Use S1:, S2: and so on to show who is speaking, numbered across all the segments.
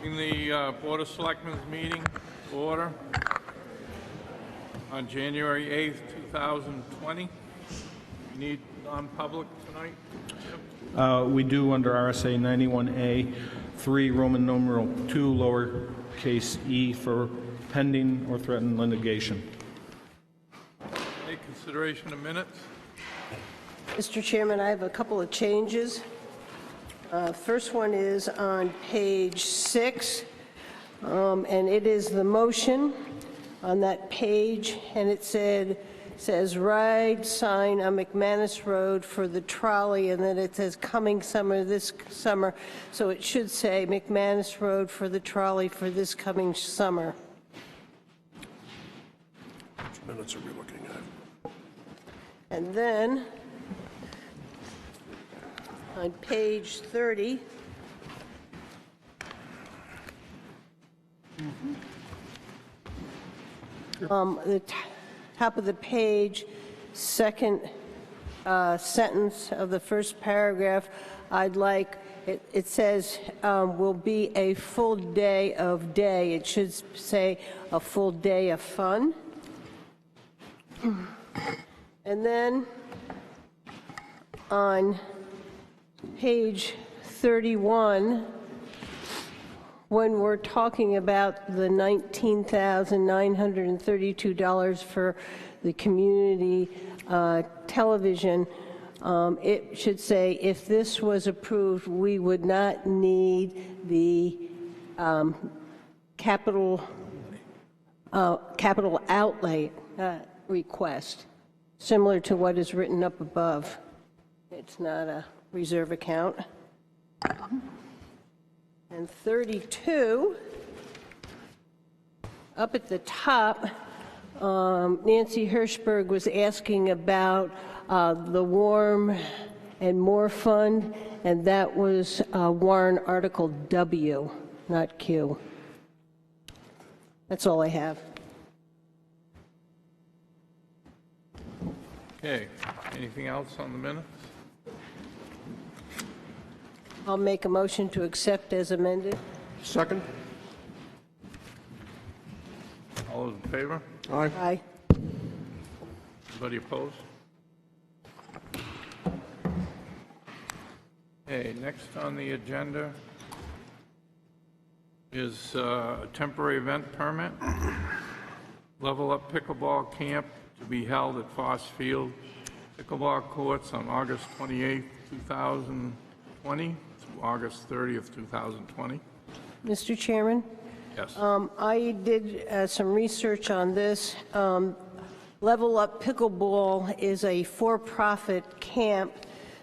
S1: In the Board of Selectmen's meeting to order on January 8th, 2020. We need non-public tonight.
S2: We do under RSA 91A 3, Roman numeral 2, lowercase e, for pending or threatened litigation.
S1: Any consideration of minutes?
S3: Mr. Chairman, I have a couple of changes. First one is on page 6, and it is the motion on that page, and it says ride sign on McManus Road for the trolley, and then it says coming summer, this summer, so it should say McManus Road for the trolley for this coming summer.
S4: Which minutes are we looking at?
S3: And then on page 30, the top of the page, second sentence of the first paragraph, I'd like, it says will be a full day of day. It should say a full day of fun. And then on page 31, when we're talking about the $19,932 for the community television, it should say, if this was approved, we would not need the capital outlay request, similar to what is written up above. It's not a reserve account. And 32, up at the top, Nancy Hirschberg was asking about the Warm and More Fund, and that was warrant article W, not Q. That's all I have.
S1: Okay, anything else on the minutes?
S3: I'll make a motion to accept as amended.
S4: Second?
S1: All those in favor?
S4: Aye.
S3: Aye.
S1: Anybody opposed? Okay, next on the agenda is a temporary event permit. Level Up Pickleball Camp to be held at Foss Field Pickleball Courts on August 28th, 2020 through August 30th, 2020.
S3: Mr. Chairman?
S1: Yes.
S3: I did some research on this. Level Up Pickleball is a for-profit camp,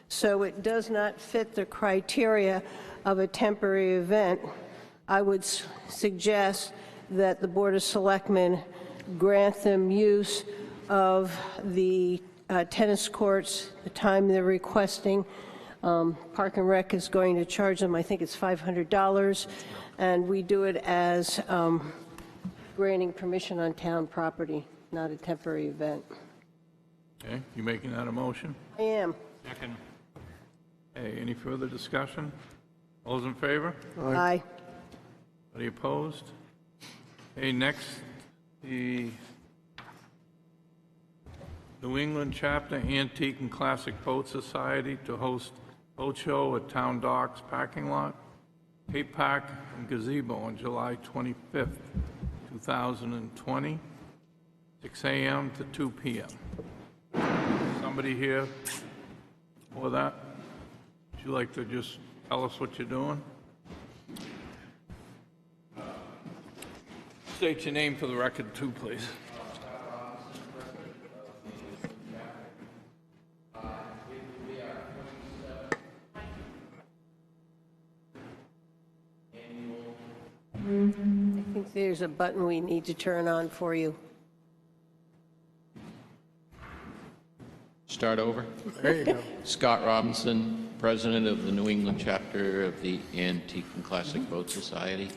S3: so it does not fit the criteria of a temporary event. I would suggest that the Board of Selectmen grant them use of the tennis courts, the time they're requesting. Park and Rec is going to charge them, I think it's $500, and we do it as granting permission on town property, not a temporary event.
S1: Okay, you making that a motion?
S3: I am.
S1: Second. Okay, any further discussion? All those in favor?
S3: Aye.
S1: Any opposed? Okay, next, the New England Chapter Antique and Classic Boat Society to host boat show at Town Docks parking lot, Cape Park and Gazebo on July 25th, 2020, 6 a.m. to 2 p.m. Somebody here for that? Would you like to just tell us what you're doing? State your name for the record too, please.
S3: I think there's a button we need to turn on for you.
S5: Start over.
S4: There you go.
S5: Scott Robinson, President of the New England Chapter of the Antique and Classic Boat Society.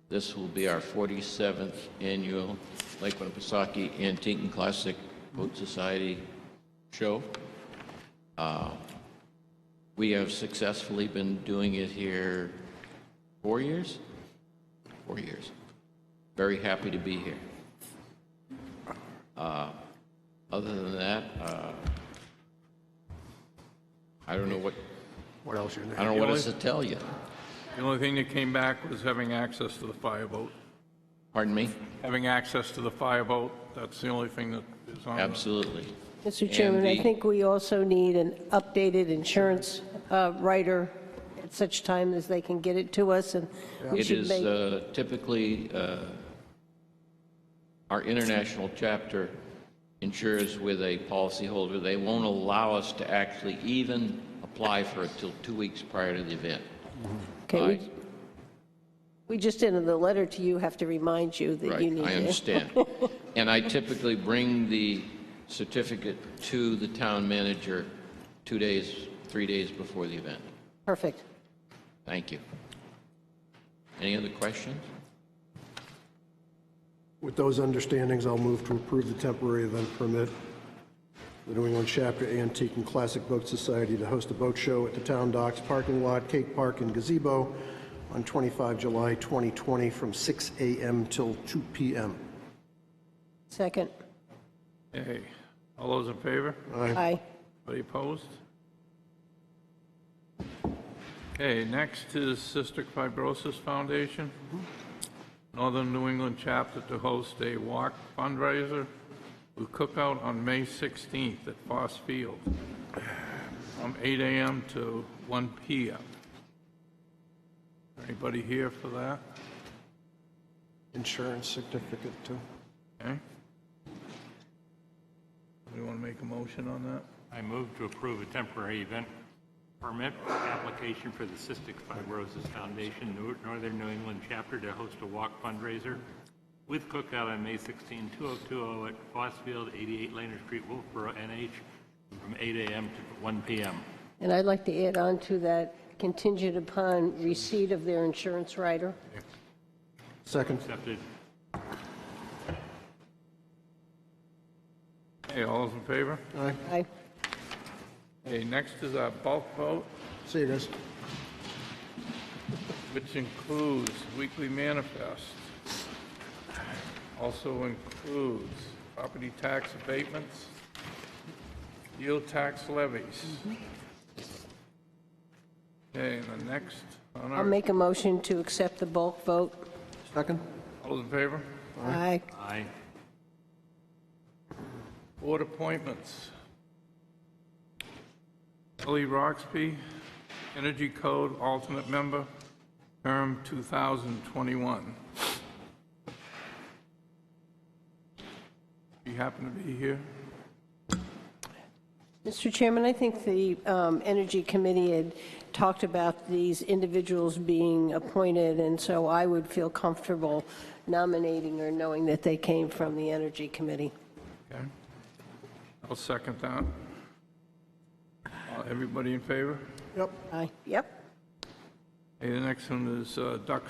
S5: This will be our 47th annual Lake Winnipesaukee Antique and Classic Boat Society show. We have successfully been doing it here 4 years. 4 years. Very happy to be here. Other than that, I don't know what
S4: else you need?
S5: I don't know what else to tell you.
S1: The only thing that came back was having access to the fireboat.
S5: Pardon me?
S1: Having access to the fireboat, that's the only thing that is on.
S5: Absolutely.
S3: Mr. Chairman, I
S5: the-
S3: think we also need an updated insurance writer at such time as they can get it to us, and we
S5: It
S3: should
S5: is
S3: make...
S5: typically our international chapter insures with a policyholder. They won't allow us to actually even apply for it till 2 weeks prior to the event.
S3: Okay, we just in the letter to you have to remind you that you
S5: Right,
S3: need
S5: I
S3: to...
S5: understand. And I typically bring the certificate to the town manager 2 days, 3 days before the event.
S3: Perfect.
S5: Thank you. Any other questions?
S4: With those understandings, I'll move to approve the temporary event permit, the New England Chapter Antique and Classic Boat Society to host a boat show at the Town Docks parking lot, Cake Park, and Gazebo on 25 July 2020 from 6 a.m. till 2 p.m.
S3: Second.
S1: Okay, all those in favor?
S3: Aye.
S1: Anybody opposed? Okay, next is Cystic Fibrosis Foundation, Northern New England chapter to host a walk fundraiser with cookout on May 16th at Foss Field from 8 a.m. to 1 p.m. Anybody here for that?
S4: Insurance certificate, too.
S1: Okay. Do you want to make a motion on that?
S6: I move to approve a temporary event permit application for the Cystic Fibrosis Foundation, Northern New England chapter to host a walk fundraiser with cookout on May 16, 2020 at Foss Field, 88 Laner Street, Wolfeboro, NH, from 8 a.m. to 1 p.m.
S3: And I'd like to add on to that, contingent upon receipt of their insurance rider.
S4: Second.
S6: Accepted.
S1: Okay, all those in favor?
S4: Aye.
S3: Aye.
S1: Okay, next is our bulk vote,
S4: See you guys.
S1: which includes weekly manifest. Also includes property tax abatements, yield tax levies. Okay, and the next on
S3: I'll
S1: our,
S3: make a motion to accept the bulk vote.
S4: Second.
S1: all those in favor?
S3: Aye.
S6: Aye.
S1: Board appointments. Ellie Roxby, Energy Code alternate member, term 2021. You happen to be here?
S3: Mr. Chairman, I think the Energy Committee had talked about these individuals being appointed, and so I would feel comfortable nominating or knowing that they came from the Energy Committee.
S1: Okay. I'll second that. Everybody in favor?
S4: Yep.
S3: Aye. Yep.
S1: Okay, the next one is Doug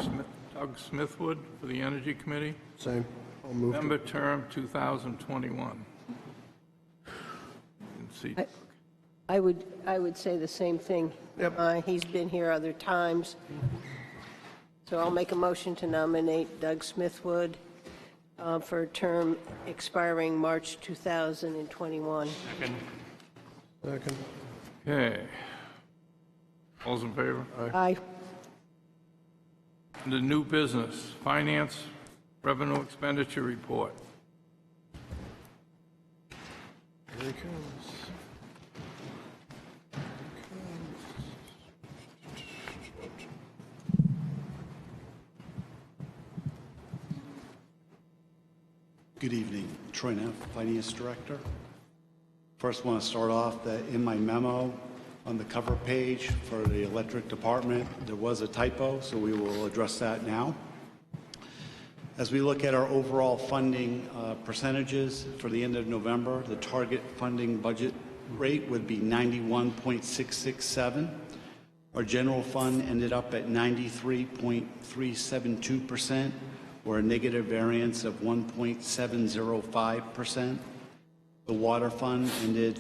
S1: Smithwood for the Energy Committee,
S4: Same. I'll move to.
S1: member term 2021. You can see,
S3: I would say the same thing.
S4: Yep.
S3: He's been here other times. So I'll make a motion to nominate Doug Smithwood for a term expiring March 2021.
S6: Second.
S4: Second.
S1: okay. All's in favor?
S3: Aye.
S1: The new business, finance revenue expenditure report.
S4: Here he comes.
S7: Good evening. Troy Neff, Finance Director. First, want to start off that in my memo on the cover page for the electric department, there was a typo, so we will address that now. As we look at our overall funding percentages for the end of November, the target funding budget rate would be 91.667. Our general fund ended up at 93.372%, or a negative variance of 1.705%. The water fund ended,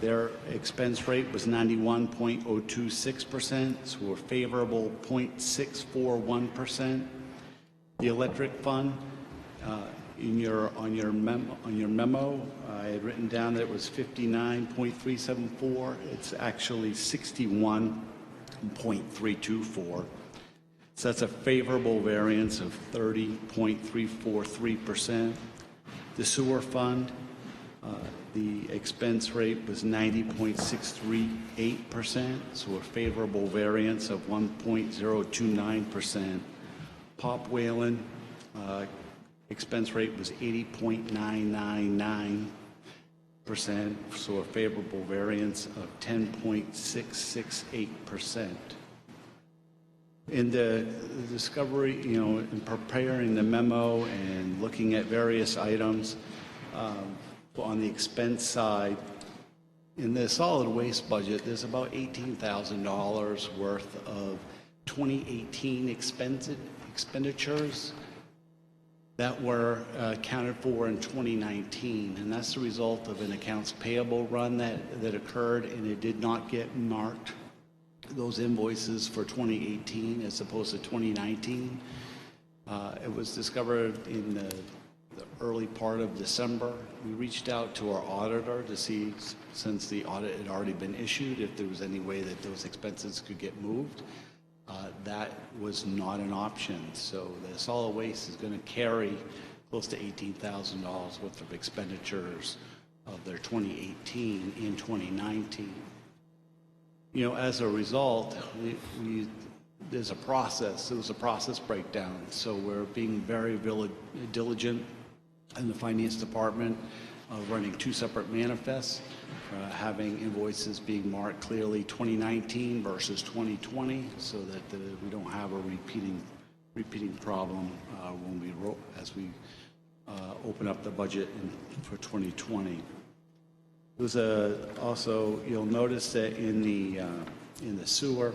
S7: their expense rate was 91.026%, so a favorable 0.641%. The electric fund, on your memo, I had written down that it was 59.374. It's actually 61.324. So that's a favorable variance of 30.343%. The sewer fund, the expense rate was 90.638%, so a favorable variance of 1.029%. Pop Whalen, expense rate was 80.999%, so a favorable variance of 10.668%. In the discovery, in preparing the memo and looking at various items, on the expense side, in the solid waste budget, there's about $18,000 worth of 2018 expenditures that were accounted for in 2019, and that's the result of an accounts payable run that occurred, and it did not get marked, those invoices for 2018 as opposed to 2019. It was discovered in the early part of December. We reached out to our auditor to see, since the audit had already been issued, if there was any way that those expenses could get moved. That was not an option. So the solid waste is going to carry close to $18,000 worth of expenditures of their 2018 in 2019. As a result, there's a process. There was a process breakdown. So we're being very diligent in the finance department of running two separate manifests, having invoices being marked clearly 2019 versus 2020, so that we don't have a repeating problem as we open up the budget for 2020. There's also, you'll notice that in the sewer,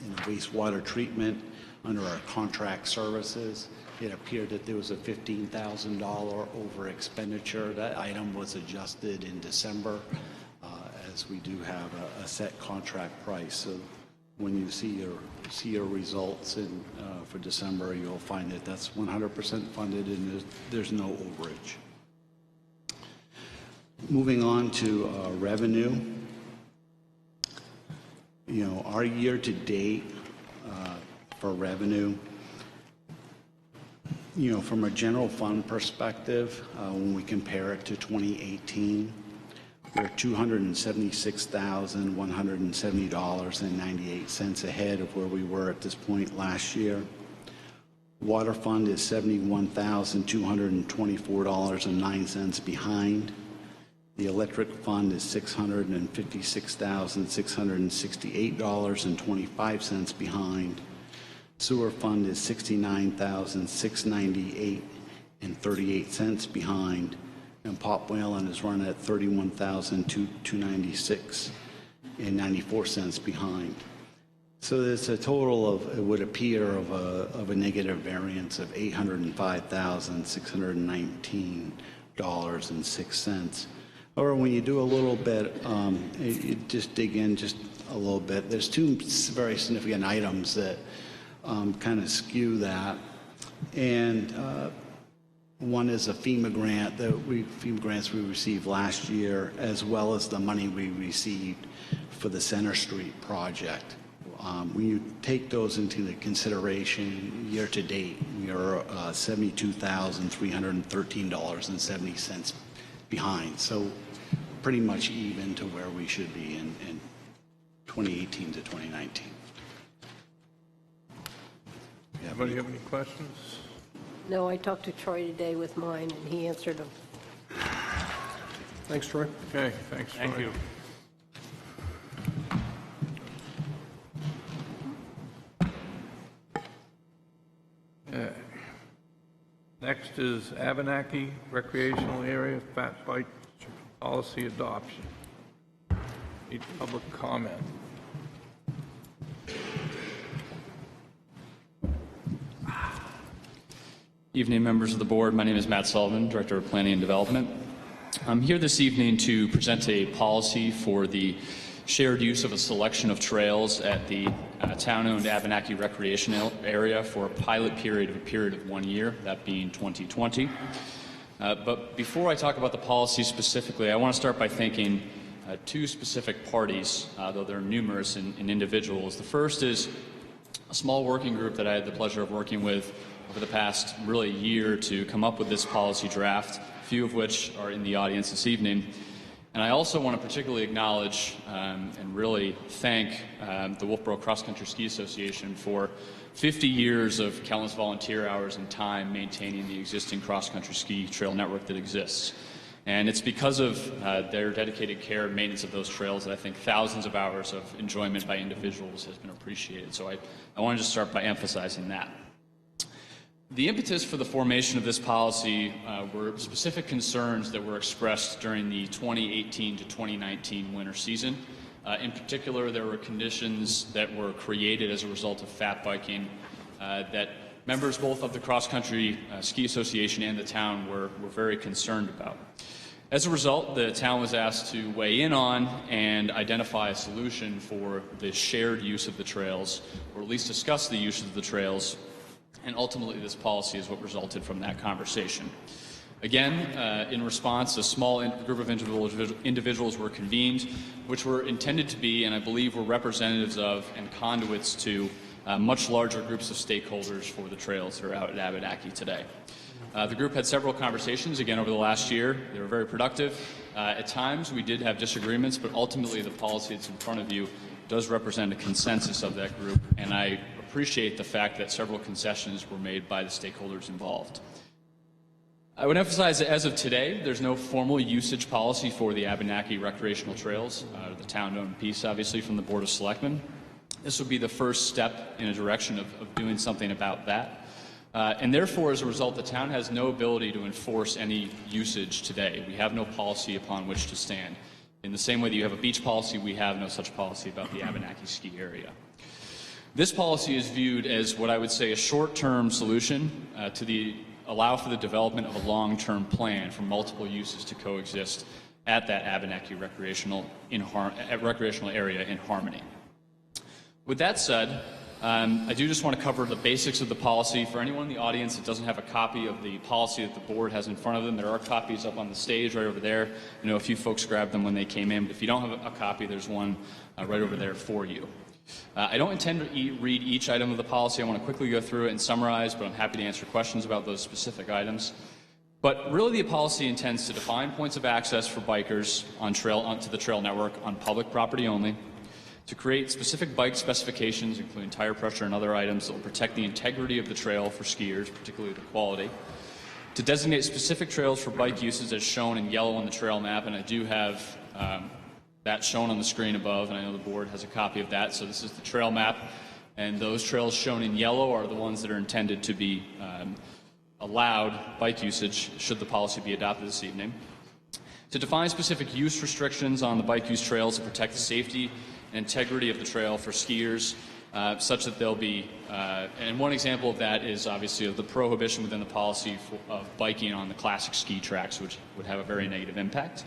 S7: in the wastewater treatment, under our contract services, it appeared that there was a $15,000 over expenditure. That item was adjusted in December, as we do have a set contract price. So when you see your results for December, you'll find that that's 100% funded and there's no overage. Moving on to revenue, our year-to-date for revenue, from a general fund perspective, when we compare it to 2018, we're $276,170.98 ahead of where we were at this point last year. Water fund is $71,224.09 behind. The electric fund is $656,668.25 behind. Sewer fund is $69,698.38 behind, and Pop Whalen is run at $31,296.94 behind. So there's a total of, it would appear, of a negative variance of $805,619.06. Or when you do a little bit, you just dig in just a little bit, there's two very significant items that kind of skew that. And one is a FEMA grant FEMA grants we received last year, as well as the money we received for the Center Street project. When you take those into consideration, year to date, we are $72,313.70 behind. So pretty much even to where we should be in 2018 to 2019.
S1: Anybody have any questions?
S3: No, I talked to Troy today with mine, and he answered them.
S4: Thanks, Troy.
S1: Okay, thanks, Troy.
S6: Thank you.
S1: Next is Abenaki Recreational Area Fat Bike Policy Adoption. Need public comment.
S8: Evening, members of the board. My name is Matt Sullivan, Director of Planning and Development. I'm here this evening to present a policy for the shared use of a selection of trails at the town-owned Abenaki recreational area for a pilot period of 1 year, that being 2020. But before I talk about the policy specifically, I want to start by thanking two specific parties, though they're numerous in individuals. The first is a small working group that I had the pleasure of working with over the past really year to come up with this policy draft, a few of which are in the audience this evening. And I also want to particularly acknowledge and really thank the Wolfeboro Cross Country Ski Association for 50 years of countless volunteer hours and time maintaining the existing cross-country ski trail network that exists. And it's because of their dedicated care and maintenance of those trails that I think thousands of hours of enjoyment by individuals has been appreciated. So I wanted to start by emphasizing that. The impetus for the formation of this policy were specific concerns that were expressed during the 2018 to 2019 winter season. In particular, there were conditions that were created as a result of fat biking that members both of the Cross Country Ski Association and the town were very concerned about. As a result, the town was asked to weigh in on and identify a solution for the shared use of the trails, or at least discuss the use of the trails, and ultimately this policy is what resulted from that conversation. Again, in response, a small group of individuals were convened, which were intended to be, and I believe were representatives of and conduits to much larger groups of stakeholders for the trails that are out at Abenaki today. The group had several conversations, again, over the last year. They were very productive. At times, we did have disagreements, but ultimately the policy that's in front of you does represent a consensus of that group, and I appreciate the fact that several concessions were made by the stakeholders involved. I would emphasize that as of today, there's no formal usage policy for the Abenaki recreational trails, the town-owned piece, obviously, from the Board of Selectmen. This would be the first step in a direction of doing something about that. And therefore, as a result, the town has no ability to enforce any usage today. We have no policy upon which to stand. In the same way that you have a beach policy, we have no such policy about the Abenaki ski area. This policy is viewed as what I would say a short-term solution to allow for the development of a long-term plan for multiple uses to coexist at that Abenaki recreational area in harmony. With that said, I do just want to cover the basics of the policy. For anyone in the audience that doesn't have a copy of the policy that the board has in front of them, there are copies up on the stage right over there. I know a few folks grabbed them when they came in, but if you don't have a copy, there's one right over there for you. I don't intend to read each item of the policy. I want to quickly go through it and summarize, but I'm happy to answer questions about those specific items. But really the policy intends to define points of access for bikers onto the trail network on public property only, to create specific bike specifications, including tire pressure and other items that will protect the integrity of the trail for skiers, particularly the quality, to designate specific trails for bike uses as shown in yellow on the trail map, and I do have that shown on the screen above, and I know the board has a copy of that. So this is the trail map, and those trails shown in yellow are the ones that are intended to be allowed bike usage should the policy be adopted this evening. To define specific use restrictions on the bike use trails to protect the safety and integrity of the trail for skiers, such that they'll be, and one example of that is obviously the prohibition within the policy of biking on the classic ski tracks, which would have a very negative impact.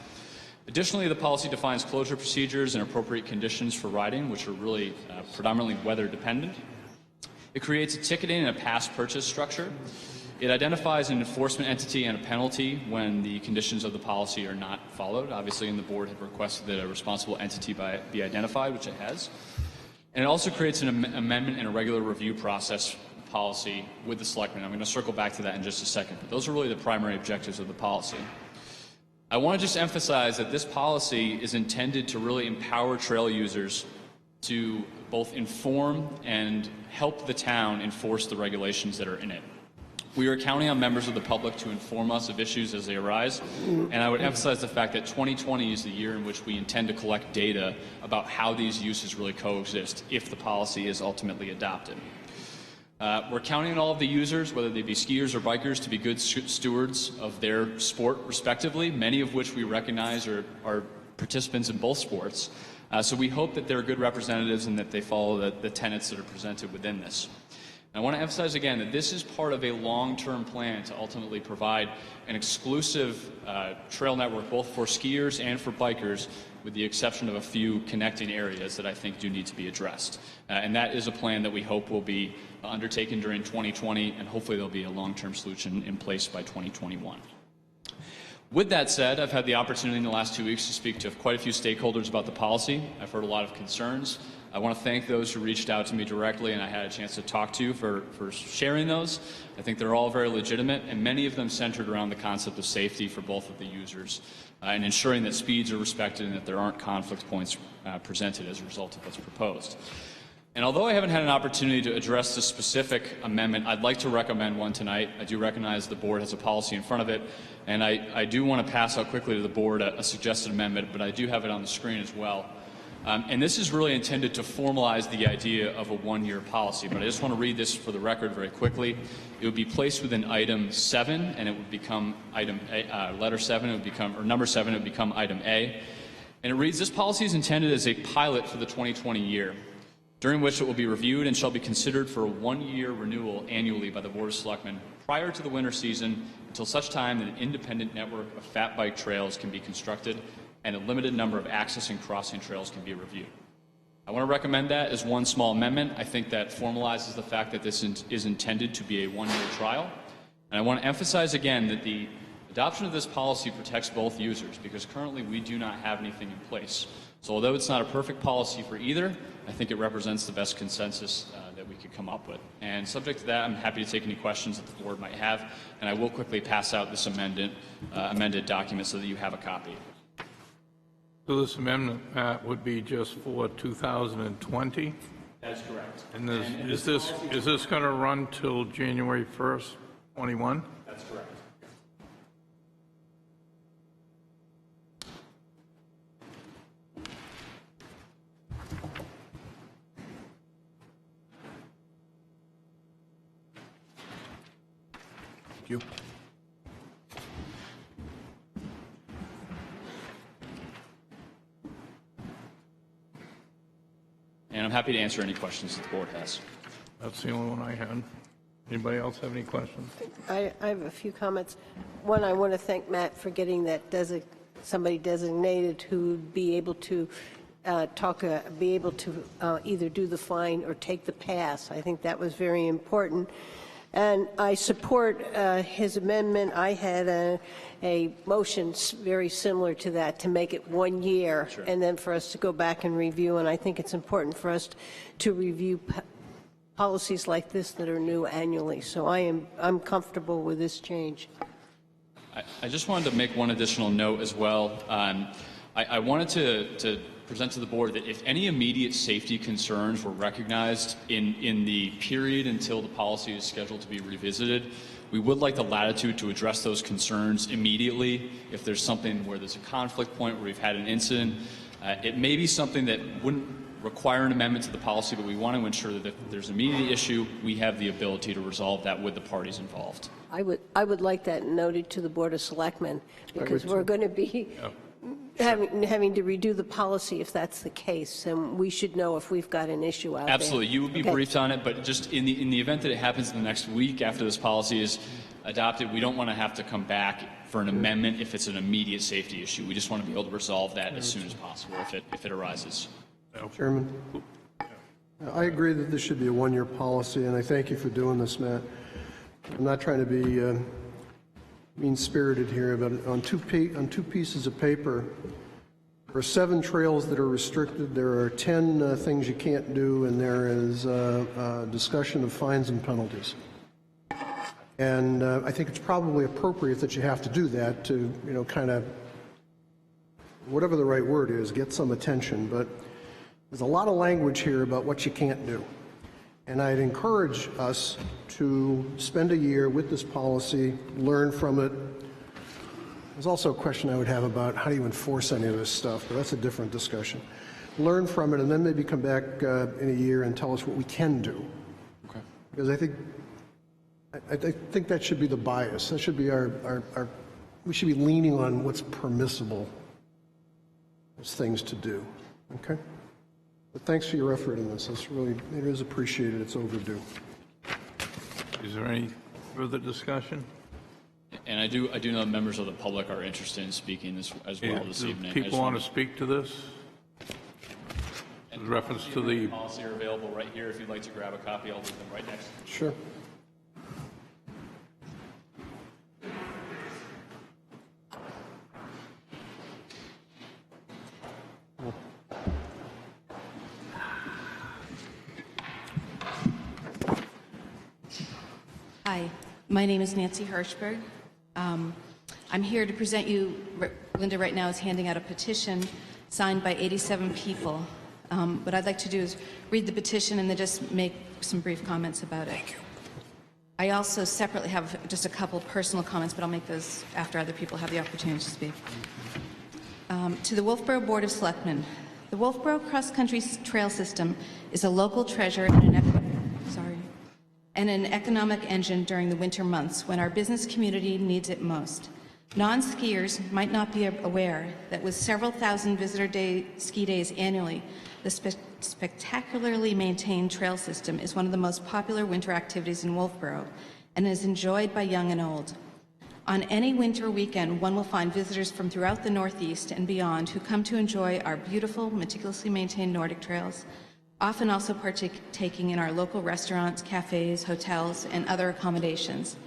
S8: Additionally, the policy defines closure procedures and appropriate conditions for riding, which are really predominantly weather dependent. It creates a ticketing and a pass purchase structure. It identifies an enforcement entity and a penalty when the conditions of the policy are not followed. Obviously, and the board had requested that a responsible entity be identified, which it has. And it also creates an amendment and a regular review process policy with the selectmen. I'm going to circle back to that in just a second, but those are really the primary objectives of the policy. I want to just emphasize that this policy is intended to really empower trail users to both inform and help the town enforce the regulations that are in it. We are counting on members of the public to inform us of issues as they arise, and I would emphasize the fact that 2020 is the year in which we intend to collect data about how these uses really coexist if the policy is ultimately adopted. We're counting on all of the users, whether they be skiers or bikers, to be good stewards of their sport respectively, many of which we recognize are participants in both sports. So we hope that they're good representatives and that they follow the tenets that are presented within this. And I want to emphasize again that this is part of a long-term plan to ultimately provide an exclusive trail network both for skiers and for bikers, with the exception of a few connecting areas that I think do need to be addressed. And that is a plan that we hope will be undertaken during 2020, and hopefully there'll be a long-term solution in place by 2021. With that said, I've had the opportunity in the last 2 weeks to speak to quite a few stakeholders about the policy. I've heard a lot of concerns. I want to thank those who reached out to me directly and I had a chance to talk to for sharing those. I think they're all very legitimate, and many of them centered around the concept of safety for both of the users and ensuring that speeds are respected and that there aren't conflict points presented as a result of what's proposed. And although I haven't had an opportunity to address the specific amendment, I'd like to recommend one tonight. I do recognize the board has a policy in front of it, and I do want to pass out quickly to the board a suggested amendment, but I do have it on the screen as well. And this is really intended to formalize the idea of a one-year policy, but I just want to read this for the record very quickly. It would be placed within item 7, and it would become item A, letter 7, it would become, or number 7, it would become item A. And it reads, this policy is intended as a pilot for the 2020 year, during which it will be reviewed and shall be considered for a one-year renewal annually by the Board of Selectmen prior to the winter season until such time that an independent network of fat bike trails can be constructed and a limited number of access and crossing trails can be reviewed. I want to recommend that as one small amendment. I think that formalizes the fact that this is intended to be a one-year trial. And I want to emphasize again that the adoption of this policy protects both users, because currently we do not have anything in place. So although it's not a perfect policy for either, I think it represents the best consensus that we could come up with. And subject to that, I'm happy to take any questions that the board might have, and I will quickly pass out this amended document so that you have a copy.
S1: So this amendment, Pat, would be just for 2020?
S8: That is correct.
S1: And is this going to run till January 1st, 21?
S8: That's correct.
S1: Thank you.
S8: And I'm happy to answer any questions that the board has.
S1: That's the only one I had. Anybody else have any questions?
S3: I have a few comments. One, I want to thank Matt for getting that somebody designated who'd be able to either do the fine or take the pass. I think that was very important. And I support his amendment. I had a motion very similar to that, to make it 1 year,
S8: Sure.
S3: and then for us to go back and review. And I think it's important for us to review policies like this that are new annually. So I'm comfortable with this change.
S8: I just wanted to make one additional note as well. I wanted to present to the board that if any immediate safety concerns were recognized in the period until the policy is scheduled to be revisited, we would like the latitude to address those concerns immediately. If there's something where there's a conflict point, where we've had an incident, it may be something that wouldn't require an amendment to the policy, but we want to ensure that if there's an immediate issue, we have the ability to resolve that with the parties involved.
S3: I would like that noted to the Board of Selectmen, because we're going to be having to redo the policy if that's the case, and we should know if we've got an issue out there.
S8: Absolutely. You will be briefed on it, but just in the event that it happens in the next week after this policy is adopted, we don't want to have to come back for an amendment if it's an immediate safety issue. We just want to be able to resolve that as soon as possible if it arises.
S4: Chairman, I agree that this should be a one-year policy, and I thank you for doing this, Matt. I'm not trying to be mean-spirited here, but on two pieces of paper, there are 7 trails that are restricted, there are 10 things you can't do, and there is a discussion of fines and penalties. And I think it's probably appropriate that you have to do that to, kind of, whatever the right word is, get some attention. But there's a lot of language here about what you can't do. And I'd encourage us to spend a year with this policy, learn from it. There's also a question I would have about how do you enforce any of this stuff, but that's a different discussion. Learn from it and then maybe come back in a year and tell us what we can do.
S8: Okay.
S4: Because I think that should be the bias. That should be we should be leaning on what's permissible as things to do. Okay? But thanks for your effort in this. It is appreciated. It's overdue.
S1: Is there any further discussion?
S8: And I do know members of the public are interested in speaking as well this
S1: Do
S8: evening.
S1: people want to speak to this? With reference to the,
S8: Policy are available right here. If you'd like to grab a copy, I'll leave them right next to you.
S4: Sure.
S9: Hi, my name is Nancy Hirschberg. I'm here to present you, Linda right now is handing out a petition signed by 87 people. What I'd like to do is read the petition and then just make some brief comments about it. Thank you. I also separately have just a couple personal comments, but I'll make those after other people have the opportunity to speak. To the Wolfeboro Board of Selectmen, the Wolfeboro Cross Country Trail System is a local treasure and an economic engine during the winter months when our business community needs it most. Non-skiers might not be aware that with several thousand ski days annually, the spectacularly maintained trail system is one of the most popular winter activities in Wolfeboro and is enjoyed by young and old. On any winter weekend, one will find visitors from throughout the Northeast and beyond who come to enjoy our beautiful, meticulously maintained Nordic trails, often also partaking in our local restaurants, cafes, hotels, and other accommodations.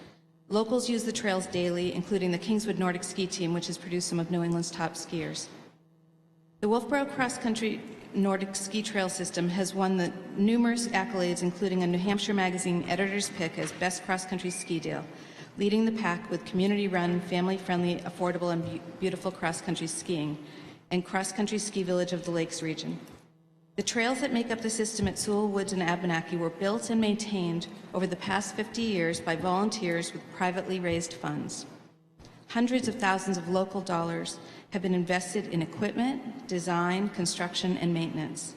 S9: Locals use the trails daily, including the Kingswood Nordic Ski Team, which has produced some of New England's top skiers. The Wolfeboro Cross Country Nordic Ski Trail System has won the numerous accolades, including a New Hampshire Magazine editor's pick as Best Cross Country Ski Deal, leading the pack with community-run, family-friendly, affordable, and beautiful cross-country skiing, and cross-country ski village of the Lakes region. The trails that make up the system at Sewell Woods and Abenaki were built and maintained over the past 50 years by volunteers with privately raised funds. Hundreds of thousands of local dollars have been invested in equipment, design, construction, and maintenance.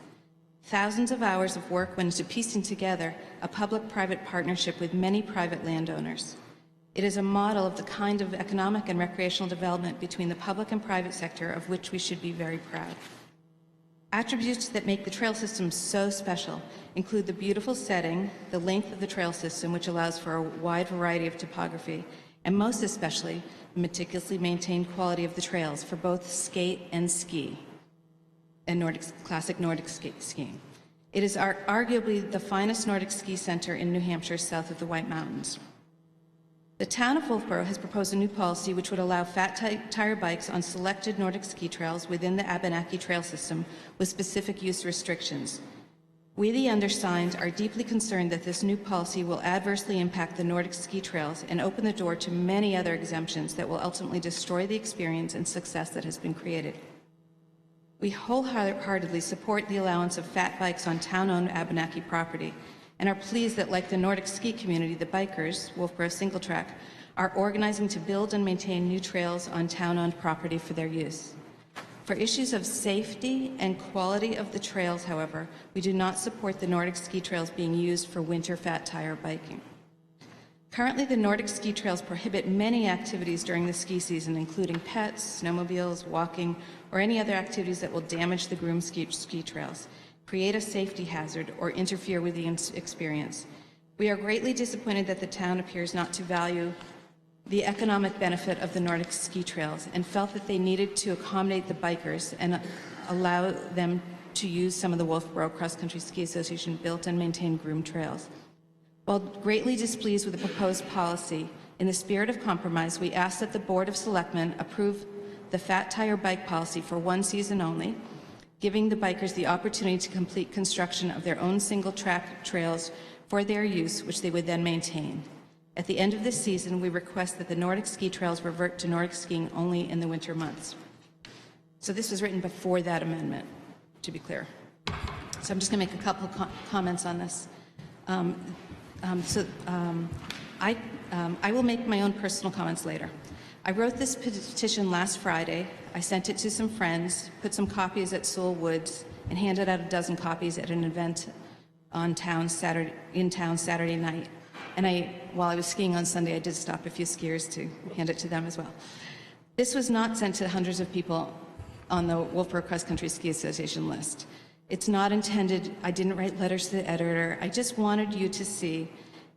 S9: Thousands of hours of work went into piecing together a public-private partnership with many private landowners. It is a model of the kind of economic and recreational development between the public and private sector of which we should be very proud. Attributes that make the trail system so special include the beautiful setting, the length of the trail system, which allows for a wide variety of topography, and most especially, the meticulously maintained quality of the trails for both skate and ski, and classic Nordic skiing. It is arguably the finest Nordic ski center in New Hampshire, south of the White Mountains. The town of Wolfeboro has proposed a new policy which would allow fat tire bikes on selected Nordic ski trails within the Abenaki trail system with specific use restrictions. We, the undersigned, are deeply concerned that this new policy will adversely impact the Nordic ski trails and open the door to many other exemptions that will ultimately destroy the experience and success that has been created. We wholeheartedly support the allowance of fat bikes on town-owned Abenaki property, and are pleased that, like the Nordic ski community, the bikers, Wolfeboro Single Track, are organizing to build and maintain new trails on town-owned property for their use. For issues of safety and quality of the trails, however, we do not support the Nordic ski trails being used for winter fat tire biking. Currently, the Nordic ski trails prohibit many activities during the ski season, including pets, snowmobiles, walking, or any other activities that will damage the groomed ski trails, create a safety hazard, or interfere with the experience. We are greatly disappointed that the town appears not to value the economic benefit of the Nordic ski trails and felt that they needed to accommodate the bikers and allow them to use some of the Wolfeboro Cross Country Ski Association built and maintained groomed trails. While greatly displeased with the proposed policy, in the spirit of compromise, we ask that the Board of Selectmen approve the fat tire bike policy for one season only, giving the bikers the opportunity to complete construction of their own single-track trails for their use, which they would then maintain. At the end of this season, we request that the Nordic ski trails revert to Nordic skiing only in the winter months. So this was written before that amendment, to be clear. So I'm just going to make a couple of comments on this. I will make my own personal comments later. I wrote this petition last Friday. I sent it to some friends, put some copies at Sewell Woods, and handed out a dozen copies at an event in town Saturday night. And while I was skiing on Sunday, I did stop a few skiers to hand it to them as well. This was not sent to hundreds of people on the Wolfeboro Cross Country Ski Association list. It's not intended, I didn't write letters to the editor. I just wanted you to see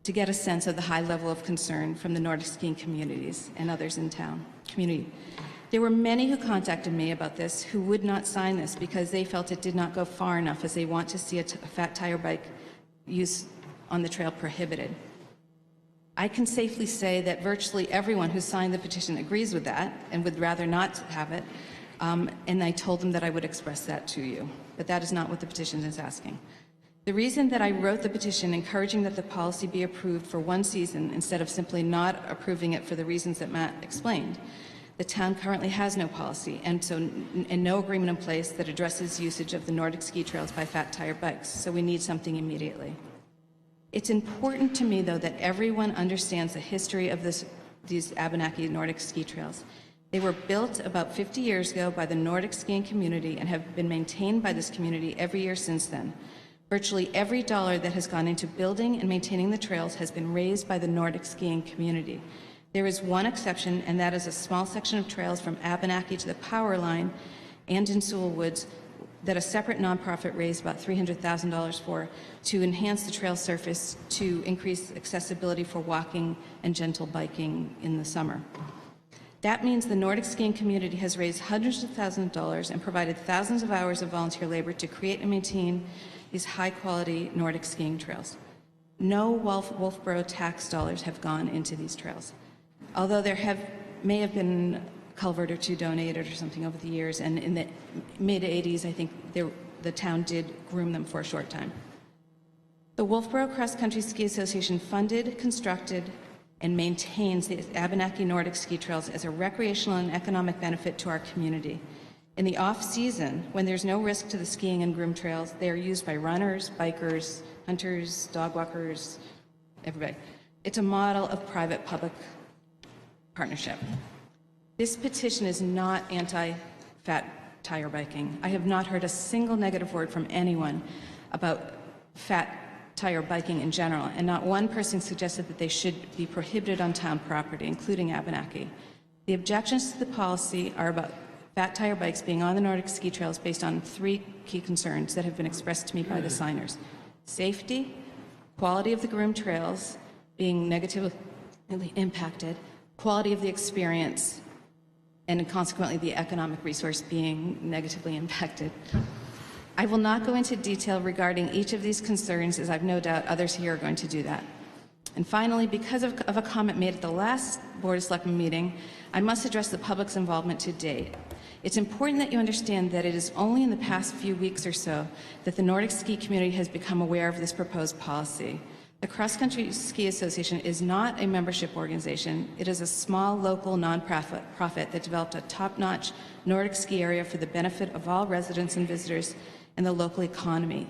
S9: to get a sense of the high level of concern from the Nordic skiing communities and others in town community. There were many who contacted me about this who would not sign this because they felt it did not go far enough, as they want to see a fat tire bike use on the trail prohibited. I can safely say that virtually everyone who signed the petition agrees with that and would rather not have it, and I told them that I would express that to you, but that is not what the petition is asking. The reason that I wrote the petition encouraging that the policy be approved for one season instead of simply not approving it for the reasons that Matt explained. The town currently has no policy and no agreement in place that addresses usage of the Nordic ski trails by fat tire bikes, so we need something immediately. It's important to me, though, that everyone understands the history of these Abenaki Nordic ski trails. They were built about 50 years ago by the Nordic skiing community and have been maintained by this community every year since then. Virtually every dollar that has gone into building and maintaining the trails has been raised by the Nordic skiing community. There is one exception, and that is a small section of trails from Abenaki to the power line and in Sewell Woods that a separate nonprofit raised about $300,000 for to enhance the trail surface to increase accessibility for walking and gentle biking in the summer. That means the Nordic skiing community has raised hundreds of thousands of dollars and provided thousands of hours of volunteer labor to create and maintain these high-quality Nordic skiing trails. No Wolfeboro tax dollars have gone into these trails, although there may have been a culvert or two donated or something over the years, and in the mid-'80s, I think the town did groom them for a short time. The Wolfeboro Cross Country Ski Association funded, constructed, and maintains the Abenaki Nordic ski trails as a recreational and economic benefit to our community. In the off-season, when there's no risk to the skiing and groom trails, they are used by runners, bikers, hunters, dog walkers, everybody. It's a model of private-public partnership. This petition is not anti-fat tire biking. I have not heard a single negative word from anyone about fat tire biking in general, and not one person suggested that they should be prohibited on town property, including Abenaki. The objections to the policy are about fat tire bikes being on the Nordic ski trails based on three key concerns that have been expressed to me by the signers: safety, quality of the groomed trails being negatively impacted, quality of the experience, and consequently the economic resource being negatively impacted. I will not go into detail regarding each of these concerns, as I've no doubt others here are going to do that. And finally, because of a comment made at the last Board of Selectmen meeting, I must address the public's involvement to date. It's important that you understand that it is only in the past few weeks or so that the Nordic ski community has become aware of this proposed policy. The Cross Country Ski Association is not a membership organization. It is a small local nonprofit that developed a top-notch Nordic ski area for the benefit of all residents and visitors in the local economy.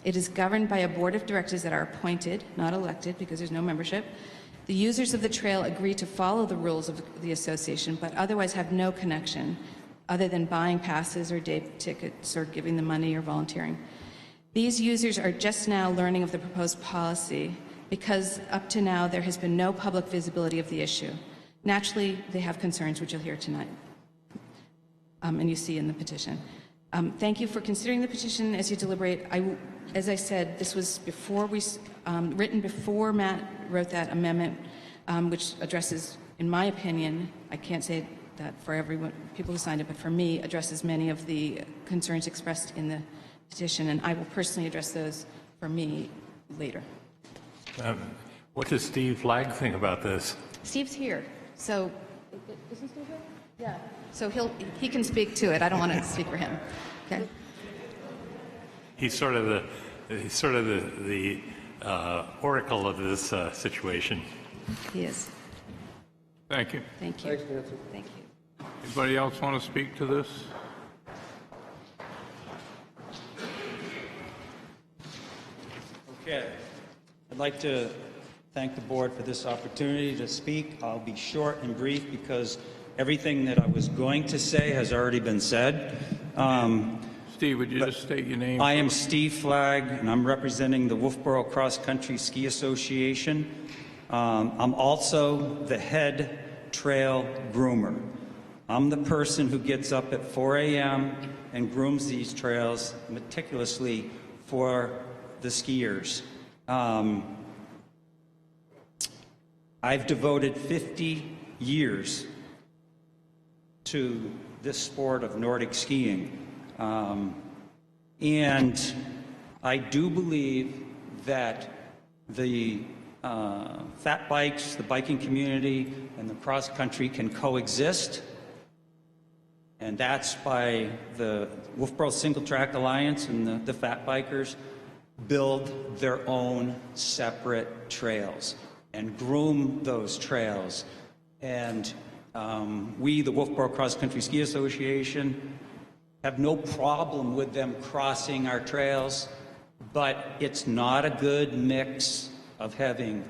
S9: It is governed by a board of directors that are appointed, not elected, because there's no membership. The users of the trail agree to follow the rules of the association, but otherwise have no connection other than buying passes or day tickets or giving them money or volunteering. These users are just now learning of the proposed policy because up to now there has been no public visibility of the issue. Naturally, they have concerns, which you'll hear tonight, and you see in the petition. Thank you for considering the petition as you deliberate. As I said, this was written before Matt wrote that amendment, which addresses, in my opinion, I can't say that for everyone, people who signed it, but for me, addresses many of the concerns expressed in the petition, and I will personally address those for me later.
S6: What does Steve Flagg think about this?
S9: Steve's here, so isn't Steve here? Yeah. So he can speak to it. I don't want to speak for him. Okay.
S6: He's sort of the oracle of this situation.
S9: He is.
S1: Thank you.
S9: Thank you.
S4: Thanks, Nancy.
S9: Thank you.
S1: Anybody else want to speak to this?
S10: Okay. I'd like to thank the board for this opportunity to speak. I'll be short and brief because everything that I was going to say has already been said.
S1: Steve, would you just state your name?
S10: I am Steve Flagg, and I'm representing the Wolfeboro Cross Country Ski Association. I'm also the head trail groomer. I'm the person who gets up at 4 a.m. and grooms these trails meticulously for the skiers. I've devoted 50 years to this sport of Nordic skiing. And I do believe that the fat bikes, the biking community, and the cross country can coexist. And that's by the Wolfeboro Single Track Alliance and the fat bikers build their own separate trails and groom those trails. And we, the Wolfeboro Cross Country Ski Association, have no problem with them crossing our trails, but it's not a good mix of having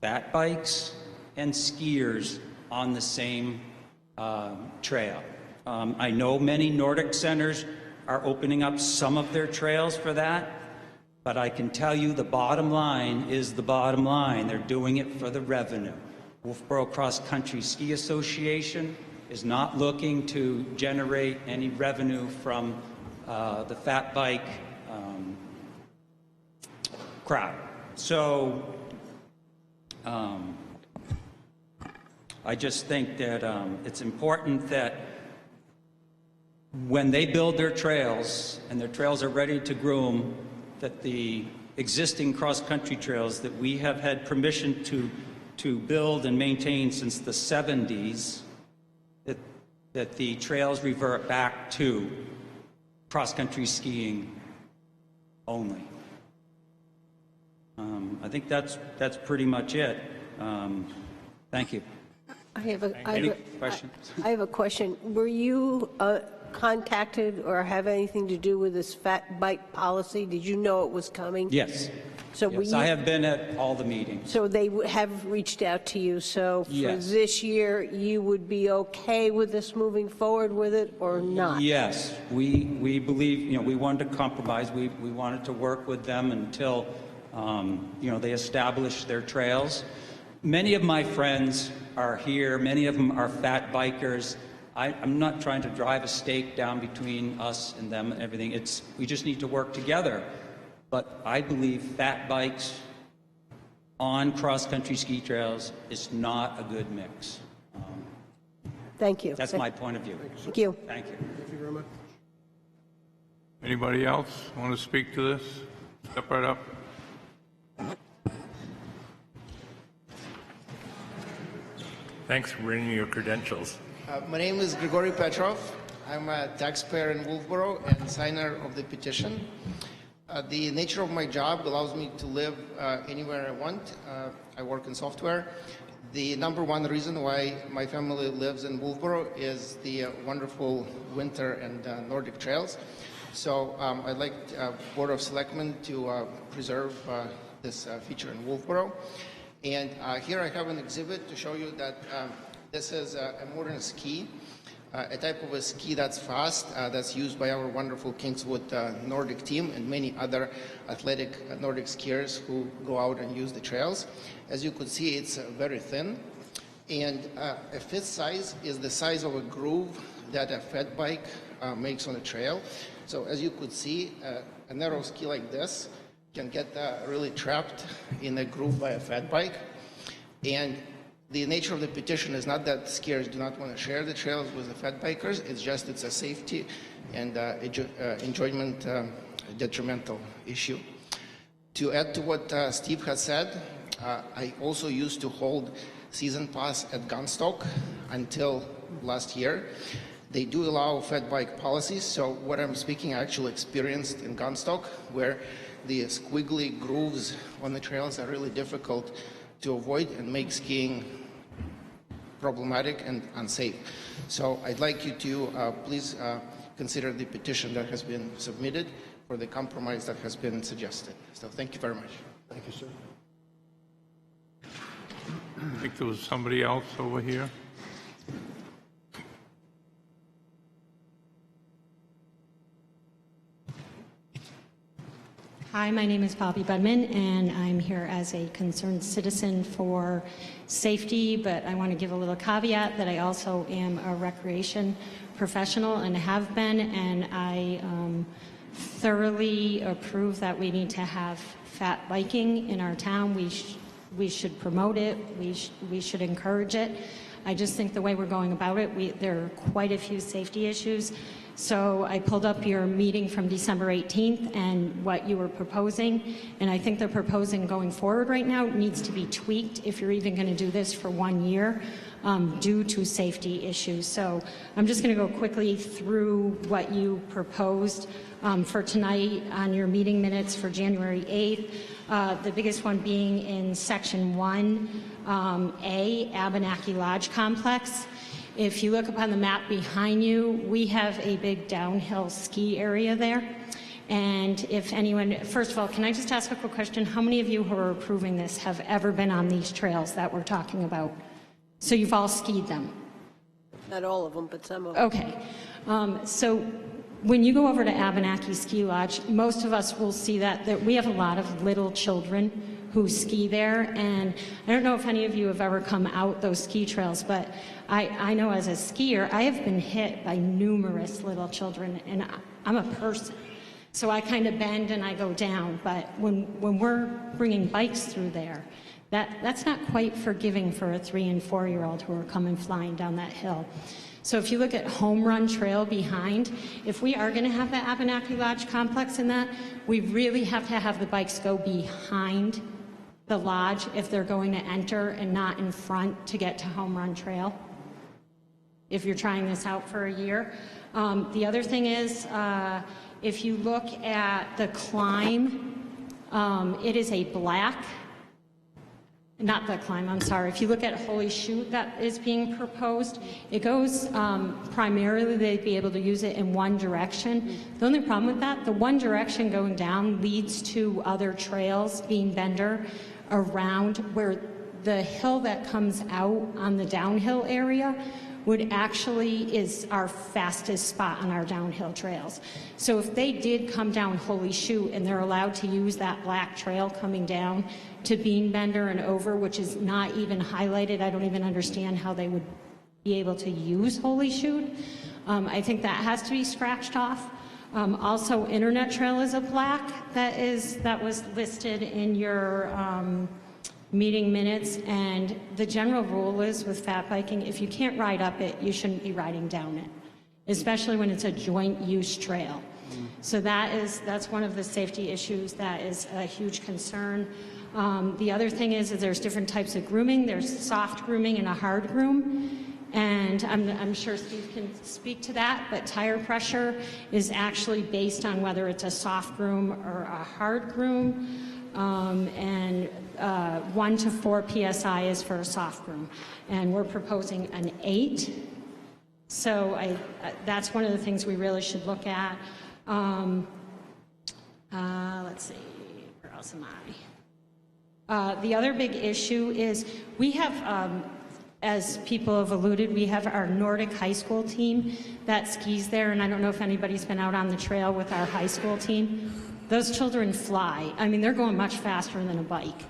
S10: fat bikes and skiers on the same trail. I know many Nordic centers are opening up some of their trails for that, but I can tell you the bottom line is the bottom line. They're doing it for the revenue. Wolfeboro Cross Country Ski Association is not looking to generate any revenue from the fat bike crowd. So I just think that it's important that when they build their trails and their trails are ready to groom, that the existing cross-country trails that we have had permission to build and maintain since the 70s, that the trails revert back to cross-country skiing only. I think that's pretty much it. Thank you.
S3: I have
S10: Any questions?
S3: I have a question. Were you contacted or have anything to do with this fat bike policy? Did you know it was coming?
S10: Yes.
S3: So were
S10: Yes,
S3: you,
S10: I have been at all the meetings.
S3: so they have reached out to you. So for
S10: Yes.
S3: this year, you would be okay with this moving forward with it or not?
S10: Yes, we believe, we wanted to compromise. We wanted to work with them until, they establish their trails. Many of my friends are here. Many of them are fat bikers. I'm not trying to drive a stake down between us and them and everything. We just need to work together. But I believe fat bikes on cross-country ski trails is not a good mix.
S3: Thank you.
S10: That's my point of view.
S3: Thank you.
S10: Thank you.
S4: Thank you very much.
S1: Anybody else want to speak to this? Step right up.
S6: Thanks for bringing your credentials.
S11: My name is Grigory Petrov. I'm a taxpayer in Wolfeboro and signer of the petition. The nature of my job allows me to live anywhere I want. I work in software. The number one reason why my family lives in Wolfeboro is the wonderful winter and Nordic trails. So I'd like Board of Selectmen to preserve this feature in Wolfeboro. And here I have an exhibit to show you that this is a modern ski, a type of a ski that's fast, that's used by our wonderful Kingswood Nordic team and many other athletic Nordic skiers who go out and use the trails. As you could see, it's very thin. And a fit size is the size of a groove that a fat bike makes on a trail. So as you could see, a narrow ski like this can get really trapped in a groove by a fat bike. And the nature of the petition is not that skiers do not want to share the trails with the fat bikers, it's a safety and enjoyment detrimental issue. To add to what Steve has said, I also used to hold season pass at Gunstock until last year. They do allow fat bike policies, so what I'm speaking I actually experienced in Gunstock, where the squiggly grooves on the trails are really difficult to avoid and make skiing problematic and unsafe. So I'd like you to please consider the petition that has been submitted for the compromise that has been suggested. So thank you very much.
S4: Thank you, sir.
S1: I think there was somebody else over here.
S12: Hi, my name is Bobby Budman, and I'm here as a concerned citizen for safety, but I want to give a little caveat that I also am a recreation professional and have been, and I thoroughly approve that we need to have fat biking in our town. we should promote it, we should encourage it. I just think the way we're going about it, there are quite a few safety issues. So I pulled up your meeting from December 18th and what you were proposing, and I think the proposing going forward right now needs to be tweaked if you're even going to do this for 1 year due to safety issues. So I'm just going to go quickly through what you proposed for tonight on your meeting minutes for January 8th. The biggest one being in Section 1A, Abenaki Lodge Complex. If you look up on the map behind you, we have a big downhill ski area there. And if anyone, first of all, can I just ask a quick question? How many of you who are approving this have ever been on these trails that we're talking about? So you've all skied them?
S3: Not all of them, but some of them.
S12: Okay. So when you go over to Abenaki Ski Lodge, most of us will see that we have a lot of little children who ski there, and I don't know if any of you have ever come out those ski trails, but I know as a skier, I have been hit by numerous little children, and I'm a person. So I kind of bend and I go down, but when we're bringing bikes through there, that's not quite forgiving for a 3- and 4-year-old who are coming flying down that hill. So if you look at Home Run Trail behind, if we are going to have the Abenaki Lodge complex in that, we really have to have the bikes go behind the lodge if they're going to enter and not in front to get to Home Run Trail, if you're trying this out for a year. The other thing is, if you look at the climb, it is a black, not the climb, I'm sorry. If you look at Holy Shoot that is being proposed, it goes primarily, they'd be able to use it in one direction. The only problem with that, the one direction going down leads to other trails, Bean Bender, around where the hill that comes out on the downhill area would actually is our fastest spot on our downhill trails. So if they did come down Holy Shoot and they're allowed to use that black trail coming down to Bean Bender and over, which is not even highlighted, I don't even understand how they would be able to use Holy Shoot. I think that has to be scratched off. Also, Internet Trail is a black that was listed in your meeting minutes, and the general rule is with fat biking, if you can't ride up it, you shouldn't be riding down it, especially when it's a joint use trail. So that's one of the safety issues that is a huge concern. The other thing is there's different types of grooming. There's soft grooming and a hard groom. And I'm sure Steve can speak to that, but tire pressure is actually based on whether it's a soft groom or a hard groom. 1 to 4 PSI is for a soft groom. And we're proposing an 8. So that's one of the things we really should look at. Let's see, where else am I? The other big issue is we have, as people have alluded, we have our Nordic high school team that skis there, and I don't know if anybody's been out on the trail with our high school team. Those children fly. I mean, they're going much faster than a bike.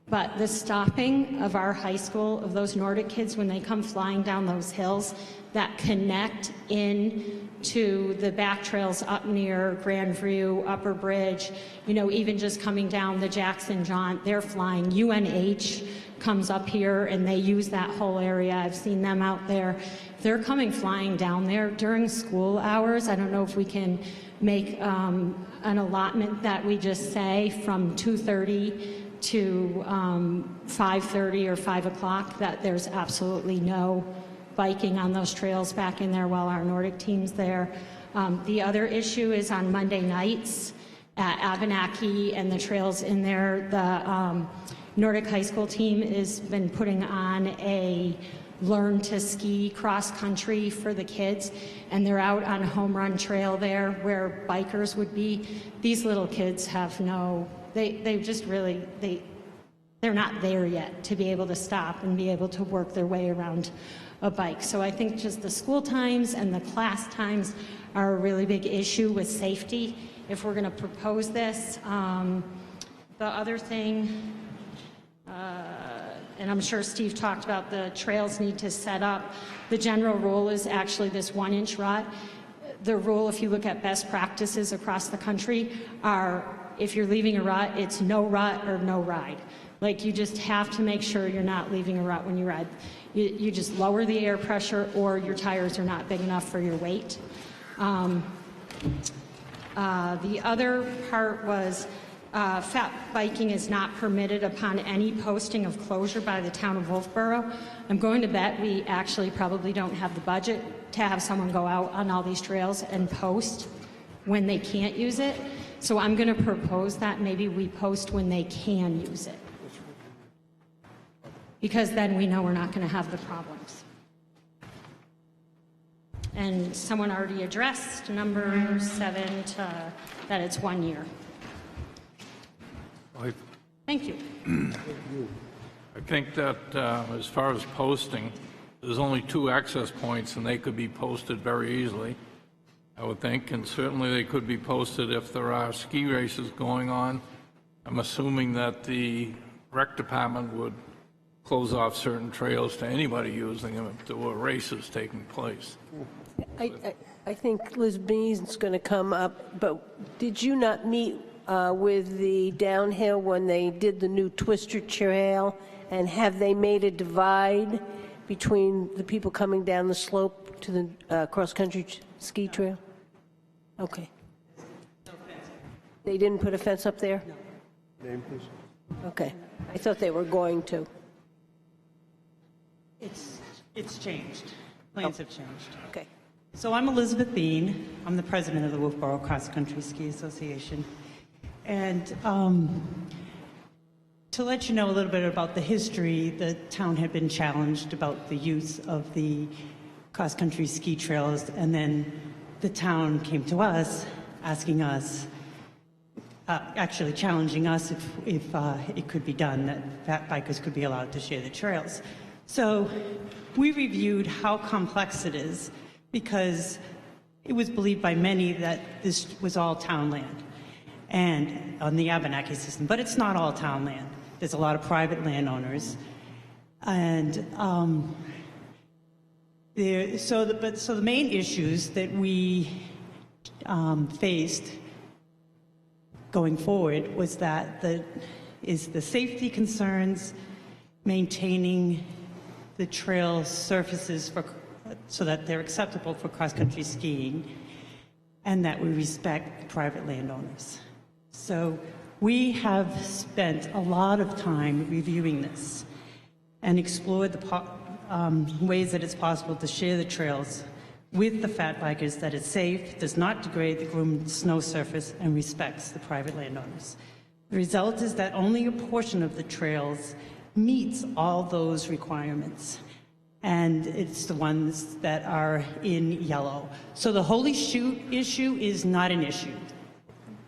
S12: But the stopping of our high school, of those Nordic kids, when they come flying down those hills that connect in to the back trails up near Grandview, Upper Bridge, even just coming down the Jackson Jaunt, they're flying. UNH comes up here and they use that whole area. I've seen them out there. They're coming flying down there during school hours. I don't know if we can make an allotment that we just say from 2:30 to 5:30 or 5 o'clock, that there's absolutely no biking on those trails back in there while our Nordic team's there. The other issue is on Monday nights at Abenaki and the trails in there. The Nordic high school team has been putting on a learn to ski cross country for the kids, and they're out on Home Run Trail there where bikers would be. These little kids have they just really, they're not there yet to be able to stop and be able to work their way around a bike. So I think just the school times and the class times are a really big issue with safety if we're going to propose this. The other thing, and I'm sure Steve talked about, the trails need to set up. The general rule is actually this 1-inch rut. The rule, if you look at best practices across the country, are if you're leaving a rut, it's no rut or no ride. Like, you just have to make sure you're not leaving a rut when you ride. You just lower the air pressure, or your tires are not big enough for your weight. The other part was fat biking is not permitted upon any posting of closure by the town of Wolfeboro. I'm going to bet we actually probably don't have the budget to have someone go out on all these trails and post when they can't use it. So I'm going to propose that maybe we post when they can use it, because then we know we're not going to have the problems. And someone already addressed number 7 that it's 1 year. Thank you.
S1: I think that as far as posting, there's only 2 access points, and they could be posted very easily, I would think, and certainly they could be posted if there are ski races going on. I'm assuming that the rec department would close off certain trails to anybody using them if there were races taking place.
S3: I think Liz Bean's going to come up, but did you not meet with the downhill when they did the new Twister Trail, and have they made a divide between the people coming down the slope to the cross-country ski trail? Okay. They didn't put a fence up there?
S4: No. Name, please.
S3: Okay. I thought they were going to.
S13: It's changed. Plans have changed.
S3: Okay.
S13: So I'm Elizabeth Bean. I'm the president of the Wolfeboro Cross Country Ski Association. And to let you know a little bit about the history, the town had been challenged about the use of the cross-country ski trails, and then the town came to us asking us, actually challenging us if it could be done, that fat bikers could be allowed to share the trails. So we reviewed how complex it is, because it was believed by many that this was all town land and on the Abenaki system, but it's not all town land. There's a lot of private landowners, and so the main issues that we faced going forward was the safety concerns, maintaining the trail surfaces so that they're acceptable for cross-country skiing, and that we respect private landowners. So we have spent a lot of time reviewing this and explored the ways that it's possible to share the trails with the fat bikers, that it's safe, does not degrade the groomed snow surface, and respects the private landowners. The result is that only a portion of the trails meets all those requirements, and it's the ones that are in yellow. So the Holy Shoot issue is not an issue.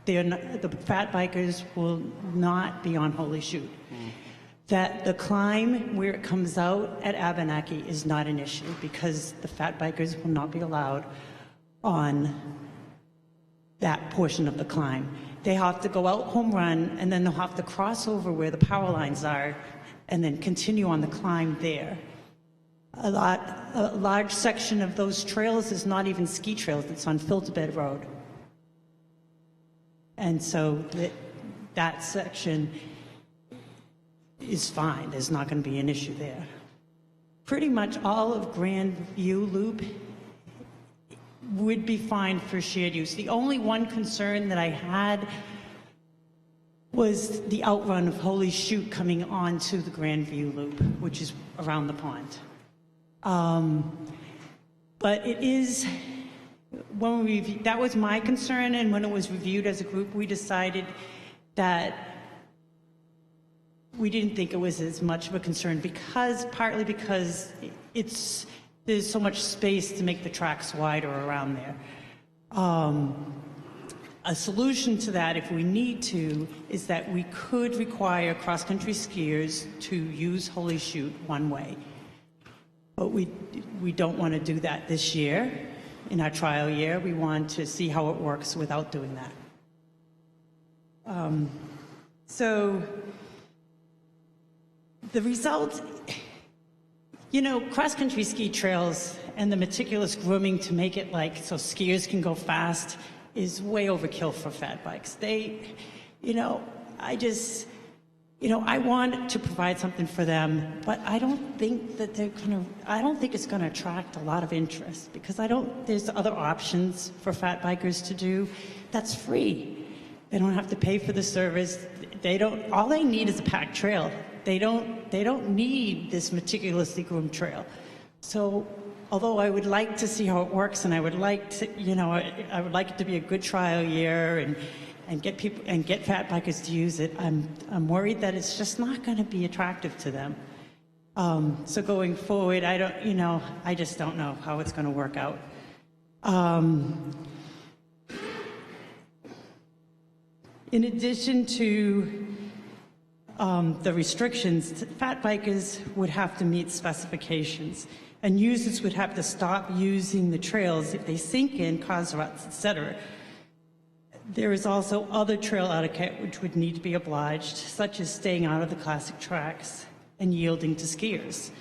S13: The fat bikers will not be on Holy Shoot. That the climb where it comes out at Abenaki is not an issue, because the fat bikers will not be allowed on that portion of the climb. They have to go out home run, and then they'll have to cross over where the power lines are and then continue on the climb there. A large section of those trails is not even ski trails, it's on Filterbed Road. And so that section is fine, there's not going to be an issue there. Pretty much all of Grand View Loop would be fine for shared use. The only one concern that I had was the outrun of Holy Shoot coming onto the Grand View Loop, which is around the pond. But it is, that was my concern, and when it was reviewed as a group, we decided that we didn't think it was as much of a concern, partly because there's so much space to make the tracks wider around there. A solution to that, if we need to, is that we could require cross-country skiers to use Holy Shoot one way. But we don't want to do that this year. In our trial year, we want to see how it works without doing that. So the result, cross-country ski trails and the meticulous grooming to make it so skiers can go fast is way overkill for fat bikes. you know, I want to provide something for them, but I don't think that I don't think it's going to attract a lot of interest because there's other options for fat bikers to do that's free. They don't have to pay for the service. All they need is a packed trail. They don't need this meticulously groomed trail. So, although I would like to see how it works and I would like to, you know, I would like it to be a good trial year and get fat bikers to use it, I'm worried that it's just not going to be attractive to them. So going forward, I just don't know how it's going to work out. In addition to the restrictions, fat bikers would have to meet specifications, and users would have to stop using the trails if they sink in, cause ruts, etc. There is also other trail etiquette which would need to be obliged, such as staying out of the classic tracks and yielding to skiers.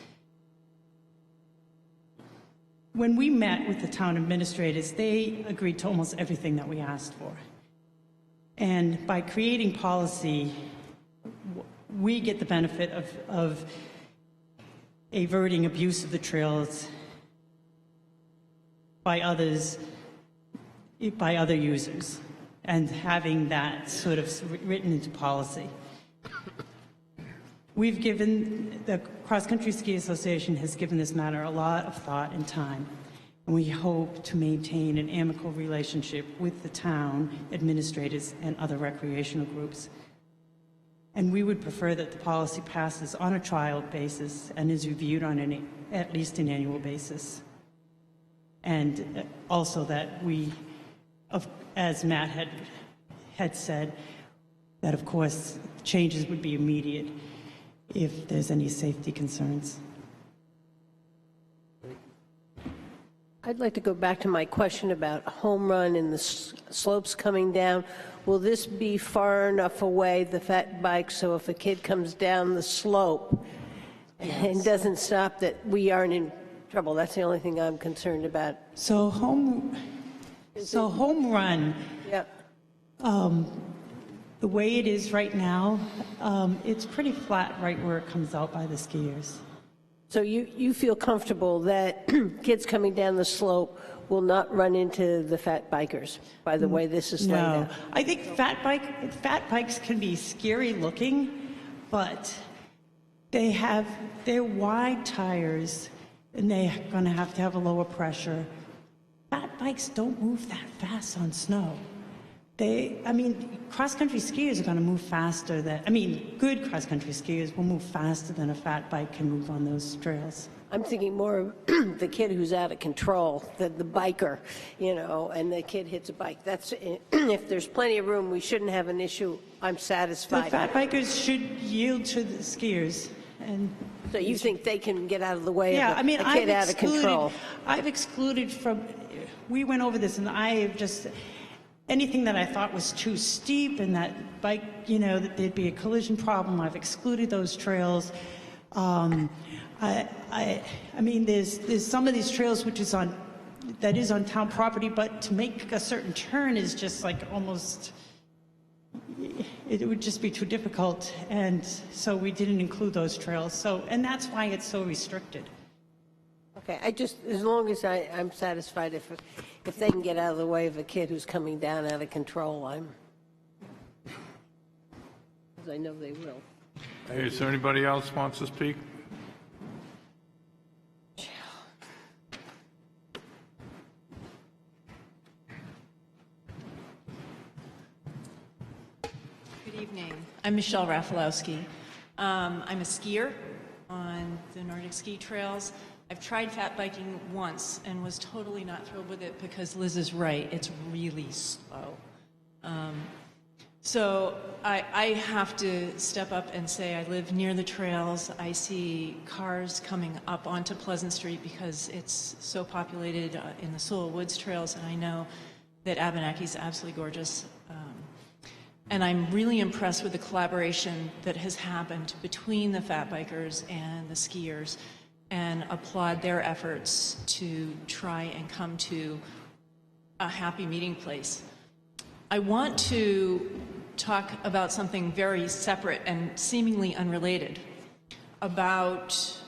S13: When we met with the town administrators, they agreed to almost everything that we asked for. And by creating policy, we get the benefit of averting abuse of the trails by other users, and having that sort of written into policy. The Cross Country Ski Association has given this matter a lot of thought and time, and we hope to maintain an amicable relationship with the town administrators and other recreational groups. And we would prefer that the policy passes on a trial basis and is reviewed on at least an annual basis. And also that as Matt had said, that of course changes would be immediate if there's any safety concerns.
S3: I'd like to go back to my question about home run and the slopes coming down. Will this be far enough away, the fat bike, so if a kid comes down the slope and doesn't stop, that we aren't in trouble? That's the only thing I'm concerned about.
S13: So home run,
S3: yeah.
S13: The way it is right now, it's pretty flat right where it comes out by the skiers.
S3: So you feel comfortable that kids coming down the slope will not run into the fat bikers by the way this is laid out?
S13: I think fat bikes can be scary looking, but they're wide tires and they're going to have a lower pressure. Fat bikes don't move that fast on snow. Cross-country skiers are going to move faster good cross-country skiers will move faster than a fat bike can move on those trails.
S3: I'm thinking more of the kid who's out of control, the biker, and the kid hits a bike. That's if there's plenty of room, we shouldn't have an issue. I'm satisfied.
S13: The fat bikers should yield to the skiers. And
S3: so you think they can get out of the way of a kid out of control?
S13: We went over this, and I have just, anything that I thought was too steep and that bike, that there'd be a collision problem, I've excluded those trails. There's some of these trails that is on town property, but to make a certain turn is just like almost, it would just be too difficult, and so we didn't include those trails. And that's why it's so restricted.
S3: Okay, as long as I'm satisfied, if they can get out of the way of a kid who's coming down out of control, because I know they will.
S1: Hey, is there anybody else wants to speak?
S14: Good evening. I'm Michelle Rafalowski. I'm a skier on the Nordic ski trails. I've tried fat biking once and was totally not thrilled with it because Liz is right, it's really slow. So I have to step up and say I live near the trails. I see cars coming up onto Pleasant Street because it's so populated in the Sewell Woods trails, and I know that Abenaki is absolutely gorgeous. And I'm really impressed with the collaboration that has happened between the fat bikers and the skiers, and applaud their efforts to try and come to a happy meeting place. I want to talk about something very separate and seemingly unrelated. About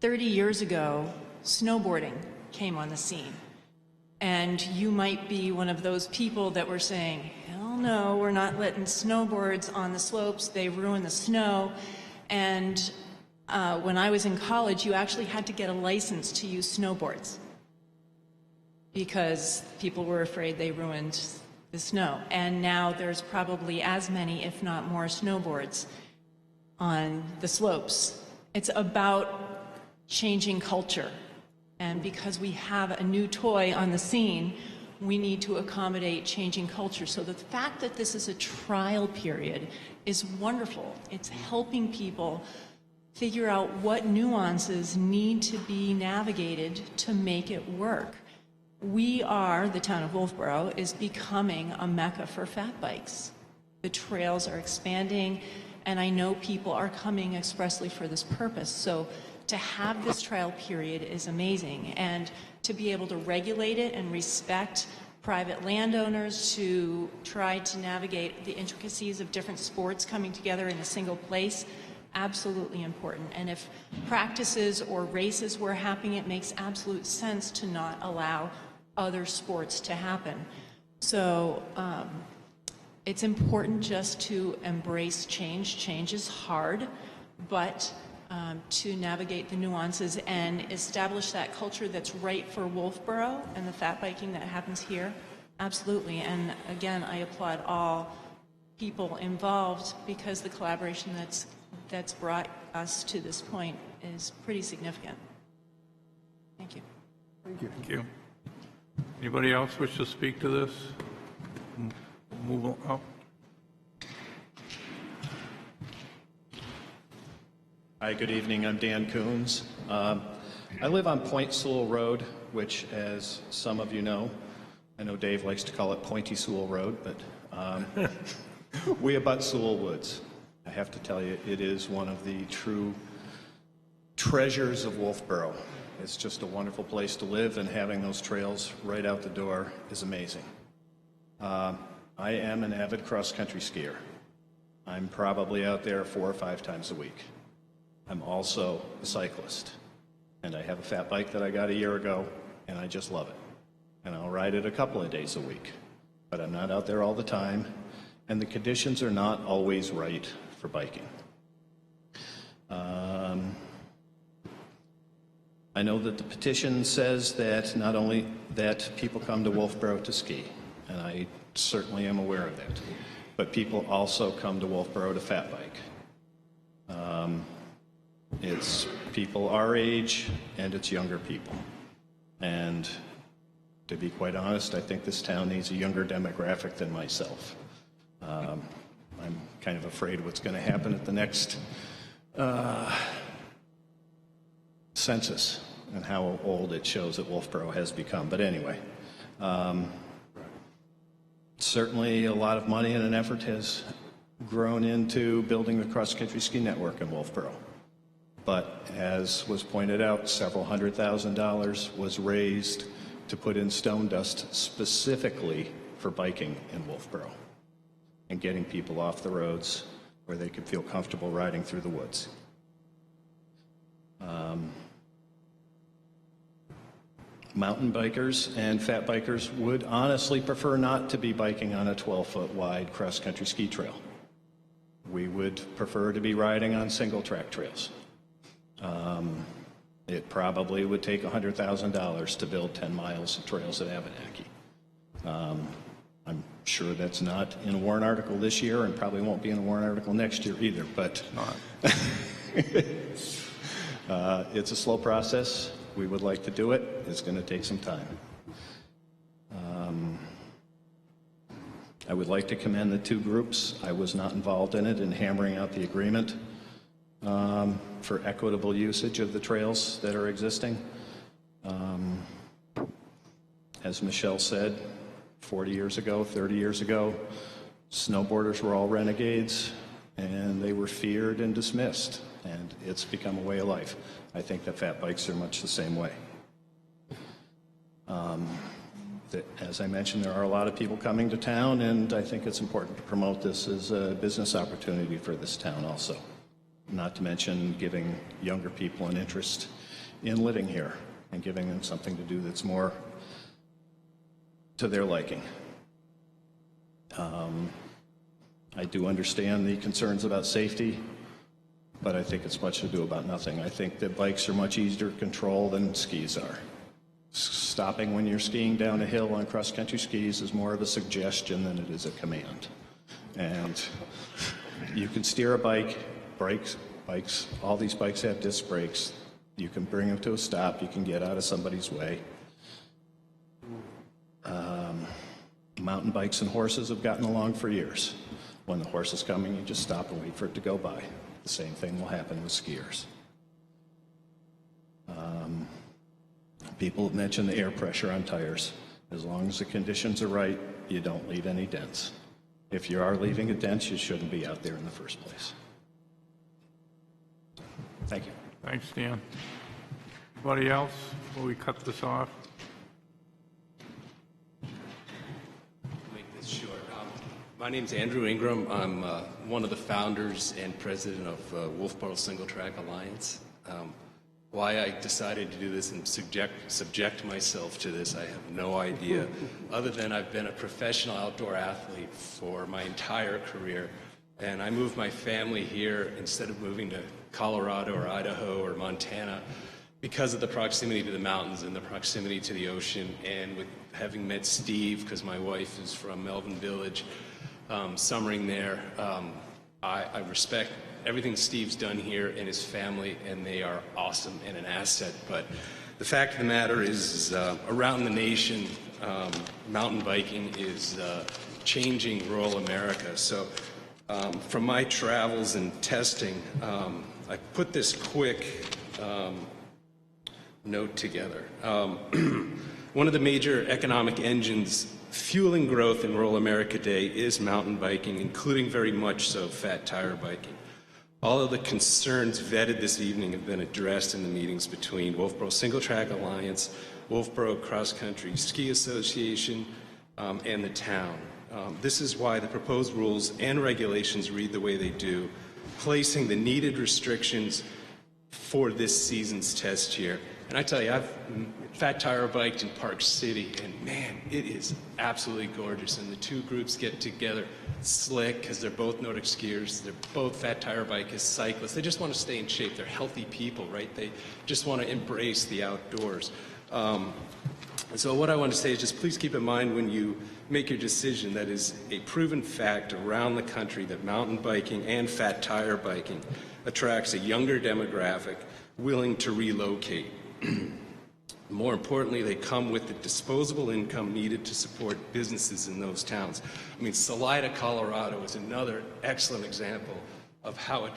S14: 30 years ago, snowboarding came on the scene. And you might be one of those people that were saying, hell no, we're not letting snowboards on the slopes, they ruin the snow. And when I was in college, you actually had to get a license to use snowboards because people were afraid they ruined the snow. And now there's probably as many, if not more, snowboards on the slopes. It's about changing culture. And because we have a new toy on the scene, we need to accommodate changing culture. So the fact that this is a trial period is wonderful. It's helping people figure out what nuances need to be navigated to make it work. We are, the town of Wolfeboro, is becoming a mecca for fat bikes. The trails are expanding, and I know people are coming expressly for this purpose. So to have this trial period is amazing, and to be able to regulate it and respect private landowners, to try to navigate the intricacies of different sports coming together in a single place, absolutely important. And if practices or races were happening, it makes absolute sense to not allow other sports to happen. So it's important just to embrace change. Change is hard, but to navigate the nuances and establish that culture that's right for Wolfeboro and the fat biking that happens here, absolutely. And again, I applaud all people involved because the collaboration that's brought us to this point is pretty significant. Thank you.
S4: Thank you.
S1: Thank you. Anybody else wish to speak to this? Move on up.
S15: Hi, good evening. I'm Dan Coons. I live on Point Sewell Road, which, as some of you know, I know Dave likes to call it Pointy Sewell Road, but we abut Sewell Woods. I have to tell you, it is one of the true treasures of Wolfeboro. It's just a wonderful place to live, and having those trails right out the door is amazing. I am an avid cross-country skier. I'm probably out there 4 or 5 times a week. I'm also a cyclist, and I have a fat bike that I got a year ago, and I just love it. And I'll ride it a couple of days a week, but I'm not out there all the time, and the conditions are not always right for biking. I know that the petition says that not only that people come to Wolfeboro to ski, and I certainly am aware of that, but people also come to Wolfeboro to fat bike. It's people our age, and it's younger people. And to be quite honest, I think this town needs a younger demographic than myself. I'm kind of afraid what's going to happen at the next census and how old it shows that Wolfeboro has become. But anyway, certainly a lot of money and an effort has grown into building the cross-country ski network in Wolfeboro. But as was pointed out, several $100,000 was raised to put in stone dust specifically for biking in Wolfeboro and getting people off the roads where they could feel comfortable riding through the woods. Mountain bikers and fat bikers would honestly prefer not to be biking on a 12-foot wide cross-country ski trail. We would prefer to be riding on single-track trails. It probably would take $100,000 to build 10 miles of trails at Abenaki. I'm sure that's not in a warrant article this year and probably won't be in a warrant article next year either, but it's a slow process. We would like to do it. It's going to take some time. I would like to commend the two groups. I was not involved in it in hammering out the agreement for equitable usage of the trails that are existing. As Michelle said, 40 years ago, 30 years ago, snowboarders were all renegades and they were feared and dismissed, and it's become a way of life. I think that fat bikes are much the same way. As I mentioned, there are a lot of people coming to town, and I think it's important to promote this as a business opportunity for this town also. Not to mention giving younger people an interest in living here and giving them something to do that's more to their liking. I do understand the concerns about safety, but I think it's much ado about nothing. I think that bikes are much easier to control than skis are. Stopping when you're skiing down a hill on cross-country skis is more of a suggestion than it is a command. And you can steer a bike, bikes, all these bikes have disc brakes. You can bring them to a stop, you can get out of somebody's way. Mountain bikes and horses have gotten along for years. When the horse is coming, you just stop and wait for it to go by. The same thing will happen with skiers. People have mentioned the air pressure on tires. As long as the conditions are right, you don't leave any dents. If you are leaving a dent, you shouldn't be out there in the first place. Thank you.
S1: Thanks, Dan. Anybody else before we cut this off?
S16: Make this short. My name's Andrew Ingram. I'm one of the founders and president of Wolfeboro Single Track Alliance. Why I decided to do this and subject myself to this, I have no idea, other than I've been a professional outdoor athlete for my entire career. And I moved my family here instead of moving to Colorado or Idaho or Montana because of the proximity to the mountains and the proximity to the ocean. And with having met Steve, because my wife is from Melvin Village, summering there, I respect everything Steve's done here and his family, and they are awesome and an asset. But the fact of the matter is, around the nation, mountain biking is changing rural America. So from my travels and testing, I put this quick note together. One of the major economic engines fueling growth in rural America today is mountain biking, including very much so fat tire biking. All of the concerns vetted this evening have been addressed in the meetings between Wolfeboro Single Track Alliance, Wolfeboro Cross Country Ski Association, and the town. This is why the proposed rules and regulations read the way they do, placing the needed restrictions for this season's test year. And I tell you, I've fat tire biked in Park City, and man, it is absolutely gorgeous. And the two groups get together, slick, because they're both Nordic skiers, they're both fat tire bikers, cyclists. They just want to stay in shape. They're healthy people, right? They just want to embrace the outdoors. So what I want to say is just please keep in mind when you make your decision that is a proven fact around the country that mountain biking and fat tire biking attracts a younger demographic willing to relocate. More importantly, they come with the disposable income needed to support businesses in those towns. I mean, Salida, Colorado is another excellent example of how a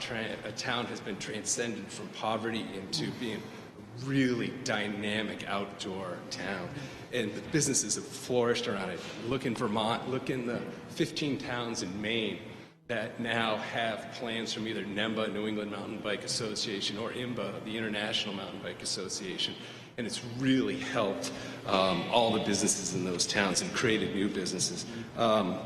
S16: town has been transcended from poverty into being a really dynamic outdoor town. And the businesses have flourished around it. Look in Vermont, look in the 15 towns in Maine that now have plans from either NEMBA, New England Mountain Bike Association, or IMBA, the International Mountain Bike Association. And it's really helped all the businesses in those towns and created new businesses.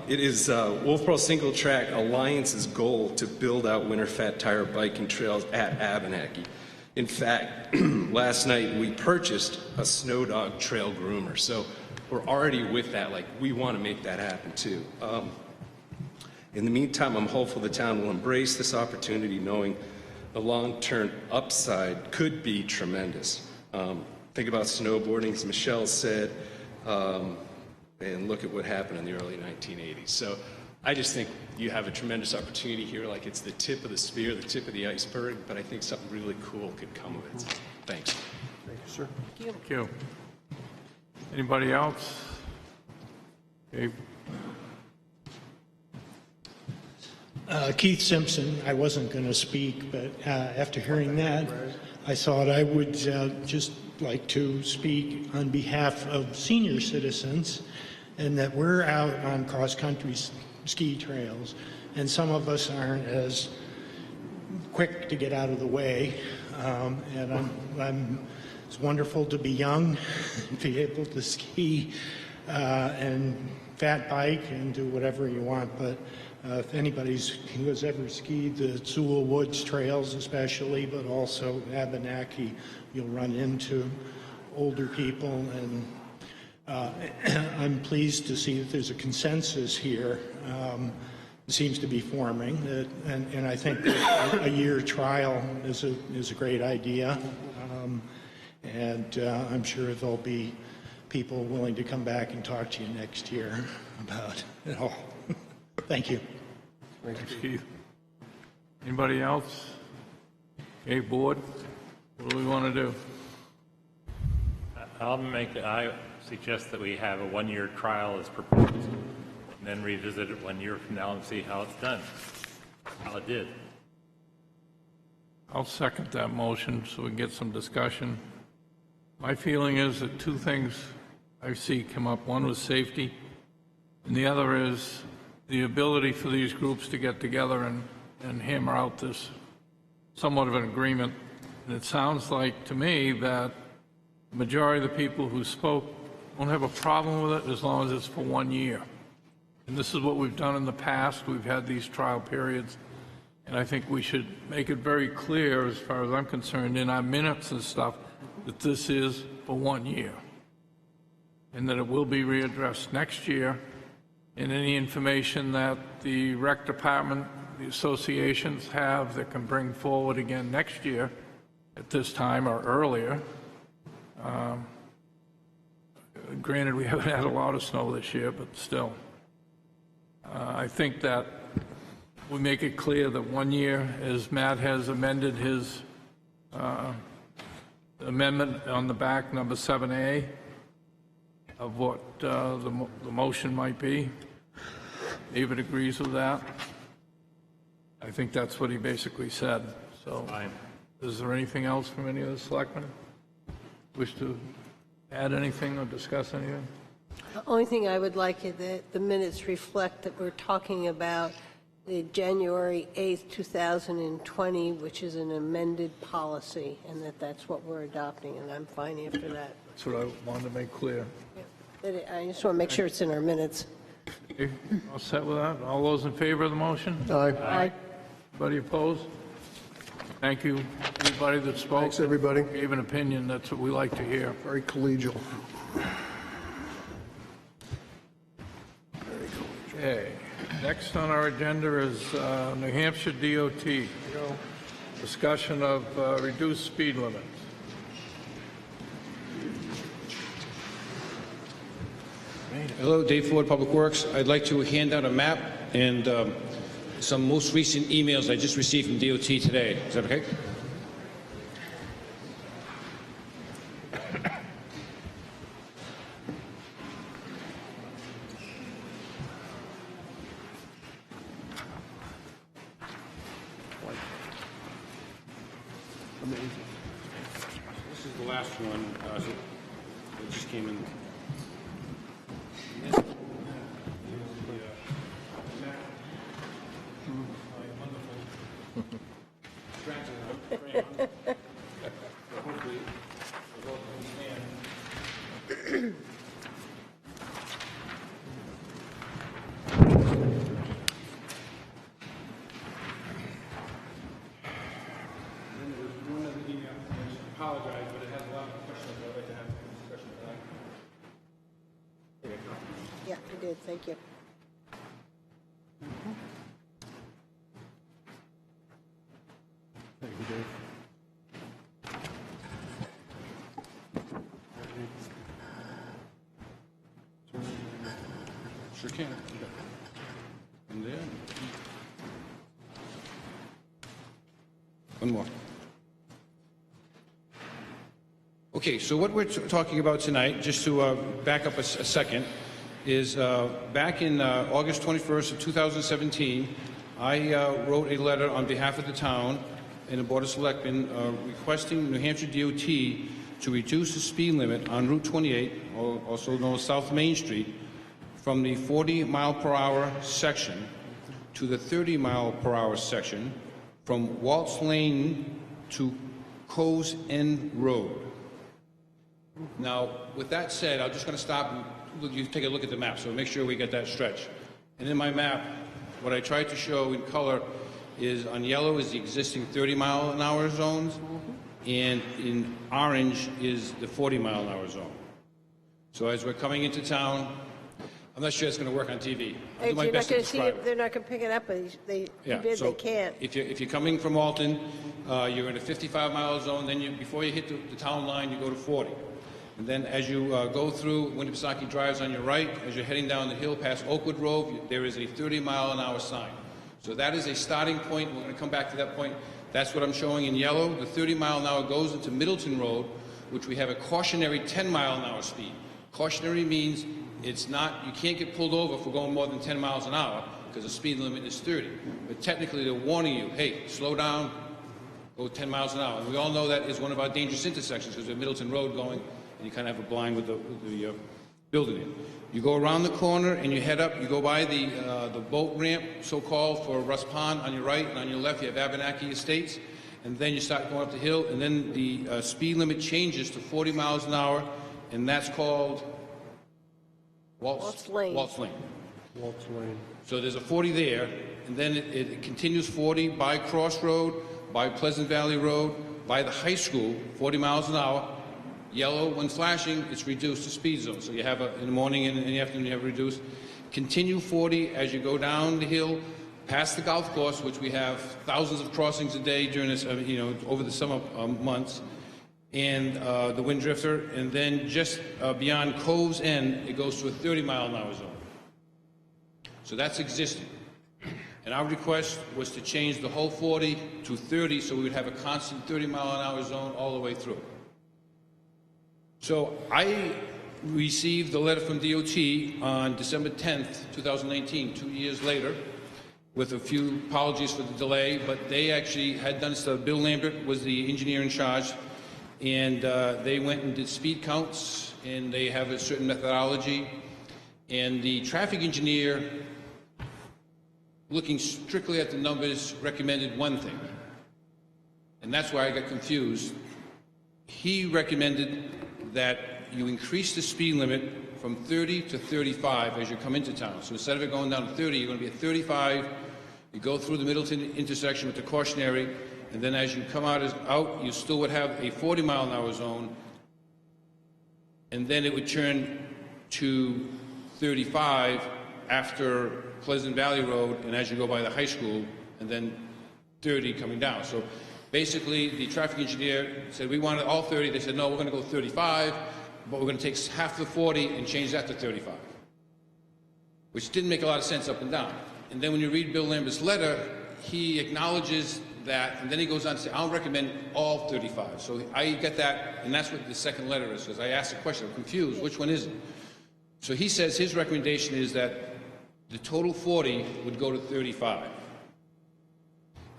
S16: It is Wolfeboro Single Track Alliance's goal to build out winter fat tire biking trails at Abenaki. In fact, last night we purchased a Snow Dog trail groomer. So we're already with that, like we want to make that happen too. In the meantime, I'm hopeful the town will embrace this opportunity knowing the long-term upside could be tremendous. Think about snowboarding, as Michelle said, and look at what happened in the early 1980s. So I just think you have a tremendous opportunity here, like it's the tip of the spear, the tip of the iceberg, but I think something really cool could come of it. So, thanks.
S4: Thank you, sir.
S1: Thank you. Anybody else? Okay.
S17: Keith Simpson. I wasn't going to speak, but after hearing that, I thought I would just like to speak on behalf of senior citizens, and that we're out on cross-country ski trails, and some of us aren't as quick to get out of the way, and it's wonderful to be young and be able to ski and fat bike and do whatever you want. But if who has ever skied the Sewell Woods trails especially, but also Abenaki, you'll run into older people. And I'm pleased to see that there's a consensus here. It seems to be forming, and I think that a year trial is a great idea. And I'm sure there'll be people willing to come back and talk to you next year about it all. Thank you.
S1: Thanks, Keith. Anybody else? Okay, board, what do we want to do?
S6: I suggest that we have a one-year trial as proposed, and then revisit it 1 year from now and see how it's done, how it did.
S1: I'll second that motion so we can get some discussion. My feeling is that two things I see come up. One was safety, and the other is the ability for these groups to get together and hammer out this somewhat of an agreement. And it sounds like to me that the majority of the people who spoke won't have a problem with it as long as it's for 1 year. And this is what we've done in the past. We've had these trial periods. And I think we should make it very clear, as far as I'm concerned, in our minutes and stuff, that this is for 1 year. And that it will be readdressed next year. And any information that the rec department, the associations have that can bring forward again next year at this time or earlier. Granted, we haven't had a lot of snow this year, but still. I think that we make it clear that 1 year, as Matt has amended his amendment on the back, number 7A, of what the motion might be. David agrees with that. I think that's what he basically said. So, is there anything else from any of the selectmen? Wish to add anything or discuss anything?
S3: The only thing I would like is that the minutes reflect that we're talking about the January 8th, 2020, which is an amended policy, and that's what we're adopting, and I'm fine after that.
S1: That's what I wanted to make clear.
S3: I just want to make sure it's in our minutes.
S1: Okay, all set with that? All those in favor of the motion?
S4: Aye.
S3: Aye.
S1: Anybody opposed? Thank you, everybody that spoke.
S4: Thanks, everybody.
S1: Gave an opinion. That's what we like to hear.
S4: Very collegial.
S1: Okay, next on our agenda is New Hampshire DOT. Discussion of reduced speed limits.
S18: Hello, Dave Ford, Public Works. I'd like to hand out a map and some most recent emails I just received from DOT today. Is that okay?
S4: Amazing.
S18: This is the last one. It just came in. Apologize, but it has a lot of questions I'd like to have a discussion tonight.
S3: Yeah, I did. Thank you.
S4: Thank you, Dave.
S18: Sure can. And there. One more. Okay, so what we're talking about tonight, just to back up a second, is back in August 21st of 2017, I wrote a letter on behalf of the town and the Board of Selectmen requesting New Hampshire DOT to reduce the speed limit on Route 28, also known as South Main Street, from the 40-mile-per-hour section to the 30-mile-per-hour section from Waltz Lane to Coe's End Road. Now, with that said, I'm just going to stop and you take a look at the map, so make sure we get that stretch. And in my map, what I tried to show in color is on yellow is the existing 30-mile-an-hour zones, and in orange is the 40-mile-an-hour zone. So as we're coming into town, I'm not sure it's going to work on TV. I'll do my
S3: You're not
S18: best to
S3: going to see
S18: describe
S3: it,
S18: it.
S3: they're not going to pick it up, but they
S18: So
S3: they can't.
S18: if you're coming from Alton, you're in a 55-mile zone. Then before you hit the town line, you go to 40. And then as you go through Winnipesaukee Drive's on your right, as you're heading down the hill past Oakwood Road, there is a 30-mile-an-hour sign. So that is a starting point. We're going to come back to that point. That's what I'm showing in yellow. The 30-mile-an-hour goes into Middleton Road, which we have a cautionary 10-mile-an-hour speed. Cautionary means it's not, you can't get pulled over for going more than 10 miles an hour because the speed limit is 30. But technically they're warning you, hey, slow down, go 10 miles an hour. And we all know that is one of our dangerous intersections because there's Middleton Road going, and you kind of have a blind with the building it. You go around the corner and you head up, you go by the boat ramp, so-called, for Russ Pond on your right, and on your left you have Abenaki Estates, and then you start going up the hill, and then the speed limit changes to 40 miles an hour, and that's called Waltz Lane. Waltz Lane.
S4: Waltz Lane.
S18: So there's a 40 there, and then it continues 40 by Cross Road, by Pleasant Valley Road, by the high school, 40 miles an hour. Yellow, when flashing, it's reduced to speed zone. So you have in the morning and in the afternoon you have reduced. Continue 40 as you go down the hill, past the golf course, which we have thousands of crossings a day during this, over the summer months, and the Wind Drifter, and then just beyond Cove's End, it goes to a 30-mile-an-hour zone. So that's existing. And our request was to change the whole 40 to 30 so we would have a constant 30-mile-an-hour zone all the way through. So I received the letter from DOT on December 10th, 2019, 2 years later, with a few apologies for the delay, but they actually had done stuff. Bill Lambert was the engineer in charge, and they went and did speed counts, and they have a certain methodology, and the traffic engineer, looking strictly at the numbers, recommended one thing, and that's why I got confused. He recommended that you increase the speed limit from 30 to 35 as you come into town. So instead of it going down to 30, you're going to be at 35. You go through the Middleton intersection with the cautionary, and then as you come out, you still would have a 40-mile-an-hour zone, and then it would turn to 35 after Pleasant Valley Road, and as you go by the high school, and then 30 coming down. So basically, the traffic engineer said, we wanted all 30. They said, no, we're going to go 35, but we're going to take half the 40 and change that to 35, which didn't make a lot of sense up and down. And then when you read Bill Lambert's letter, he acknowledges that, and then he goes on to say, I'll recommend all 35. So I get that, and that's what the second letter is, because I asked the question, I'm confused, which one is it? So he says his recommendation is that the total 40 would go to 35.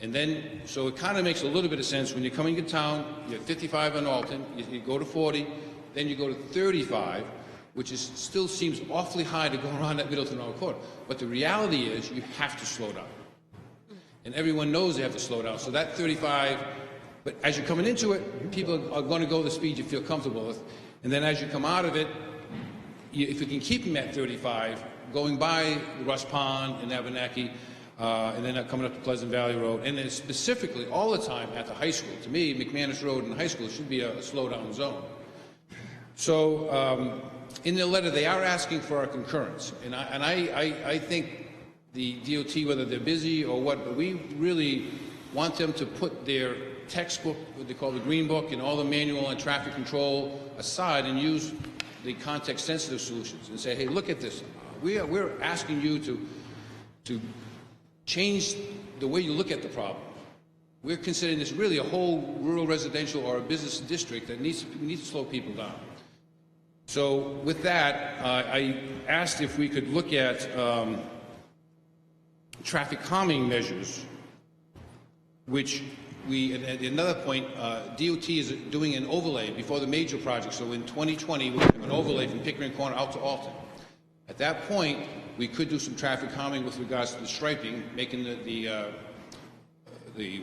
S18: And then, so it kind of makes a little bit of sense when you're coming to town, you're at 55 on Alton, you go to 40, then you go to 35, which still seems awfully high to go around that Middleton Road corner. But the reality is you have to slow down. And everyone knows they have to slow down. So that 35, but as you're coming into it, people are going to go the speed you feel comfortable with. And then as you come out of it, if you can keep them at 35, going by Russ Pond and Abenaki, and then coming up to Pleasant Valley Road, and then specifically all the time at the high school. To me, McManus Road and high school should be a slow-down zone. So in their letter, they are asking for our concurrence, and I think the DOT, whether they're busy or what, but we really want them to put their textbook, what they call the Green Book, and all the manual on traffic control aside and use the context-sensitive solutions and say, hey, look at this. We're asking you to change the way you look at the problem. We're considering this really a whole rural residential or a business district that needs to slow people down. So with that, I asked if we could look at traffic calming measures, which at another point, DOT is doing an overlay before the major project. So in 2020, we're going to have an overlay from Pickering Corner out to Alton. At that point, we could do some traffic calming with regards to the striping, making the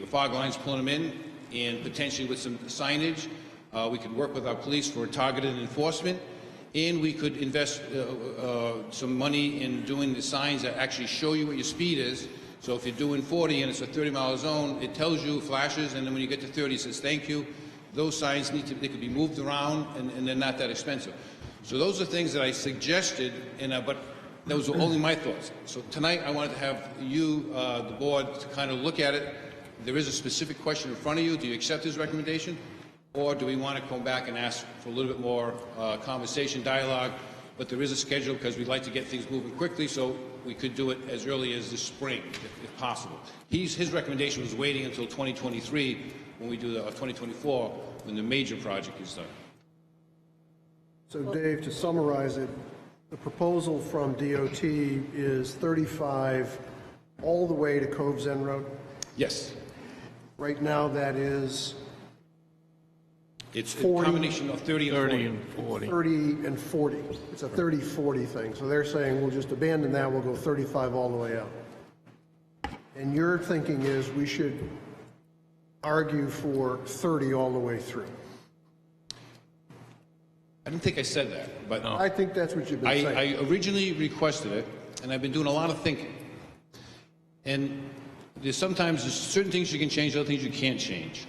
S18: fog lines, pulling them in, and potentially with some signage. We could work with our police for targeted enforcement, and we could invest some money in doing the signs that actually show you what your speed is. So if you're doing 40 and it's a 30-mile zone, it tells you, flashes, and then when you get to 30, it says thank you. Those signs they could be moved around, and they're not that expensive. So those are things that I suggested, but those were only my thoughts. So tonight I wanted to have you, the board, to kind of look at it. There is a specific question in front of you. Do you accept his recommendation? Or do we want to come back and ask for a little bit more conversation, dialogue? But there is a schedule because we'd like to get things moving quickly, so we could do it as early as this spring, if possible. His recommendation was waiting until 2023, when we do the 2024, when the major project is done.
S4: So Dave, to summarize it, the proposal from DOT is 35 all the way to Coves End Road?
S18: Yes.
S4: Right now, that is...
S18: It's
S4: 40,
S18: a combination of 30 and 40.
S4: 30 and 40. It's a 30-40 thing. So they're saying we'll just abandon that, we'll go 35 all the way out. And your thinking is we should argue for 30 all the way through.
S18: I didn't think I said that, but... No.
S4: I think that's what you've been saying.
S18: I originally requested it, and I've been doing a lot of thinking. And there's certain things you can change, other things you can't change.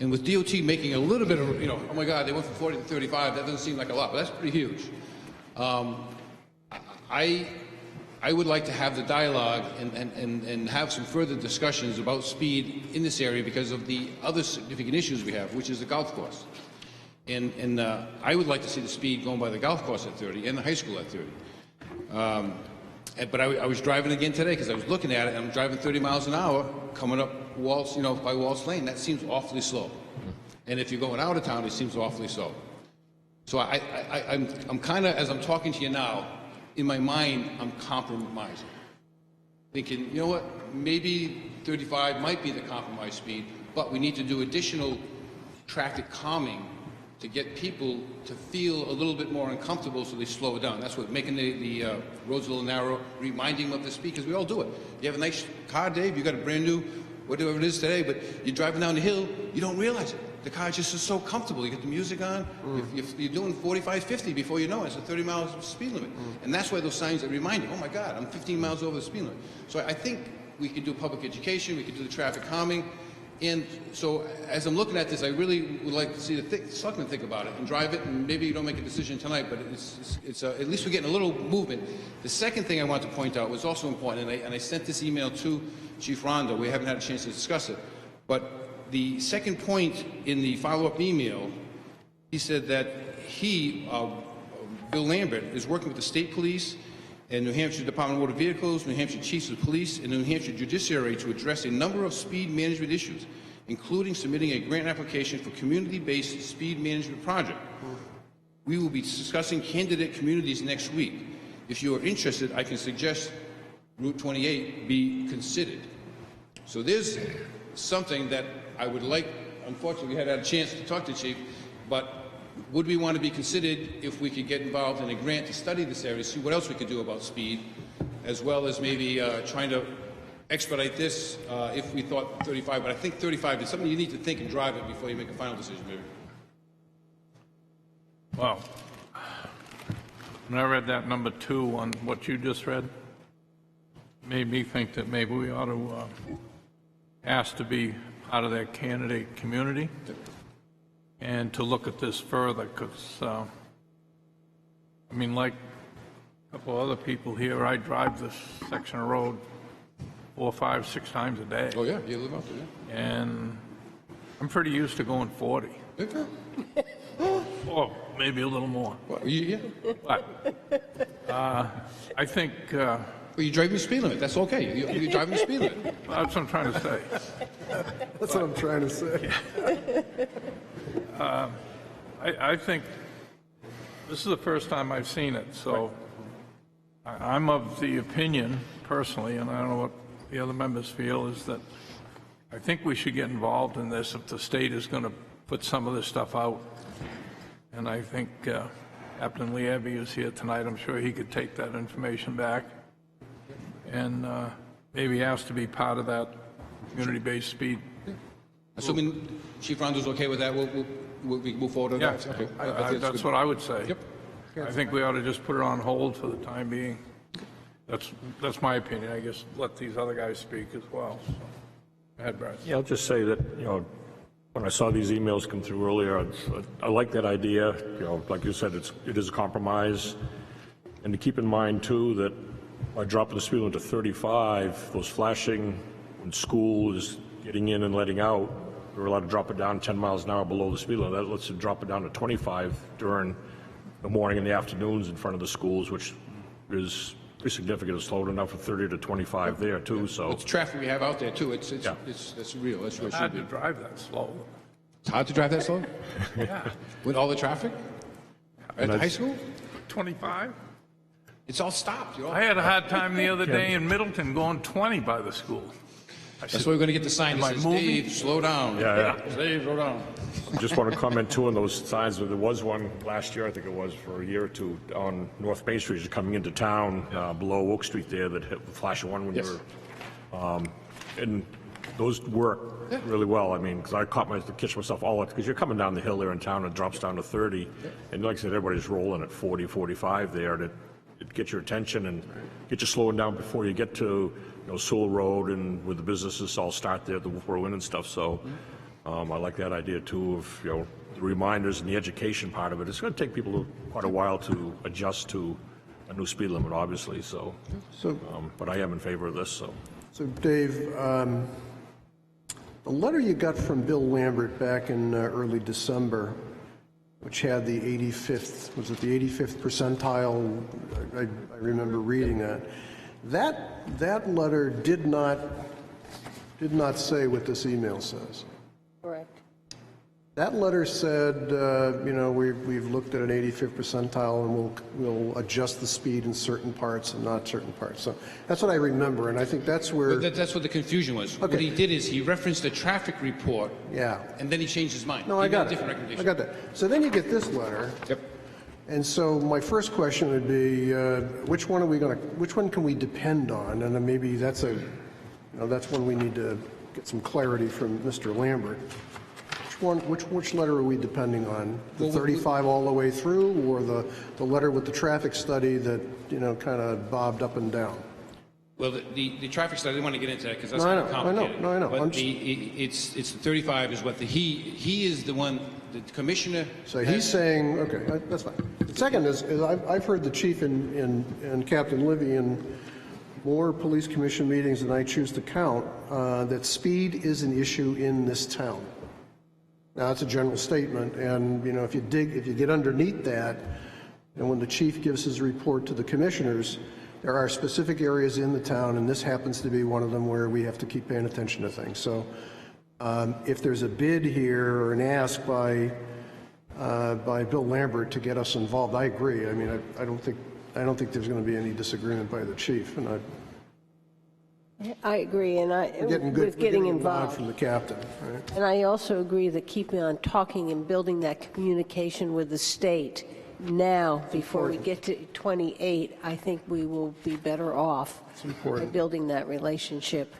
S18: And with DOT making a little bit of, oh my God, they went from 40 to 35, that doesn't seem like a lot, but that's pretty huge. I would like to have the dialogue and have some further discussions about speed in this area because of the other significant issues we have, which is the golf course. And I would like to see the speed going by the golf course at 30 and the high school at 30. But I was driving again today because I was looking at it, and I'm driving 30 miles an hour coming up Waltz, by Waltz Lane. That seems awfully slow. And if you're going out of town, it seems awfully slow. So I'm kind of, as I'm talking to you now, in my mind, I'm compromising. Thinking, you know what, maybe 35 might be the compromise speed, but we need to do additional traffic calming to get people to feel a little bit more uncomfortable so they slow it down. That's what, making the roads a little narrow, reminding them of the speed, because we all do it. You have a nice car, Dave, you got a brand new, whatever it is today, but you're driving down the hill, you don't realize it. The car just is so comfortable. You get the music on, you're doing 45, 50 before you know it. It's a 30 miles speed limit. And that's why those signs that remind you, oh my God, I'm 15 miles over the speed limit. So I think we could do public education, we could do the traffic calming. And so as I'm looking at this, I really would like to see the selectmen think about it and drive it, and maybe you don't make a decision tonight, but it's at least we're getting a little movement. The second thing I want to point out was also important, and I sent this email to Chief Rondo. We haven't had a chance to discuss it. But the second point in the follow-up email, he said that Bill Lambert, is working with the state police and New Hampshire Department of Motor Vehicles, New Hampshire Chiefs of Police, and New Hampshire Judiciary to address a number of speed management issues, including submitting a grant application for community-based speed management project. We will be discussing candidate communities next week. If you are interested, I can suggest Route 28 be considered. So there's something that I would like, unfortunately, we haven't had a chance to talk to Chief, but would we want to be considered if we could get involved in a grant to study this area, see what else we could do about speed, as well as maybe trying to expedite this if we thought 35. But I think 35 is something you need to think and drive it before you make a final decision, maybe.
S1: Well, when I read that number 2 on what you just read, made me think that maybe we ought to ask to be part of that candidate community and to look at this further, because, I mean, like a couple other people here, I drive this section of road 4, 5, 6 times a day.
S18: Oh, yeah, you live out there, yeah.
S1: And I'm pretty used to going 40. Or maybe a little more.
S18: Well, yeah.
S1: But I think...
S18: well, you're driving the speed limit. That's okay. You're driving the speed limit.
S1: That's what I'm trying to say.
S4: That's what I'm trying to say.
S1: I think this is the first time I've seen it, so I'm of the opinion, personally, and I don't know what the other members feel, is that I think we should get involved in this if the state is going to put some of this stuff out. And I think Captain Liabi is here tonight. I'm sure he could take that information back and maybe ask to be part of that community-based speed.
S18: Assuming Chief Rondo's okay with that, we'll we move forward on
S1: Yeah,
S18: that? Okay.
S1: I-
S18: think
S1: that's
S18: good.
S1: what I would say.
S18: Yep.
S1: I think we ought to just put it on hold for the time being. That's my opinion. I guess let these other guys speak as well. So. Go ahead, Brad.
S19: Yeah, I'll just say that, when I saw these emails come through earlier, I like that idea. Like you said, it is a compromise. And to keep in mind, too, that by dropping the speed limit to 35, those flashing when school is getting in and letting out, we're allowed to drop it down 10 miles an hour below the speed limit. That lets it drop it down to 25 during the morning and the afternoons in front of the schools, which is pretty significant. It's slowed enough for 30 to 25 there, too. So
S18: It's traffic we have out there, too. It's real. That's where it
S1: It's
S18: should
S1: hard
S18: be.
S1: to drive that slow.
S18: It's hard to drive that slow?
S1: Yeah.
S18: With all the traffic? At the high school?
S1: 25?
S18: It's all stopped.
S1: I had a hard time the other day in Middleton going 20 by the school.
S18: That's why we're going to get the sign
S1: Am
S18: that
S1: I
S18: says,
S1: moving?
S18: Dave, slow down.
S19: Yeah.
S18: Dave, slow down.
S19: I just want to comment, too, on those signs. There was one last year, I think it was, for a year or two, on North Main Street, as you're coming into town, below Oak Street there, that hit the flash one when you were... and those work really well. I mean, because I catch myself all because you're coming down the hill there in town, and it drops down to 30. And like I said, everybody's rolling at 40, 45 there, and it gets your attention and get you slowing down before you get to Sewell Road and where the businesses all start there, the Wolfeboro Inn and stuff. So I like that idea too of the reminders and the education part of it. It's going to take people quite a while to adjust to a new speed limit, obviously. So, but I am in favor of this.
S4: So Dave, the letter you got from Bill Lambert back in early December, which had the 85th, was it the 85th percentile? I remember reading that. That letter did not say what this email says.
S3: Correct.
S4: That letter said, we've looked at an 85th percentile and we'll adjust the speed in certain parts and not certain parts. So that's what I remember, and I think that's where...
S18: Well, that's what the confusion was.
S4: Okay.
S18: What he did is he referenced the traffic report.
S4: Yeah.
S18: And then he changed his mind.
S4: No,
S18: He
S4: I
S18: made
S4: got
S18: a
S4: it.
S18: different recommendation.
S4: I got that. So then you get this letter.
S18: Yep.
S4: And so my first question would be, which one can we depend on? And then maybe that's that's when we need to get some clarity from Mr. Lambert. Which letter are we depending on? The 35 all the way through, or the letter with the traffic study that kind of bobbed up and down?
S18: Well, the traffic study, I didn't want to get into that because that's
S4: No, I
S18: kind of
S4: know,
S18: complicated.
S4: I know.
S18: But it's the 35 is what he is the one, the commissioner.
S4: So he's saying, okay, that's fine. The second is I've heard the chief and Captain Livy in more police commission meetings than I choose to count, that speed is an issue in this town. Now, that's a general statement, and if you get underneath that, and when the chief gives his report to the commissioners, there are specific areas in the town, and this happens to be one of them, where we have to keep paying attention to things. So if there's a bid here or an ask by Bill Lambert to get us involved, I agree. I mean, I don't think there's going to be any disagreement by the chief, and
S3: I agree, and with getting involved
S4: from the captain. Right?
S3: And I also agree that keeping on talking and building that communication with the state now, before we get to 28, I think we will be better off by building that relationship.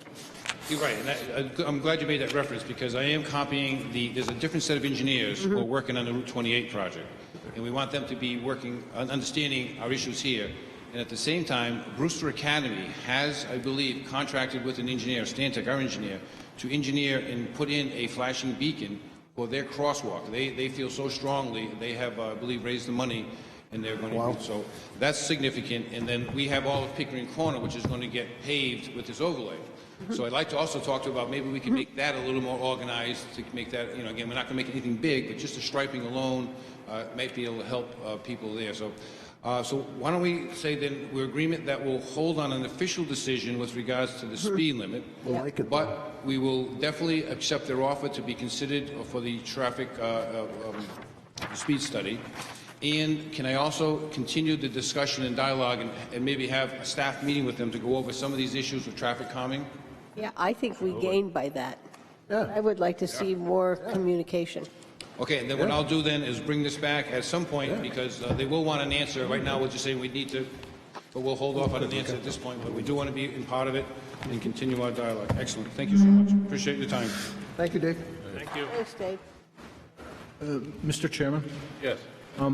S18: You're right, and I'm glad you made that reference because I am copying there's a different set of engineers who are working on the Route 28 project, and we want them to be working on understanding our issues here. And at the same time, Brewster Academy has, I believe, contracted with an engineer, Stantec, our engineer, to engineer and put in a flashing beacon for their crosswalk. They feel so strongly, they have, I believe, raised the money, and they're going to do so. That's significant. And then we have all of Pickering Corner, which is going to get paved with this overlay. So I'd like to also talk to about maybe we can make that a little more organized to make that, again, we're not going to make anything big, but just the striping alone might be able to help people there. So why don't we say then we're agreement that we'll hold on an official decision with regards to the speed limit, but we will definitely accept their offer to be considered for the traffic speed study. And can I also continue the discussion and dialogue and maybe have a staff meeting with them to go over some of these issues with traffic calming?
S3: Yeah, I think we gained by that. I would like to see more communication.
S18: Okay, and then what I'll do then is bring this back at some point because they will want an answer. Right now, we're just saying we need to, but we'll hold off on an answer at this point. But we do want to be in part of it and continue our dialogue. Excellent. Thank you so much. Appreciate your time.
S4: Thank you, Dave.
S1: Thank you.
S3: Thanks, Dave.
S2: Mr. Chairman?
S1: Yes.
S2: I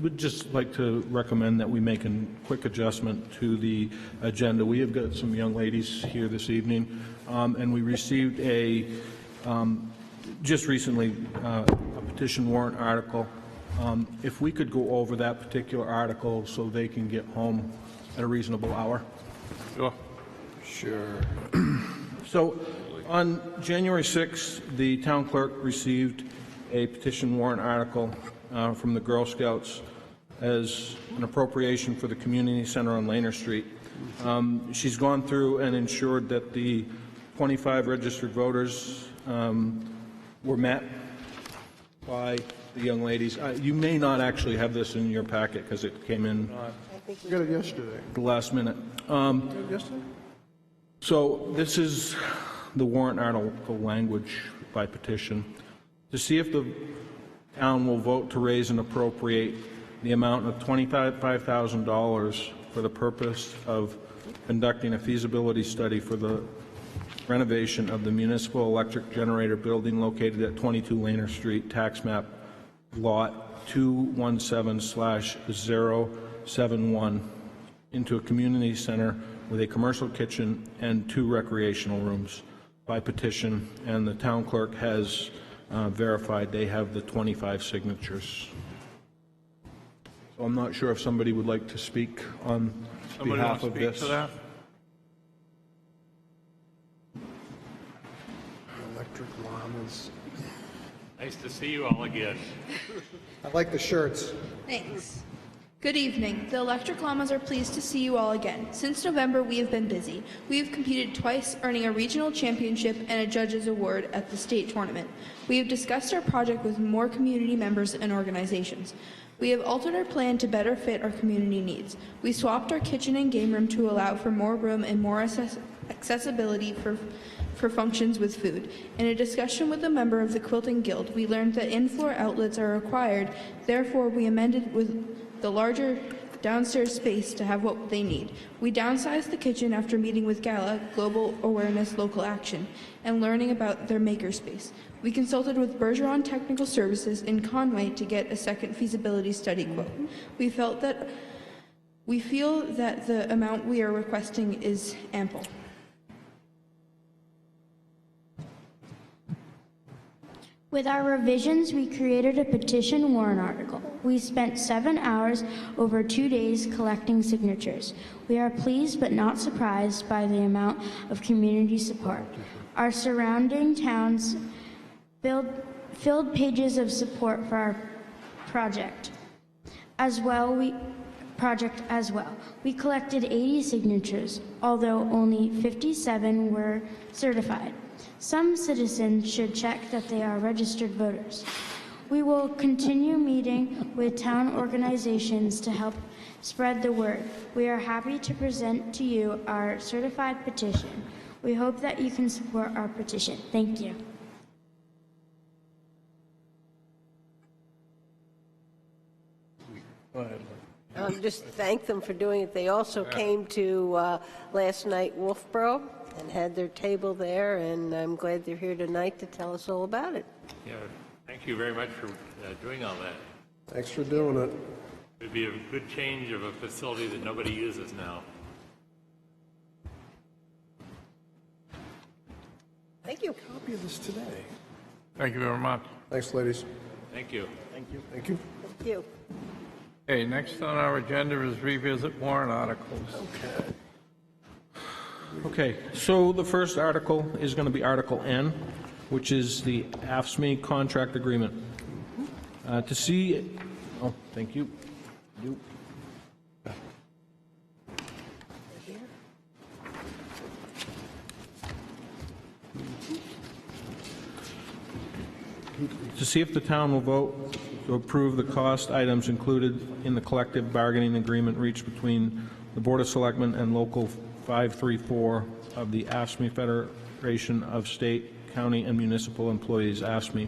S2: would just like to recommend that we make a quick adjustment to the agenda. We have got some young ladies here this evening, and we received just recently, a petition warrant article. If we could go over that particular article so they can get home at a reasonable hour.
S1: Sure.
S2: Sure. So, on January 6th, the town clerk received a petition warrant article from the Girl Scouts as an appropriation for the community center on Laner Street. She's gone through and ensured that the 25 registered voters were met by the young ladies. You may not actually have this in your packet because it came in
S4: We got it yesterday.
S2: the last minute.
S4: Yesterday?
S2: So this is the warrant article language by petition. To see if the town will vote to raise and appropriate the amount of $25,000 for the purpose of conducting a feasibility study for the renovation of the municipal electric generator building located at 22 Laner Street, tax map lot 217/071, into a community center with a commercial kitchen and 2 recreational rooms by petition, and the town clerk has verified they have the 25 signatures. So I'm not sure if somebody would like to speak on
S1: Somebody
S2: behalf
S1: want
S2: of
S1: to speak
S2: this.
S1: to that?
S4: Electric llamas.
S6: Nice to see you all again.
S4: I like the shirts.
S20: Thanks. Good evening. The Electric Llamas are pleased to see you all again. Since November, we have been busy. We have competed twice, earning a regional championship and a judge's award at the state tournament. We have discussed our project with more community members and organizations. We have altered our plan to better fit our community needs. We swapped our kitchen and game room to allow for more room and more accessibility for functions with food. In a discussion with a member of the Quilting Guild, we learned that in-floor outlets are required. Therefore, we amended with the larger downstairs space to have what they need. We downsized the kitchen after meeting with GALA, Global Awareness Local Action, and learning about their makerspace. We consulted with Bergeron Technical Services in Conway to get a second feasibility study quote. We feel that the amount we are requesting is ample.
S21: With our revisions, we created a petition warrant article. We spent 7 hours over 2 days collecting signatures. We are pleased but not surprised by the amount of community support. Our surrounding towns filled pages of support for our project as well. We collected 80 signatures, although only 57 were certified. Some citizens should check that they are registered voters. We will continue meeting with town organizations to help spread the word. We are happy to present to you our certified petition. We hope that you can support our petition. Thank you.
S1: Go ahead.
S3: Just thank them for doing it. They also came to last night Wolfeboro and had their table there, and I'm glad they're here tonight to tell us all about it.
S6: Yeah, thank you very much for doing all that.
S4: Thanks for doing it.
S6: It would be a good change of a facility that nobody uses now.
S3: Thank you.
S4: Copy of this today.
S1: Thank you very much.
S4: Thanks, ladies.
S6: Thank you.
S4: Thank you. Thank you.
S3: Thank you.
S1: Okay, next on our agenda is revisit warrant articles.
S2: Okay, so the first article is going to be Article N, which is the AFSCME contract agreement. To see, oh, thank you. To see if the town will vote to approve the cost items included in the collective bargaining agreement reached between the Board of Selectmen and Local 534 of the AFSCME Federation of State, County, and Municipal Employees, AFSCME,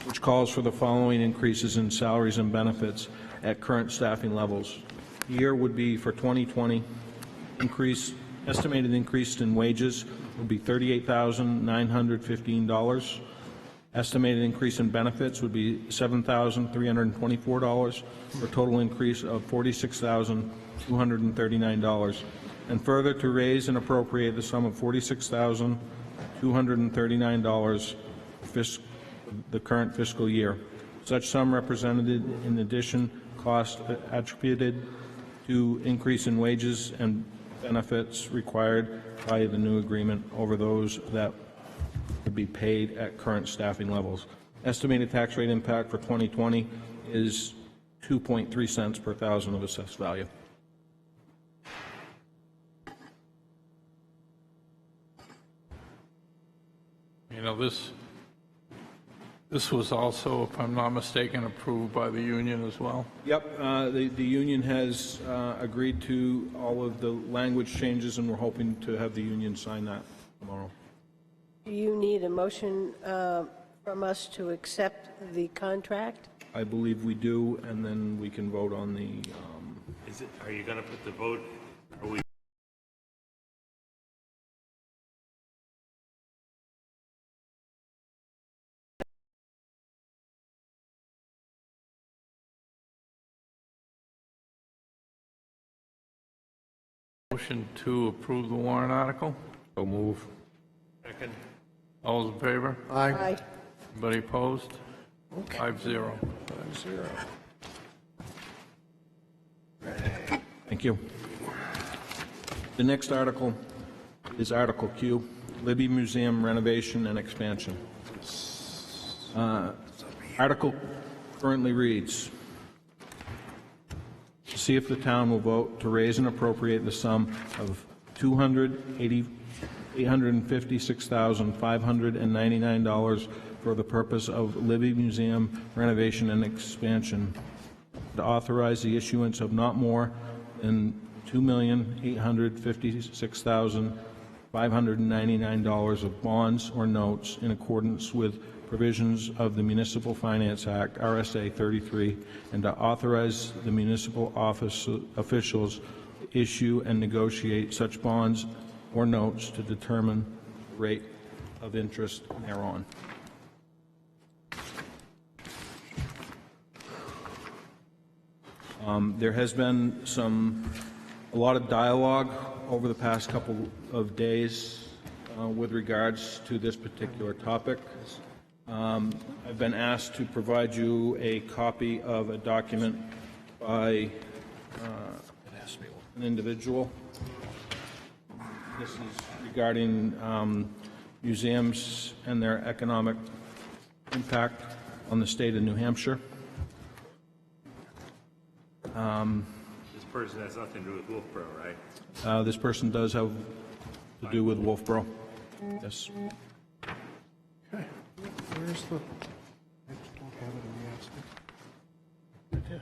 S2: which calls for the following increases in salaries and benefits at current staffing levels. Year would be for 2020, estimated increase in wages would be $38,915. Estimated increase in benefits would be $7,324, for a total increase of $46,239. And further, to raise and appropriate the sum of $46,239 for the current fiscal year. Such sum represented in addition cost attributed to increase in wages and benefits required by the new agreement over those that would be paid at current staffing levels. Estimated tax rate impact for 2020 is 2.3 cents per thousand of assessed value.
S1: You know, this was also, if I'm not mistaken, approved by the union as well?
S2: Yep, the union has agreed to all of the language changes, and we're hoping to have the union sign that tomorrow.
S3: Do you need a motion from us to accept the contract?
S2: I believe we do, and then we can vote on the...
S6: Are you going to put the vote, are we?
S1: Motion to approve the warrant article?
S19: So move.
S6: Second.
S1: All those in favor?
S3: Aye.
S1: Anybody opposed? 5-0.
S2: Thank you. The next article is Article Q, Libby Museum renovation and expansion. Article currently reads, to see if the town will vote to raise and appropriate the sum of $856,599 for the purpose of Libby Museum renovation and expansion, to authorize the issuance of not more than $2,856,599 of bonds or notes in accordance with provisions of the Municipal Finance Act, RSA 33, and to authorize the municipal office officials to issue and negotiate such bonds or notes to determine the rate of interest thereon. There has been a lot of dialogue over the past couple of days with regards to this particular topic. I've been asked to provide you a copy of a document by an individual. This is regarding museums and their economic impact on the state of New Hampshire.
S6: This person has nothing to do with Wolfeboro, right?
S2: This person does have to do with Wolfeboro. Yes.
S4: Okay. Where's the... I just don't have it in the abstract. Right there.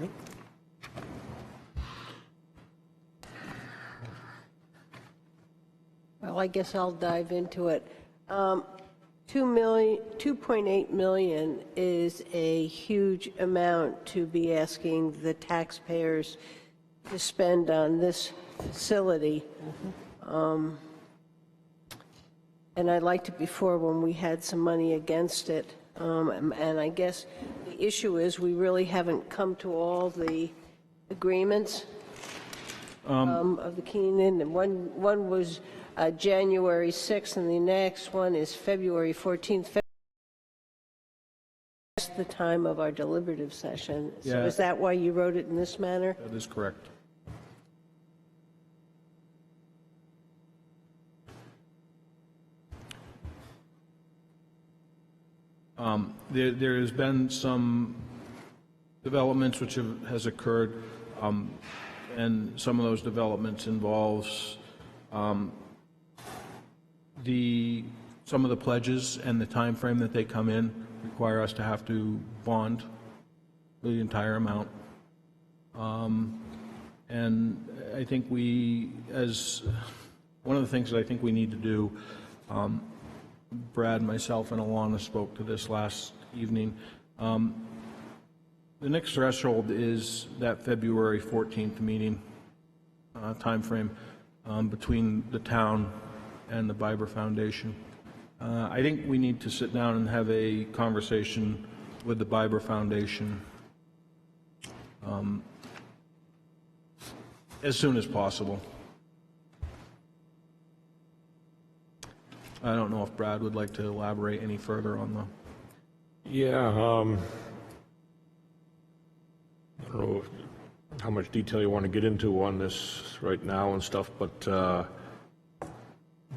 S4: Yep.
S3: Well, I guess I'll dive into it. 2.8 million is a huge amount to be asking the taxpayers to spend on this facility. And I liked it before when we had some money against it. And I guess the issue is we really haven't come to all the agreements of the Keenan. And one was January 6th, and the next one is February 14th. That's the time of our deliberative session. So
S2: Yeah.
S3: is that why you wrote it in this manner?
S2: That is correct. There has been some developments which has occurred, and some of those developments involves some of the pledges and the time frame that they come in require us to have to bond the entire amount. And I think one of the things that I think we need to do, Brad, myself, and Alana spoke to this last evening. The next threshold is that February 14th meeting time frame. between the town and the Biber Foundation. I think we need to sit down and have a conversation with the Biber Foundation as soon as possible. I don't know if Brad would like to elaborate any further on the...
S19: Yeah, I don't know how much detail you want to get into on this right now and stuff, but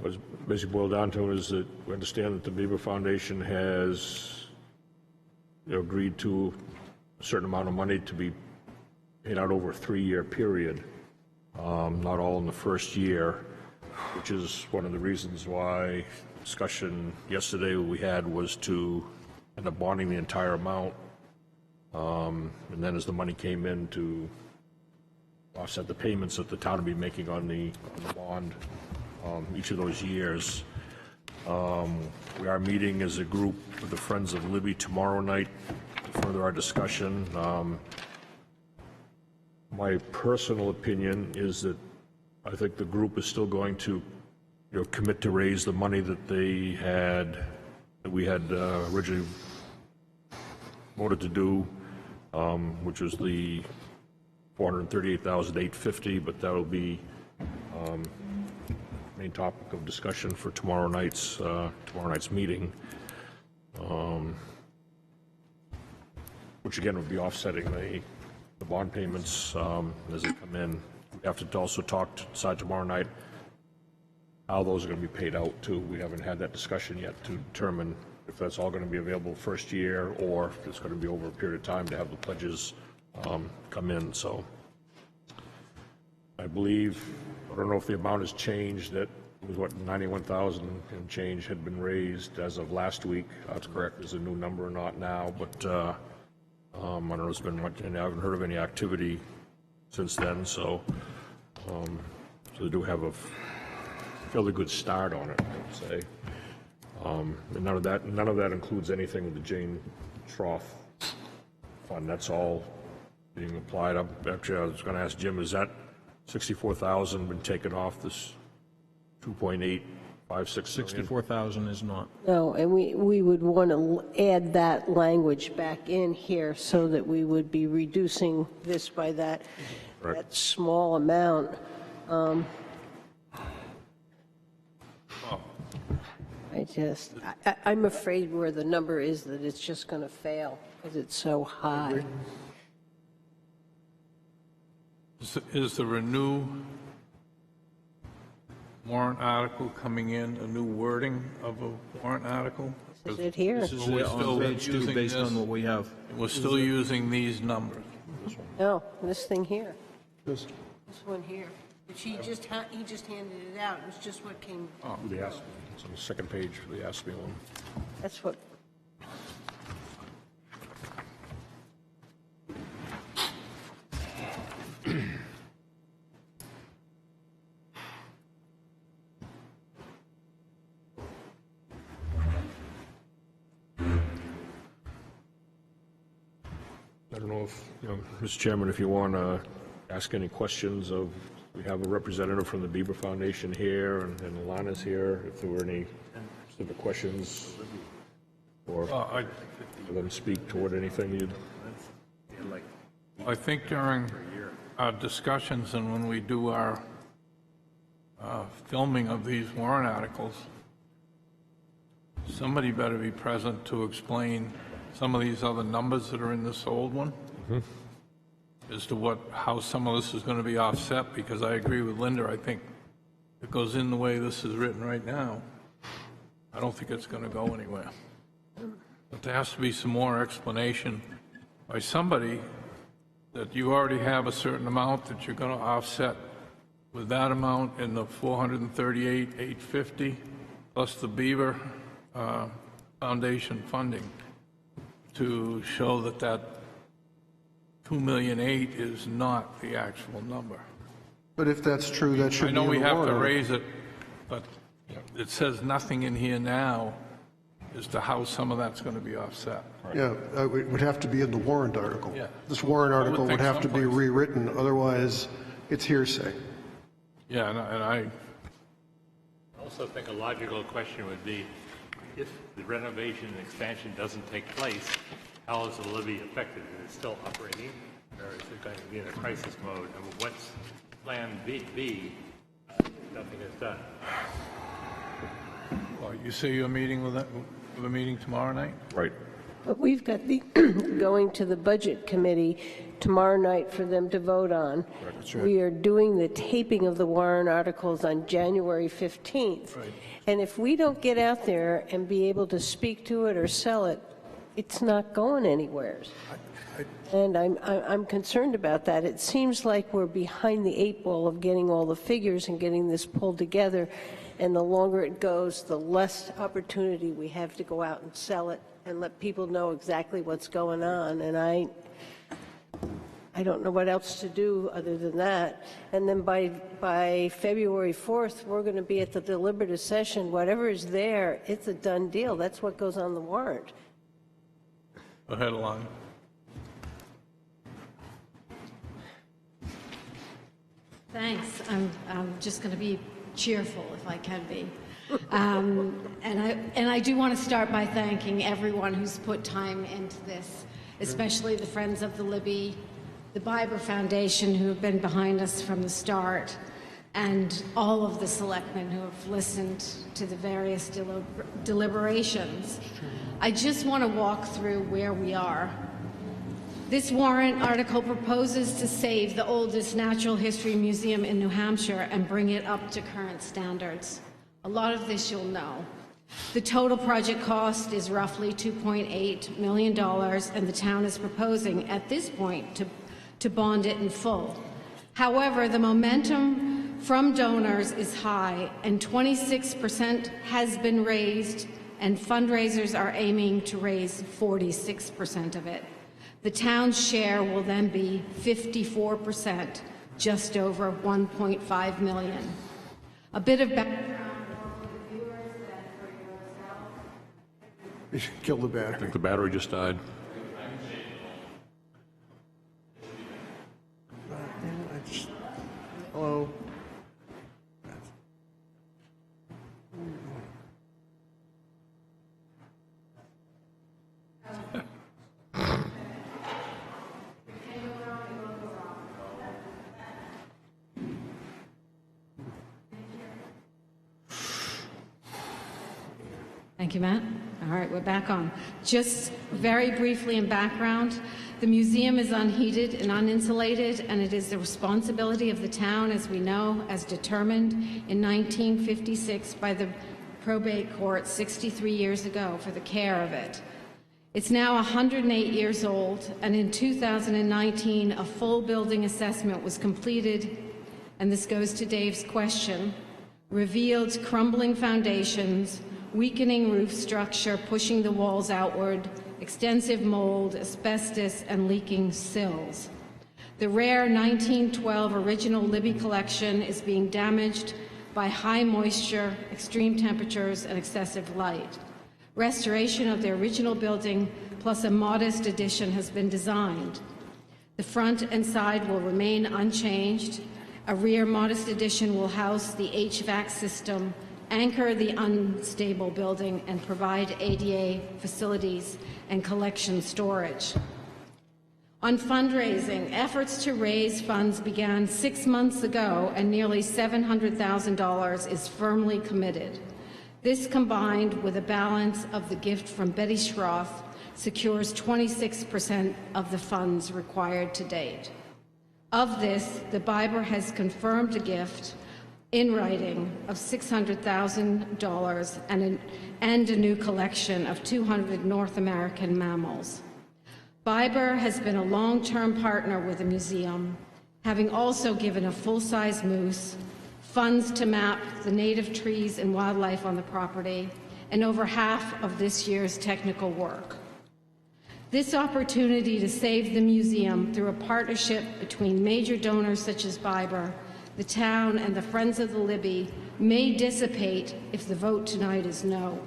S19: what's basically boiled down to is that we understand that the Bieber Foundation has agreed to a certain amount of money to be paid out over a 3-year period, not all in the first year, which is one of the reasons why discussion yesterday we had was to end up bonding the entire amount. And then as the money came in to offset the payments that the town would be making on the bond each of those years. We are meeting as a group with the Friends of Libby tomorrow night to further our discussion. My personal opinion is that I think the group is still going to commit to raise the money that we had originally voted to do, which was the $438,850, but that will be main topic of discussion for tomorrow night's meeting, which again would be offsetting the bond payments as they come in. We have to also decide tomorrow night how those are going to be paid out too. We haven't had that discussion yet to determine if that's all going to be available first year or if it's going to be over a period of time to have the pledges come in. So I believe, I don't know if the amount has changed, that it was what, 91,000 and change had been raised as of last week. That's correct. There's a new number or not now, but I don't know, there's been much, and I haven't heard of any activity since then, so they do have a fairly good start on it, I would say. And none of that includes anything with the Jane Trough fund. That's all being applied. Actually, I was going to ask Jim, is that 64,000 been taken off this 2.856?
S2: 64,000 is not.
S3: No, and we would want to add that language back in here so that we would be reducing this by that small amount. I'm afraid where the number is that it's just going to fail because it's so high.
S1: Is there a new warrant article coming in, a new wording of a warrant article?
S3: Is it here?
S2: This is on page 2 based on what we have.
S1: We're still using these numbers.
S3: No, this thing here. This one here. Which he just handed it out. It was just what came.
S19: Oh, the ASME. It's on the second page for the ASME one.
S3: That's what.
S19: I don't know if, Mr. Chairman, if you want to ask any questions of, we have a representative from the Bieber Foundation here, and Alana's here, if there were any specific questions, or for them to speak toward anything you'd...
S1: I think during our discussions and when we do our filming of these warrant articles, somebody better be present to explain some of these other numbers that are in this old one, as to how some of this is going to be offset, because I agree with Linda. I think it goes in the way this is written right now. I don't think it's going to go anywhere. But there has to be some more explanation by somebody that you already have a certain amount that you're going to offset with that amount in the $438,850 plus the Beaver Foundation funding, to show that $2.8 million is not the actual number.
S4: But if that's true, that should be in the
S1: I know we have to
S4: warrant.
S1: raise it, but it says nothing in here now as to how some of that's going to be offset.
S4: Yeah, it would have to be in the warrant article.
S1: Yeah.
S4: This warrant
S1: I would
S4: article would
S1: think
S4: have to be
S1: someplace.
S4: rewritten, otherwise it's hearsay.
S1: Yeah, and I
S6: I also think a logical question would be, if the renovation and expansion doesn't take place, how is the levy affected? Is it still operating, or is it going to be in a crisis mode? And what's plan B? Nothing is done.
S1: well, you say you're meeting with a meeting tomorrow night?
S19: Right.
S3: But we've got the, going to the Budget Committee tomorrow night for them to vote on.
S19: That's right.
S3: We are doing the taping of the warrant articles on January 15th.
S1: Right.
S3: And if we don't get out there and be able to speak to it or sell it, it's not going anywhere. And I'm concerned about that. It seems like we're behind the 8 ball of getting all the figures and getting this pulled together. And the longer it goes, the less opportunity we have to go out and sell it and let people know exactly what's going on. And I don't know what else to do other than that. And then by February 4th, we're going to be at the deliberative session. Whatever is there, it's a done deal. That's what goes on the warrant.
S1: Go ahead, Alon.
S12: Thanks. I'm just going to be cheerful if I can be. And I do want to start by thanking everyone who's put time into this, especially the Friends of the Libby, the Biber Foundation, who have been behind us from the start, and all of the selectmen who have listened to the various deliberations. I just want to walk through where we are. This warrant article proposes to save the oldest natural history museum in New Hampshire and bring it up to current standards. A lot of this you'll know. The total project cost is roughly $2.8 million, and the town is proposing at this point to bond it in full. However, the momentum from donors is high, and 26% has been raised, and fundraisers are aiming to raise 46% of it. The town's share will then be 54%, just over $1.5 million. A bit of background.
S4: You should kill the battery.
S19: I think the battery just died.
S4: Hello?
S12: Thank you, Matt. All right, we're back on. Just very briefly in background, the museum is unheated and uninsulated, and it is the responsibility of the town, as we know, as determined in 1956 by the probate court 63 years ago for the care of it. It's now 108 years old, and in 2019, a full building assessment was completed, and this goes to Dave's question, revealed crumbling foundations, weakening roof structure, pushing the walls outward, extensive mold, asbestos, and leaking sills. The rare 1912 original Libby collection is being damaged by high moisture, extreme temperatures, and excessive light. Restoration of the original building, plus a modest addition, has been designed. The front and side will remain unchanged. A rear modest addition will house the HVAC system, anchor the unstable building, and provide ADA facilities and collection storage. On fundraising, efforts to raise funds began 6 months ago, and nearly $700,000 is firmly committed. This, combined with a balance of the gift from Betty Schroth, secures 26% of the funds required to date. Of this, the Biber has confirmed a gift in writing of $600,000 and a new collection of 200 North American mammals. Biber has been a long-term partner with the museum, having also given a full-size moose, funds to map the native trees and wildlife on the property, and over half of this year's technical work. This opportunity to save the museum through a partnership between major donors such as Biber, the town, and the Friends of the Libby may dissipate if the vote tonight is no.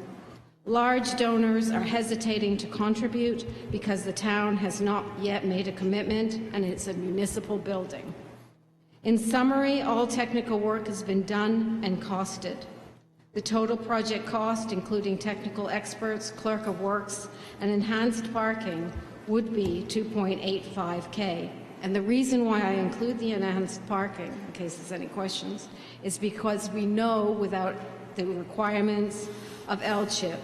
S12: Large donors are hesitating to contribute because the town has not yet made a commitment, and it's a municipal building.
S5: In summary, all technical work has been done and costed. The total project cost, including technical experts, clerk of works, and enhanced parking, would be $2.85K. And the reason why I include the enhanced parking, in case there's any questions, is because we know without the requirements of LCHIP,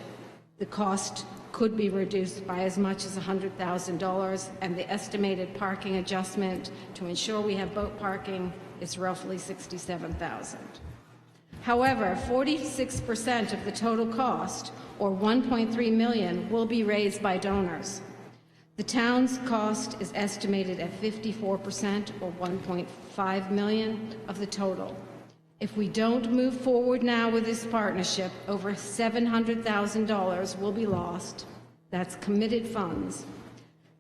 S5: the cost could be reduced by as much as $100,000, and the estimated parking adjustment to ensure we have boat parking is roughly $67,000. However, 46% of the total cost, or $1.3 million, will be raised by donors. The town's cost is estimated at 54%, or $1.5 million of the total. If we don't move forward now with this partnership, over $700,000 will be lost. That's committed funds.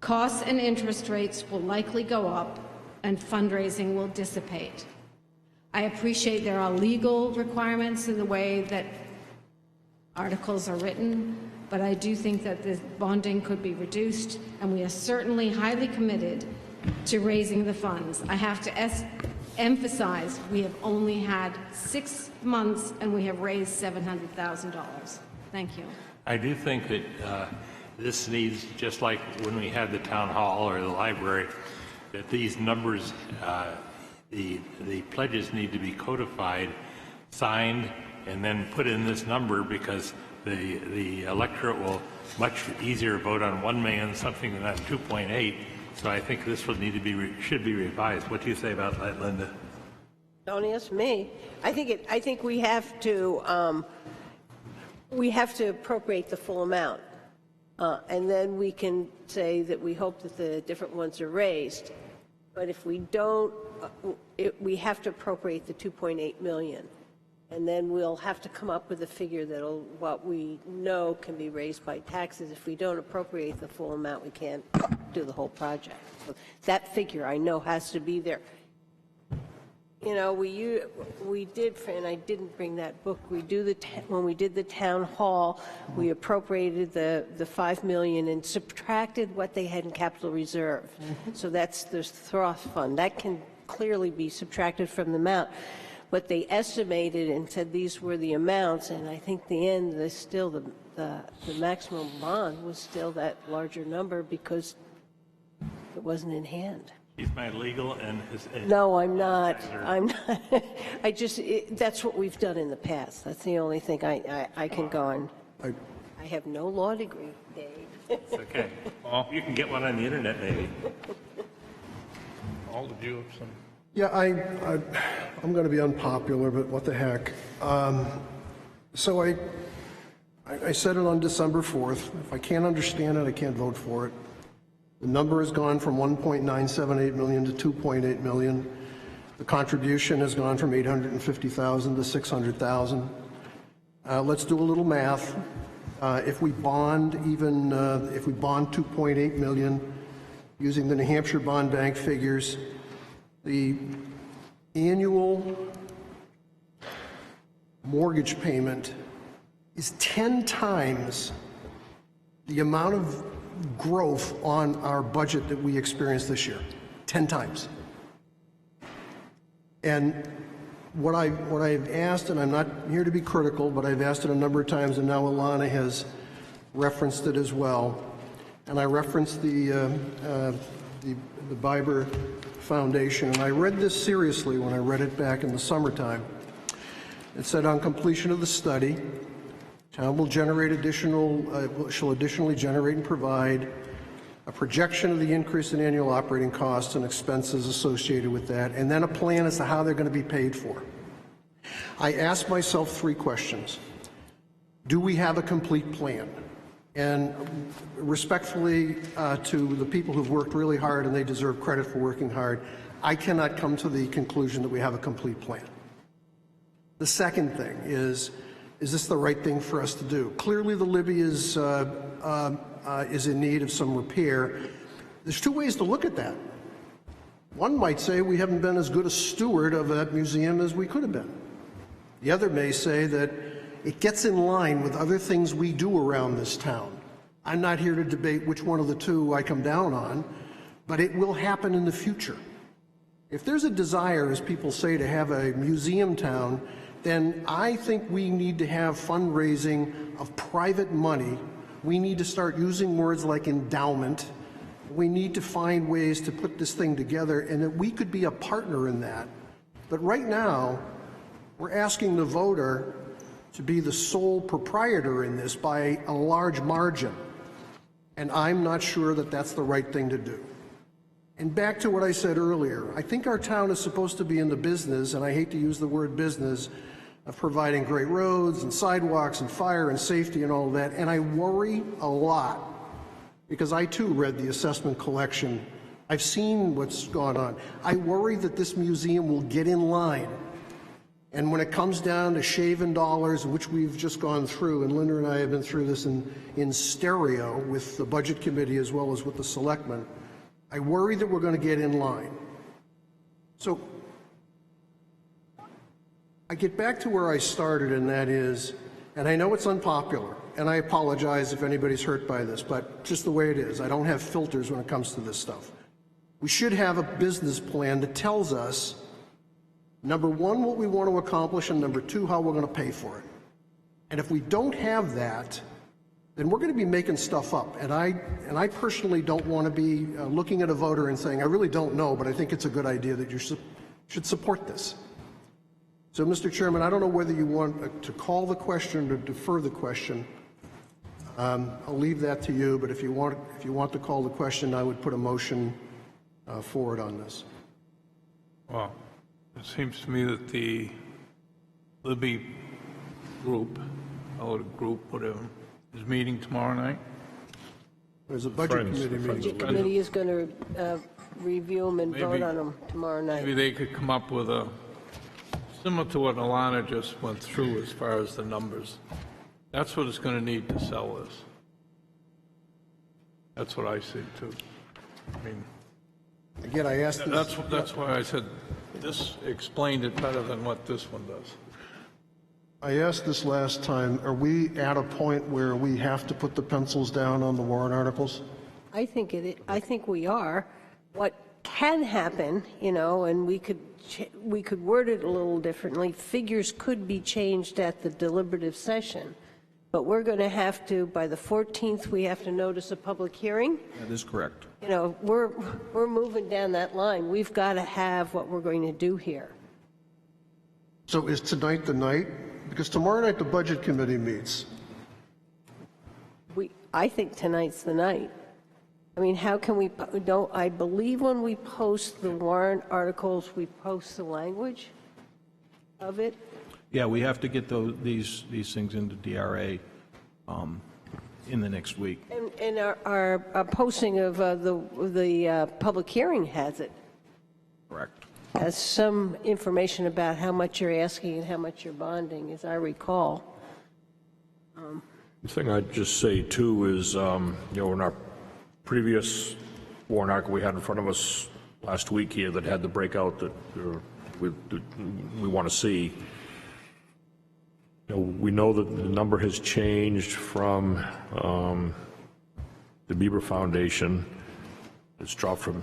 S5: Costs and interest rates will likely go up, and fundraising will dissipate. I appreciate there are legal requirements in the way that articles are written, but I do think that the bonding could be reduced, and we are certainly highly committed to raising the funds. I have to emphasize, we have only had 6 months, and we have raised $700,000. Thank you.
S6: I do think that this needs, just like when we had the town hall or the library, that these numbers, the pledges need to be codified, signed, and then put in this number, because the electorate will much easier vote on 1 million something than on 2.8. So I think this will need to be should be revised. What do you say about that, Linda?
S3: Don't ask me. I think we have to appropriate the full amount, and then we can say that we hope that the different ones are raised. But if we don't, we have to appropriate the 2.8 million, and then we'll have to come up with a figure that'll what we know can be raised by taxes. If we don't appropriate the full amount, we can't do the whole project. So that figure I know has to be there. You know, we did, and I didn't bring that book. When we did the town hall, we appropriated the 5 million and subtracted what they had in capital reserve. So that's the Throth fund. That can clearly be subtracted from the amount. But they estimated and said these were the amounts, and I think the end, the maximum bond was still that larger number because it wasn't in hand.
S6: He's my legal and his...
S3: No, I'm not. I'm not. That's what we've done in the past. That's the only thing I can go on. I have no law degree, Dave.
S6: It's okay. You can get one on the internet, maybe.
S1: All of you have some...
S4: Yeah, I'm going to be unpopular, but what the heck. So I said it on December 4th. If I can't understand it, I can't vote for it. The number has gone from 1.978 million to 2.8 million. The contribution has gone from 850,000 to 600,000. Let's do a little math. If we bond if we bond 2.8 million using the New Hampshire Bond Bank figures, the annual mortgage payment is 10 times the amount of growth on our budget that we experienced this year. 10 times. And what I've asked, and I'm not here to be critical, but I've asked it a number of times, and now Alana has referenced it as well. And I referenced the Biber Foundation, and I read this seriously when I read it back in the summertime. It said, on completion of the study, town will generate shall additionally generate and provide a projection of the increase in annual operating costs and expenses associated with that, and then a plan as to how they're going to be paid for. I asked myself 3 questions. Do we have a complete plan? And respectfully to the people who've worked really hard, and they deserve credit for working hard, I cannot come to the conclusion that we have a complete plan. The second thing is this the right thing for us to do? Clearly the Libby is in need of some repair. There's 2 ways to look at that. One might say we haven't been as good a steward of that museum as we could have been. The other may say that it gets in line with other things we do around this town. I'm not here to debate which one of the 2 I come down on, but it will happen in the future. If there's a desire, as people say, to have a museum town, then I think we need to have fundraising of private money. We need to start using words like endowment. We need to find ways to put this thing together, and that we could be a partner in that. But right now, we're asking the voter to be the sole proprietor in this by a large margin. And I'm not sure that that's the right thing to do. And back to what I said earlier, I think our town is supposed to be in the business, and I hate to use the word business, of providing great roads and sidewalks and fire and safety and all of that. And I worry a lot, because I too read the assessment collection. I've seen what's gone on. I worry that this museum will get in line. And when it comes down to shaving dollars, which we've just gone through, and Linda and I have been through this in stereo with the budget committee as well as with the selectmen, I worry that we're going to get in line. So I get back to where I started, and that is, and I know it's unpopular, and I apologize if anybody's hurt by this, but just the way it is, I don't have filters when it comes to this stuff. We should have a business plan that tells us, number one, what we want to accomplish, and number two, how we're going to pay for it. And if we don't have that, then we're going to be making stuff up. And I personally don't want to be looking at a voter and saying, I really don't know, but I think it's a good idea that you should support this. So, Mr. Chairman, I don't know whether you want to call the question or defer the question. I'll leave that to you, but if you want to call the question, I would put a motion forward on this.
S1: Well, it seems to me that the Libby group, or the group, whatever, is meeting tomorrow night.
S4: There's a budget committee meeting.
S3: The budget committee is going to review them and vote on them tomorrow night.
S1: Maybe they could come up with a, similar to what Alana just went through as far as the numbers. That's what it's going to need to sell this. That's what I see too. I mean,
S4: again, I asked this.
S1: That's why I said this explained it better than what this one does.
S4: I asked this last time, are we at a point where we have to put the pencils down on the warrant articles?
S3: I think we are. What can happen, and we could word it a little differently. Figures could be changed at the deliberative session, but we're going to have to, by the 14th, we have to notice a public hearing.
S2: That is correct.
S3: We're moving down that line. We've got to have what we're going to do here.
S4: So is tonight the night? Because tomorrow night the budget committee meets.
S3: I think tonight's the night. I mean, how can we, I believe when we post the warrant articles, we post the language of it.
S2: Yeah, we have to get these things into DRA in the next week.
S3: And our posting of the public hearing has it.
S2: Correct.
S3: Has some information about how much you're asking and how much you're bonding, as I recall.
S19: The thing I'd just say too is, in our previous warrant article we had in front of us last week here that had the breakout that we want to see, we know that the number has changed from the Bieber Foundation. It's dropped from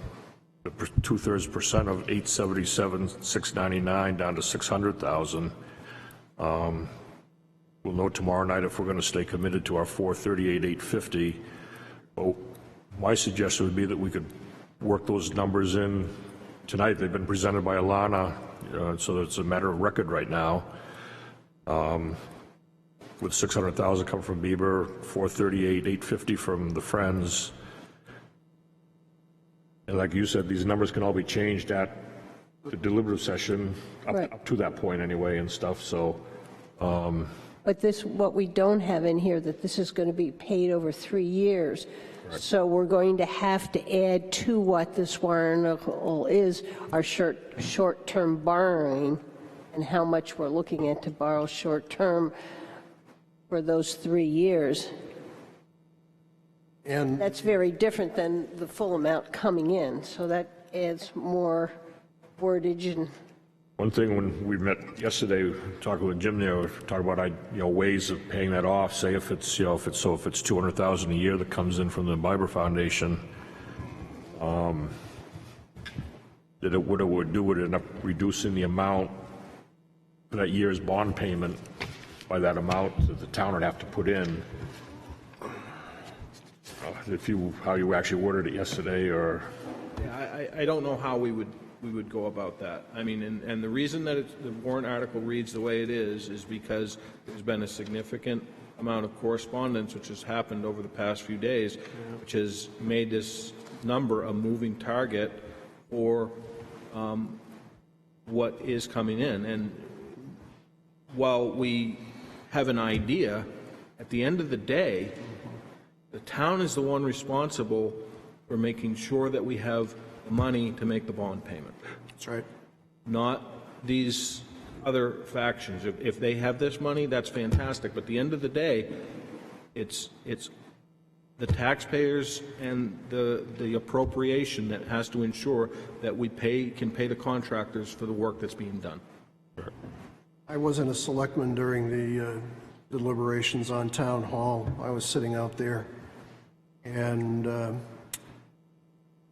S19: 2/3% of 877,699 down to 600,000. We'll know tomorrow night if we're going to stay committed to our 438,850. But my suggestion would be that we could work those numbers in tonight. They've been presented by Alana, so that it's a matter of record right now. With 600,000 coming from Bieber, 438,850 from the Friends. And like you said, these numbers can all be changed at the deliberative session, up to that point anyway and stuff, so.
S3: But what we don't have in here, that this is going to be paid over 3 years. Correct. So we're going to have to add to what this warrant article is, our short-term borrowing, and how much we're looking at to borrow short-term for those 3 years. And that's very different than the full amount coming in, so that adds more wordage. And
S19: one thing when we met yesterday, talking with Jim there, talking about ways of paying that off. Say if it's if it's $200,000 a year that comes in from the Bieber Foundation, that it would do would end up reducing the amount for that year's bond payment by that amount that the town would have to put in. How you actually worded it yesterday, or...
S2: Yeah, I don't know how we would go about that. I mean, and the reason that the warrant article reads the way it is because there's been a significant amount of correspondence which has happened over the past few days, which has made this number a moving target for what is coming in. And while we have an idea, at the end of the day, the town is the one responsible for making sure that we have the money to make the bond payment.
S4: That's right.
S2: Not these other factions. If they have this money, that's fantastic. But at the end of the day, it's the taxpayers and the appropriation that has to ensure that we can pay the contractors for the work that's being done.
S4: I wasn't a selectman during the deliberations on Town Hall. I was sitting out there. And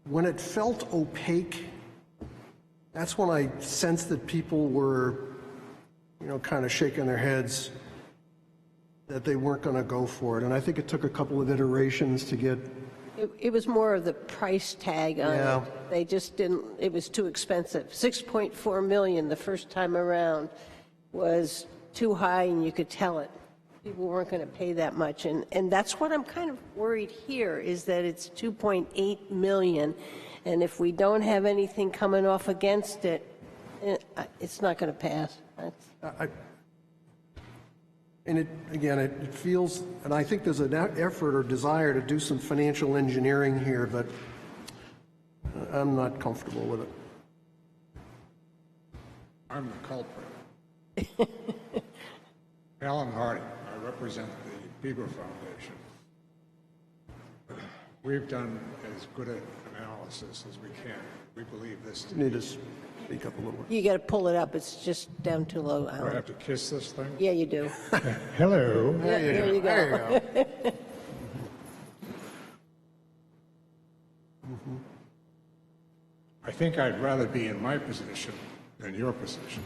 S4: when it felt opaque, that's when I sensed that people were, kind of shaking their heads that they weren't going to go for it. And I think it took a couple of iterations to get...
S3: It was more of the price tag on
S4: Yeah.
S3: it. They just didn't, it was too expensive. $6.4 million the first time around was too high, and you could tell it. People weren't going to pay that much, and that's what I'm kind of worried here, is that it's $2.8 million, and if we don't have anything coming off against it, it's not going to pass.
S4: And it feels, and I think there's an effort or desire to do some financial engineering here, but I'm not comfortable with it.
S7: I'm the culprit. Alan Harding. I represent the Bieber Foundation. We've done as good an analysis as we can. We believe this.
S4: You need to speak up a little bit.
S3: You got to pull it up. It's just down too low.
S7: Do I have to kiss this thing?
S3: Yeah, you do.
S7: Hello.
S3: There you go.
S4: There you go.
S7: I think I'd rather be in my position than your position.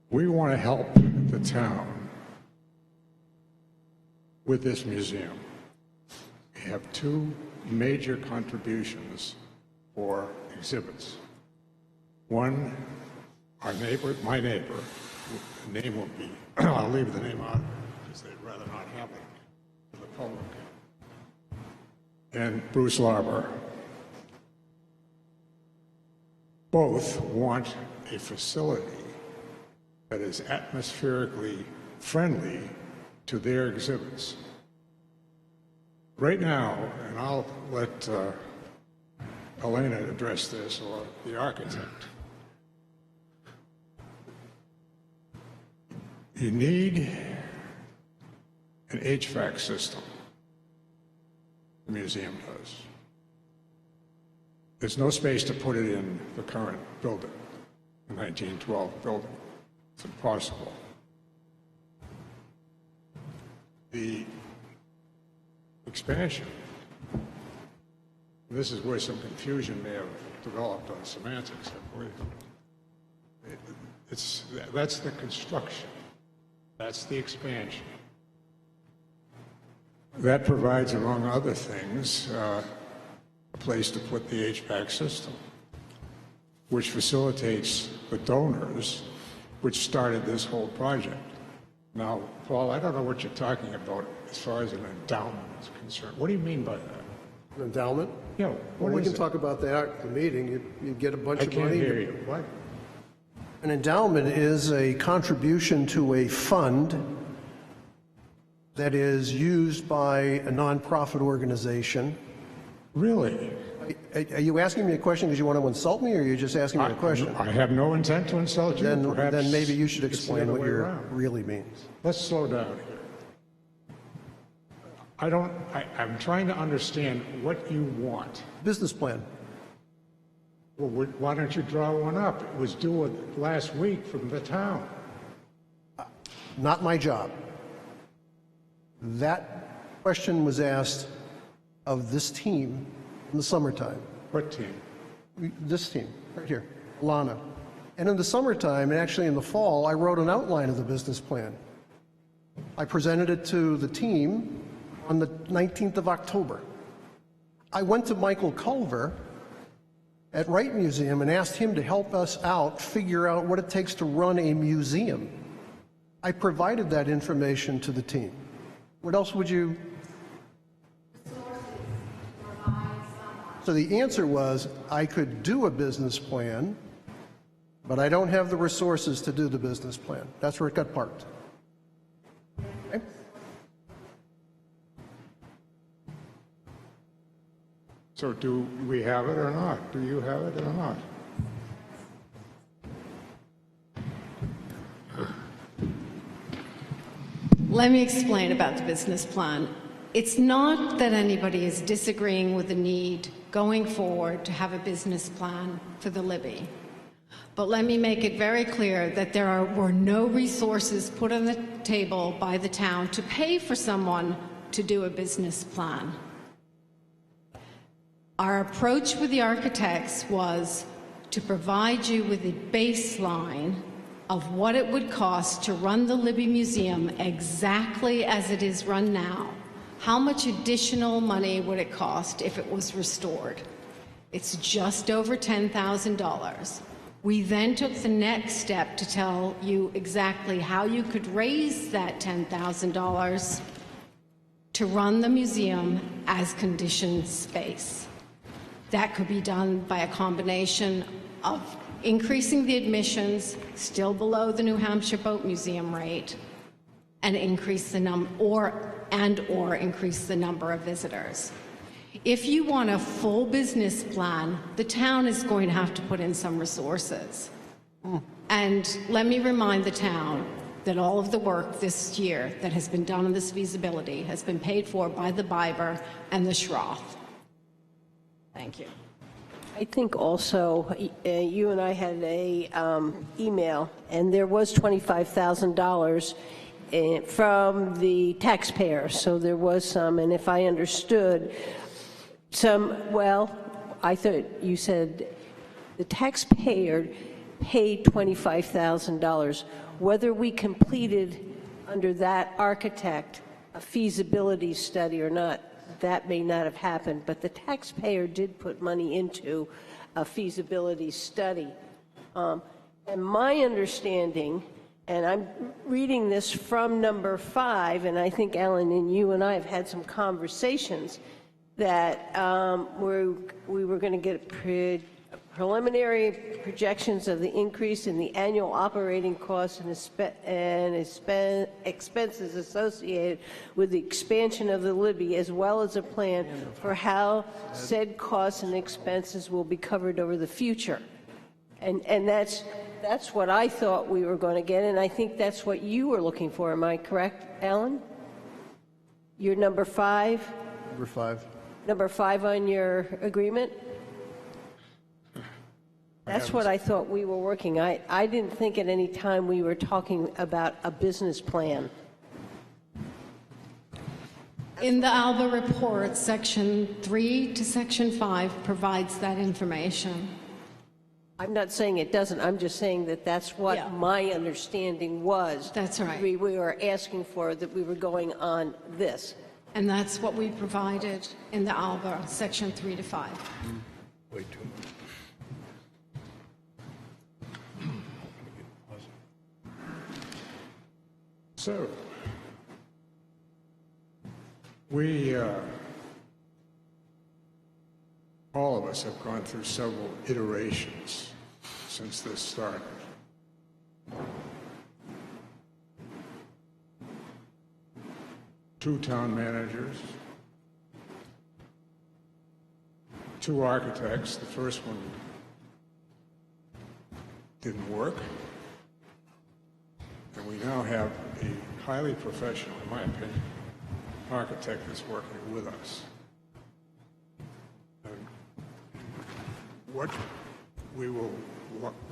S7: We want to help the town with this museum. We have two major contributions for exhibits. One, my neighbor, the name will be, I'll leave the name out because they'd rather not have it for the public, and Bruce Larber. Both want a facility that is atmospherically friendly to their exhibits. Right now, and I'll let Elena address this, or the architect, you need an HVAC system. The museum does. There's no space to put it in the current building, the 1912 building. It's impossible. The expansion, this is where some confusion may have developed on semantics, I believe. That's the construction. That's the expansion. That provides, among other things, a place to put the HVAC system, which facilitates the donors which started this whole project. Now, Paul, I don't know what you're talking about as far as an endowment is concerned. What do you mean by that?
S4: An endowment?
S7: Yeah.
S4: Well, we can talk about that at the meeting. You get a bunch of money.
S7: I can't hear you. What?
S4: An endowment is a contribution to a fund that is used by a nonprofit organization.
S7: Really?
S4: Are you asking me a question because you want to insult me, or are you just asking me a question?
S7: I have no intent to insult you.
S4: Then maybe you should
S7: it's
S4: explain
S7: the
S4: what
S7: other way
S4: you
S7: around.
S4: really means.
S7: Let's slow down here. I'm trying to understand what you want.
S4: Business plan.
S7: Well, why don't you draw one up? It was due last week from the town.
S4: Not my job. That question was asked of this team in the summertime.
S7: What team?
S4: This team, right here, Lana. And in the summertime, and actually in the fall, I wrote an outline of the business plan. I presented it to the team on the 19th of October. I went to Michael Culver at Wright Museum and asked him to help us out, figure out what it takes to run a museum. I provided that information to the team. What else would you? So the answer was, I could do a business plan, but I don't have the resources to do the business plan. That's where it got parked. Okay?
S7: So do we have it or not? Do you have it or not?
S5: Let me explain about the business plan. It's not that anybody is disagreeing with the need going forward to have a business plan for the Libby. But let me make it very clear that were no resources put on the table by the town to pay for someone to do a business plan. Our approach with the architects was to provide you with a baseline of what it would cost to run the Libby Museum exactly as it is run now. How much additional money would it cost if it was restored? It's just over $10,000. We then took the next step to tell you exactly how you could raise that $10,000 to run the museum as conditioned space. That could be done by a combination of increasing the admissions, still below the New Hampshire Boat Museum rate, and increase the or increase the number of visitors. If you want a full business plan, the town is going to have to put in some resources. And let me remind the town that all of the work this year that has been done on this feasibility has been paid for by the Biber and the Schroth. Thank you.
S3: I think also you and I had a email, and there was $25,000 from the taxpayer, so there was some, and if I understood, I thought you said the taxpayer paid $25,000. Whether we completed under that architect a feasibility study or not, that may not have happened, but the taxpayer did put money into a feasibility study. And my understanding, and I'm reading this from number 5, and I think, Ellen, and you and I have had some conversations that we were going to get preliminary projections of the increase in the annual operating costs and expenses associated with the expansion of the Libby, as well as a plan for how said costs and expenses will be covered over the future. And that's what I thought we were going to get, and I think that's what you were looking for. Am I correct, Alan? You're number 5?
S4: Number 5.
S3: Number 5 on your agreement? That's what I thought we were working. I didn't think at any time we were talking about a business plan.
S5: In the ALBA report, section 3 to section 5 provides that information.
S3: I'm not saying it doesn't. I'm just saying that that's what my understanding was.
S5: That's right.
S3: We were asking for that we were going on this.
S5: And that's what we provided in the ALBA, section 3 to 5.
S19: Way too much.
S7: So, we, all of us have gone through several iterations since this started. Two town managers, 2 architects. The first one didn't work. And we now have a highly professional, in my opinion, architect that's working with us. And what we will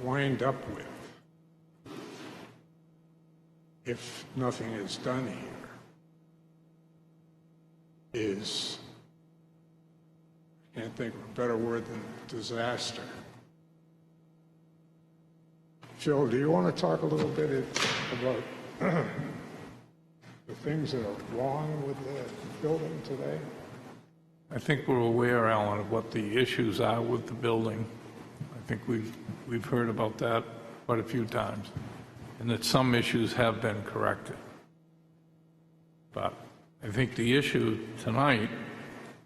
S7: wind up with, if nothing is done here, is Can't think of a better word than disaster. Phil, do you want to talk a little bit about the things that are wrong with the building today?
S1: I think we're aware, Alan, of what the issues are with the building. I think we've heard about that quite a few times, and that some issues have been corrected. But I think the issue tonight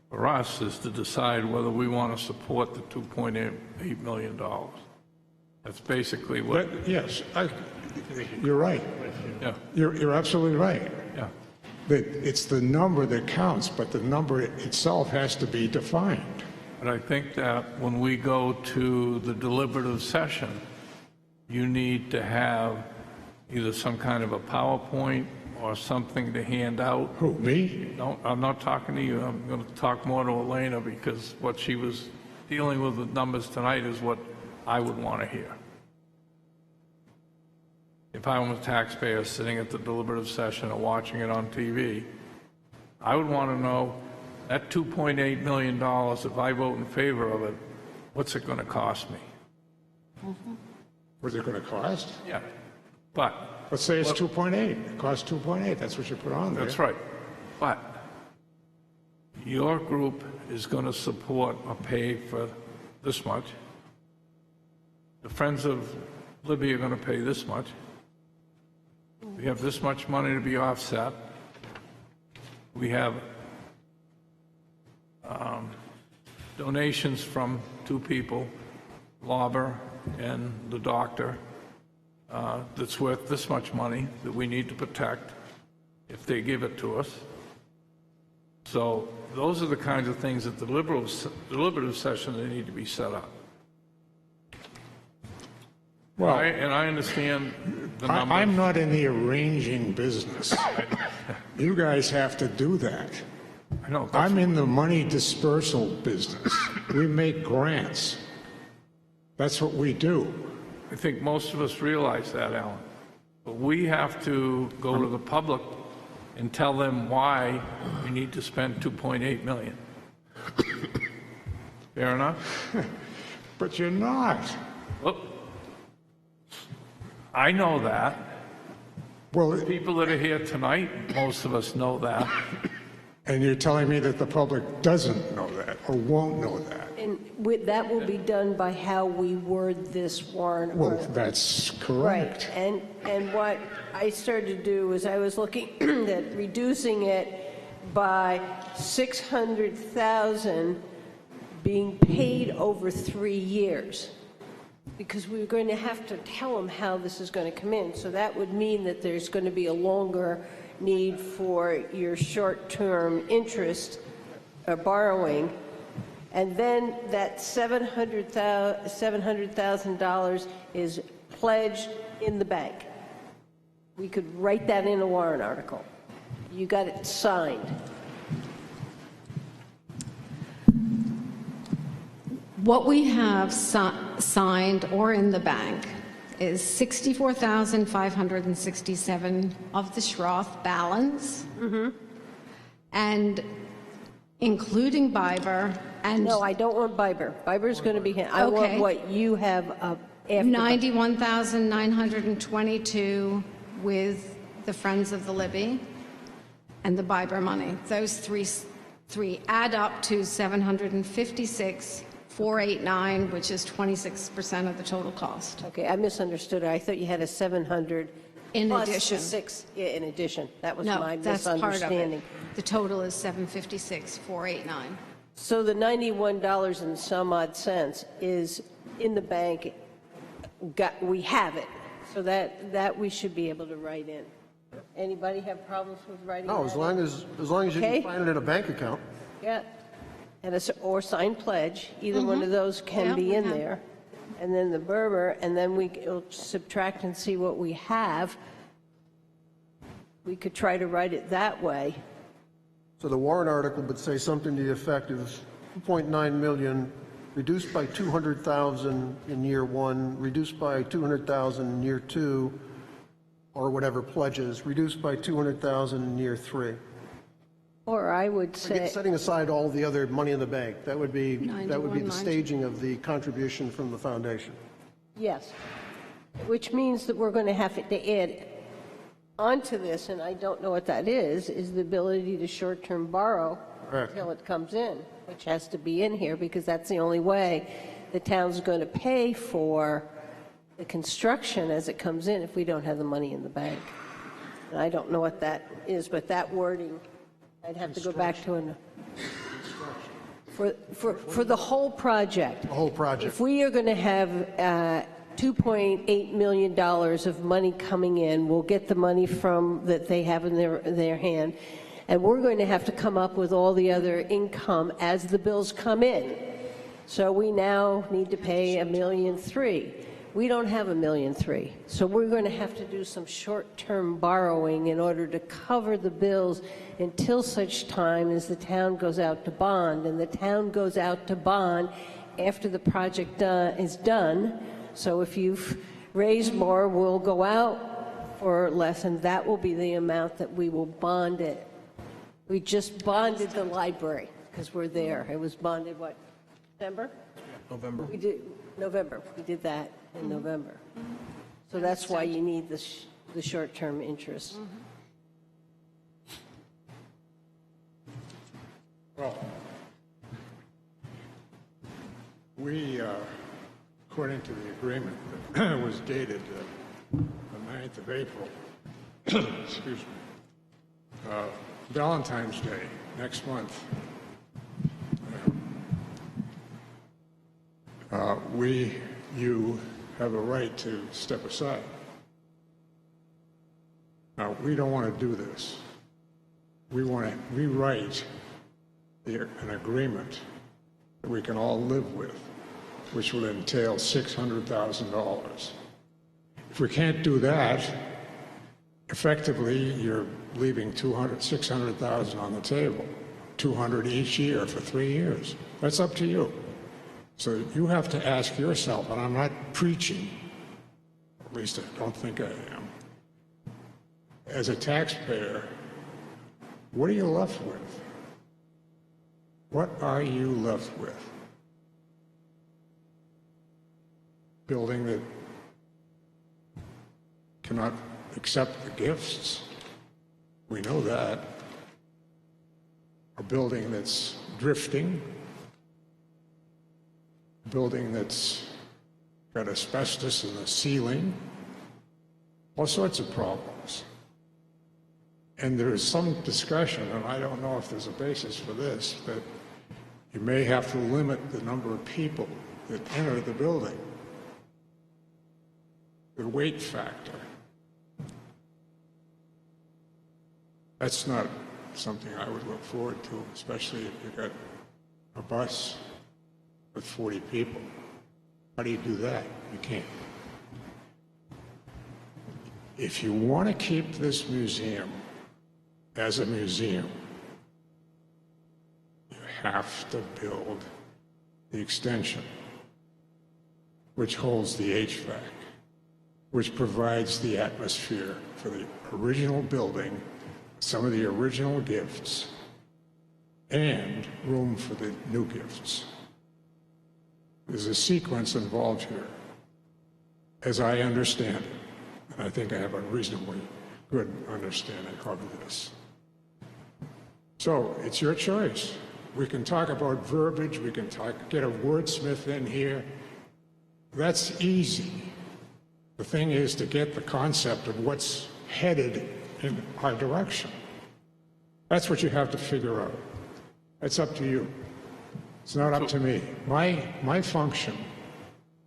S1: for us is to decide whether we want to support the $2.8 million. That's basically what...
S7: Yes, you're right.
S1: Yeah.
S7: You're absolutely right.
S1: Yeah.
S7: It's the number that counts, but the number itself has to be defined.
S1: But I think that when we go to the deliberative session, you need to have either some kind of a PowerPoint or something to hand out.
S7: Who, me?
S1: No, I'm not talking to you. I'm going to talk more to Elena, because what she was dealing with numbers tonight is what I would want to hear. If I was a taxpayer sitting at the deliberative session or watching it on TV, I would want to know that $2.8 million, if I vote in favor of it, what's it going to cost me?
S7: What's it going to cost?
S1: Yeah, but...
S7: Let's say it's 2.8. It costs 2.8. That's what you put on there.
S1: That's right. But your group is going to support or pay for this much. The Friends of Libby are going to pay this much. We have this much money to be offset. We have donations from two people, Lauber and the doctor, that's worth this much money that we need to protect if they give it to us. So those are the kinds of things that the deliberative session they need to be set up.
S7: Well,
S1: and I understand the numbers.
S7: I'm not in the arranging business. You guys have to do that.
S1: I know.
S7: I'm in the money dispersal business. We make grants. That's what we do.
S1: I think most of us realize that, Alan. But we have to go to the public and tell them why we need to spend $2.8 million. Fair enough?
S7: But you're not.
S1: Well, I know that.
S7: Well,
S1: the people that are here tonight, most of us know that.
S7: And you're telling me that the public doesn't know that or won't know that.
S3: And that will be done by how we word this warrant
S7: Well,
S3: article.
S7: that's correct.
S3: Right, and what I started to do was I was looking at reducing it by $600,000 being paid over 3 years, because we were going to have to tell them how this is going to come in. So that would mean that there's going to be a longer need for your short-term interest borrowing. And then that $700,000 is pledged in the bank. We could write that in a warrant article. You got it signed.
S5: What we have signed or in the bank is $64,567 of the Schroth balance, and including Biber. And
S3: no, I don't want Biber. Biber's going to be. I want what you have after.
S5: $91,922 with the Friends of the Libby and the Biber money. Those three add up to $756,489, which is 26% of the total cost.
S3: Okay, I misunderstood. I thought you had a 700
S5: in
S3: plus
S5: addition.
S3: The 6 in addition. That was
S5: No,
S3: my
S5: that's
S3: misunderstanding.
S5: part of it. The total is $756,489.
S3: So the $91 and some odd cents is in the bank. We have it, so that we should be able to write in. Anybody have problems with writing?
S4: No,
S3: that
S4: as long
S3: in?
S4: as you can find it in a bank account.
S3: Yeah, and or signed pledge. Either one of those can be in there, and then the Berber, and then we'll subtract and see what we have. We could try to write it that way.
S4: So the warrant article would say something to the effect of $2.9 million, reduced by $200,000 in year 1, reduced by $200,000 in year 2, or whatever pledges, reduced by $200,000 in year 3.
S3: Or I would say,
S4: Setting aside all the other money in the bank, that would be the
S3: 91,
S4: staging of the contribution from the foundation.
S3: yes, which means that we're going to have to add onto this, and I don't know what that is the ability to short-term borrow
S4: Correct.
S3: until it comes in, which has to be in here because that's the only way the town's going to pay for the construction as it comes in if we don't have the money in the bank. And I don't know what that is, but that wording, I'd have to go back to an... For the whole project.
S4: The whole project.
S3: If we are going to have $2.8 million of money coming in, we'll get the money from that they have in their hand, and we're going to have to come up with all the other income as the bills come in. So we now need to pay $1.3 million. We don't have $1.3 million, so we're going to have to do some short-term borrowing in order to cover the bills until such time as the town goes out to bond, and the town goes out to bond after the project is done. So if you've raised more, we'll go out for less, and that will be the amount that we will bond it. We just bonded the library because we're there. It was bonded, what, December?
S2: November.
S3: We did, November. We did that in November. So that's why you need the short-term interest.
S7: Well, we, according to the agreement that was dated the 9th of April, excuse me, Valentine's Day, next month, you have a right to step aside. Now, we don't want to do this. We want to rewrite an agreement that we can all live with, which will entail $600,000. If we can't do that, effectively, you're leaving $600,000 on the table, $200 each year for 3 years. That's up to you. So you have to ask yourself, and I'm not preaching, at least I don't think I am, as a taxpayer, what are you left with? What are you left with? Building that cannot accept the gifts, we know that. A building that's drifting, a building that's got asbestos in the ceiling, all sorts of problems. And there is some discussion, and I don't know if there's a basis for this, that you may have to limit the number of people that enter the building. The weight factor. That's not something I would look forward to, especially if you've got a bus with 40 people. How do you do that? You can't. If you want to keep this museum as a museum, you have to build the extension, which holds the HVAC, which provides the atmosphere for the original building, some of the original gifts, and room for the new gifts. There's a sequence involved here, as I understand it, and I think I have a reasonably good understanding of this. So it's your choice. We can talk about verbiage, we can get a wordsmith in here. That's easy. The thing is to get the concept of what's headed in our direction. That's what you have to figure out. It's up to you. It's not up to me. My function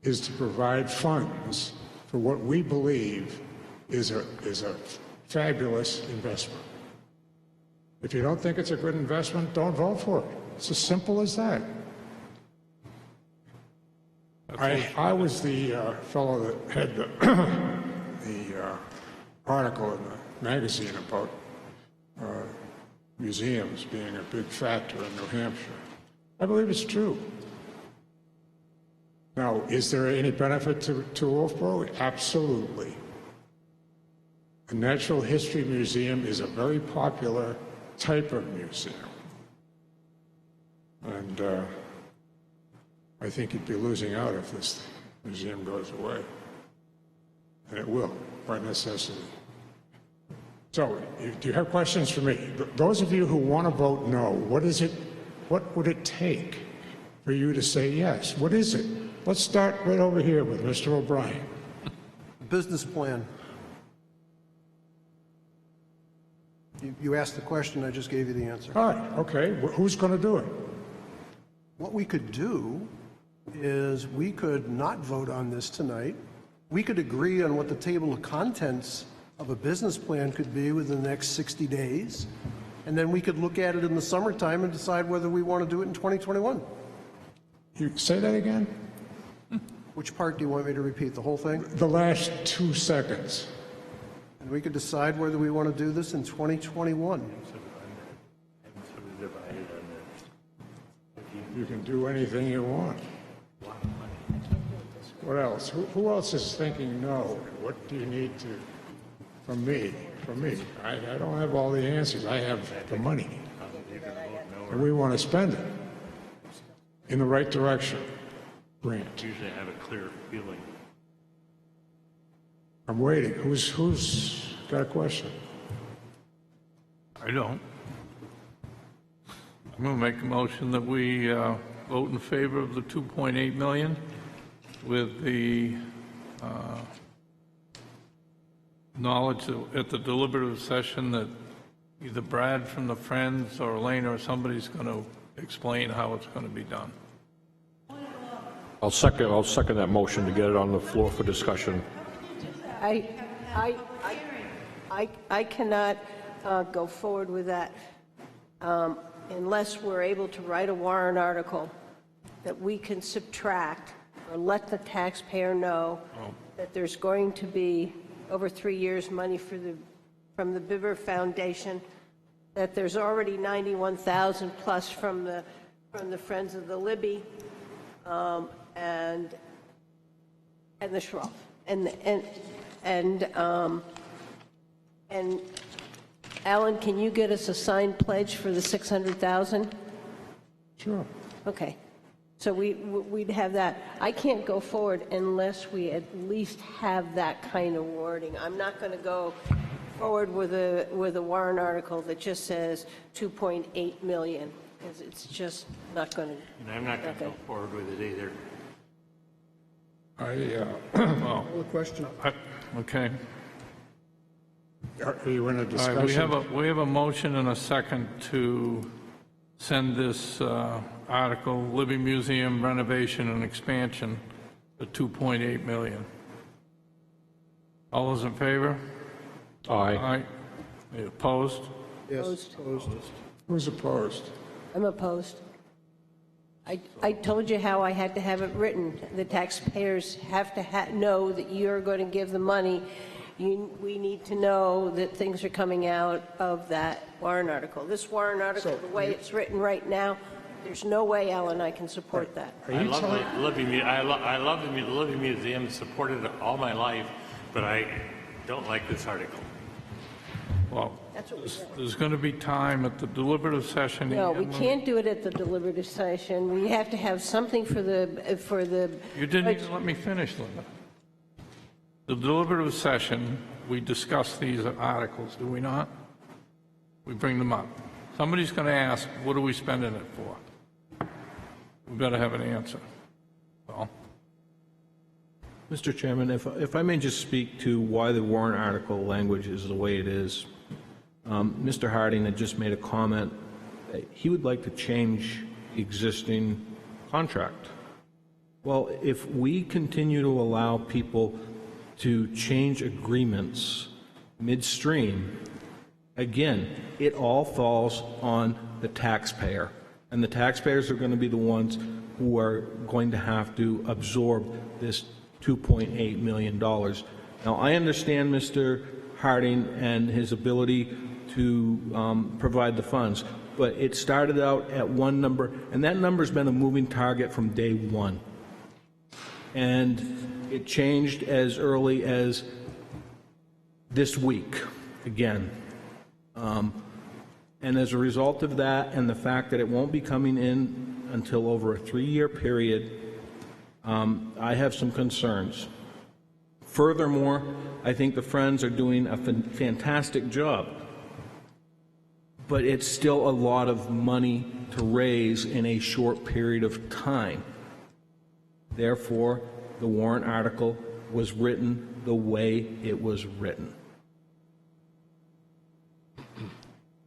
S7: is to provide funds for what we believe is a fabulous investment. If you don't think it's a good investment, don't vote for it. It's as simple as that. I was the fellow that had the article in the magazine about museums being a big factor in New Hampshire. I believe it's true. Now, is there any benefit to Wolfeboro? Absolutely. The Natural History Museum is a very popular type of museum. And I think you'd be losing out if this museum goes away. And it will, by necessity. So, do you have questions for me? Those of you who want to vote no, what would it take for you to say yes? What is it? Let's start right over here with Mr. O'Brien.
S4: Business plan. You asked the question, I just gave you the answer.
S7: All right, okay. Who's going to do it?
S4: What we could do is we could not vote on this tonight. We could agree on what the table of contents of a business plan could be within the next 60 days, and then we could look at it in the summertime and decide whether we want to do it in 2021.
S7: You say that again?
S4: Which part do you want me to repeat? The whole thing?
S7: The last 2 seconds.
S4: And we could decide whether we want to do this in 2021.
S7: You can do anything you want. What else? Who else is thinking no? What do you need to, from me? I don't have all the answers. I have the money. And we want to spend it in the right direction. Grant.
S6: Usually I have a clear feeling.
S7: I'm waiting. Who's got a question?
S1: I don't. I'm going to make a motion that we vote in favor of the 2.8 million with the knowledge that at the deliberative session that either Brad from the Friends or Elena or somebody's going to explain how it's going to be done.
S19: I'll second that motion to get it on the floor for discussion.
S3: I cannot go forward with that unless we're able to write a warrant article that we can subtract or let the taxpayer know that there's going to be over 3 years money from the Bibber Foundation, that there's already 91,000 plus from the Friends of the Libby, and the Schroff, and Alan, can you get us a signed pledge for the 600,000?
S7: Sure.
S3: Okay. So we'd have that. I can't go forward unless we at least have that kind of wording. I'm not going to go forward with a warrant article that just says 2.8 million, because it's just not going to.
S6: And I'm not going to go forward with it either.
S1: Well,
S4: question.
S1: Okay.
S7: Are you in a discussion?
S1: All right, we have a motion and a second to send this article, Libby Museum renovation and expansion, to 2.8 million. All those in favor?
S19: Aye.
S1: Aye. Any opposed?
S4: Yes. Opposed.
S7: Who's opposed?
S3: I'm opposed. I told you how I had to have it written. The taxpayers have to know that you're going to give the money. We need to know that things are coming out of that warrant article. This warrant article, the way it's written right now, there's no way Alan and I can support that.
S6: I love the Libby Museum, supported it all my life, but I don't like this article.
S1: Well, there's going to be time at the deliberative session.
S3: No, we can't do it at the deliberative session. We have to have something for the.
S1: You didn't even let me finish, Linda. The deliberative session, we discuss these articles, do we not? We bring them up. Somebody's going to ask, what are we spending it for? We better have an answer. Well,
S2: Mr. Chairman, if I may just speak to why the warrant article language is the way it is. Mr. Harding had just made a comment that he would like to change the existing contract. Well, if we continue to allow people to change agreements midstream, again, it all falls on the taxpayer. And the taxpayers are going to be the ones who are going to have to absorb this $2.8 million. Now, I understand Mr. Harding and his ability to provide the funds, but it started out at one number, and that number's been a moving target from day one. And it changed as early as this week, again. And as a result of that and the fact that it won't be coming in until over a 3-year period, I have some concerns. Furthermore, I think the Friends are doing a fantastic job, but it's still a lot of money to raise in a short period of time. Therefore, the warrant article was written the way it was written.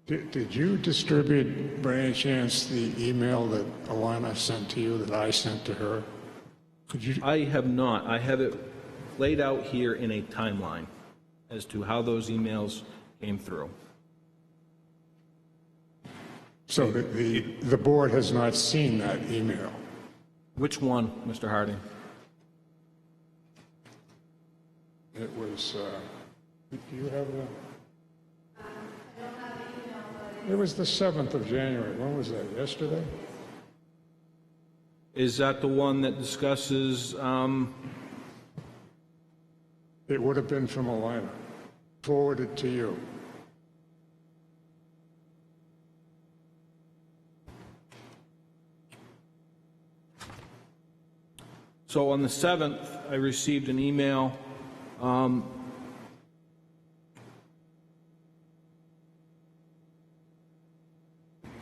S7: Did you distribute, by any chance, the email that Alana sent to you that I sent to her?
S2: I have not. I have it laid out here in a timeline as to how those emails came through.
S7: So the board has not seen that email?
S2: Which one, Mr. Harding?
S7: It was, do you have the? It was the 7th of January. When was that? Yesterday?
S2: Is that the one that discusses?
S7: It would have been from Alana, forwarded to you.
S2: So on the 7th, I received an email.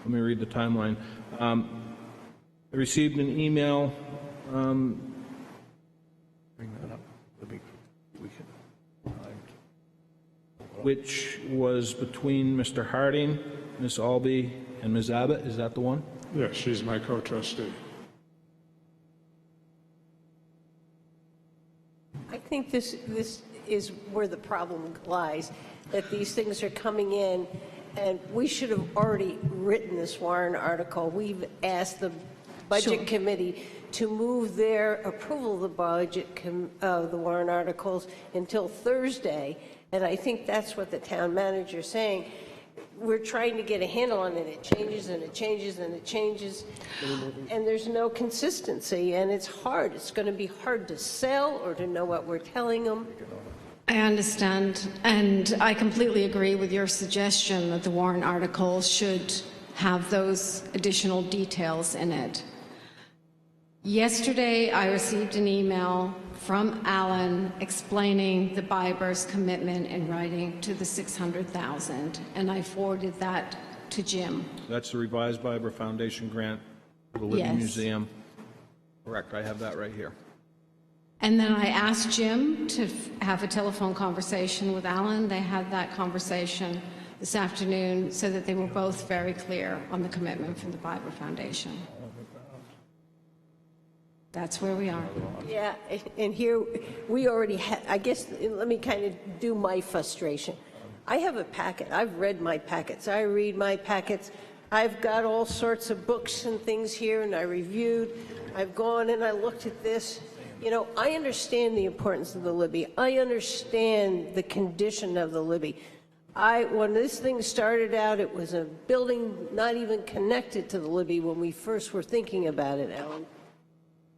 S2: Let me read the timeline. I received an email. Bring that up. Which was between Mr. Harding, Ms. Albee, and Ms. Abbott. Is that the one?
S7: Yes, she's my co-trustee.
S3: I think this is where the problem lies, that these things are coming in, and we should have already written this warrant article. We've asked the Budget Committee to move their approval of the budget, the warrant articles until Thursday, and I think that's what the town manager is saying. We're trying to get a handle on it. It changes and it changes and it changes, and there's no consistency, and it's hard. It's going to be hard to sell or to know what we're telling them.
S5: I understand, and I completely agree with your suggestion that the warrant article should have those additional details in it. Yesterday, I received an email from Alan explaining the Byber's commitment in writing to the $600,000, and I forwarded that to Jim.
S2: That's the revised Byber Foundation grant for the Living
S5: Yes.
S2: Museum. Correct. I have that right here.
S5: And then I asked Jim to have a telephone conversation with Alan. They had that conversation this afternoon so that they were both very clear on the commitment from the Byber Foundation. That's where we are.
S3: Yeah, and here we already had, I guess, let me kind of do my frustration. I have a packet. I've read my packets. I read my packets. I've got all sorts of books and things here, and I reviewed. I've gone and I looked at this. You know, I understand the importance of the Libby. I understand the condition of the Libby. When this thing started out, it was a building not even connected to the Libby when we first were thinking about it, Alan.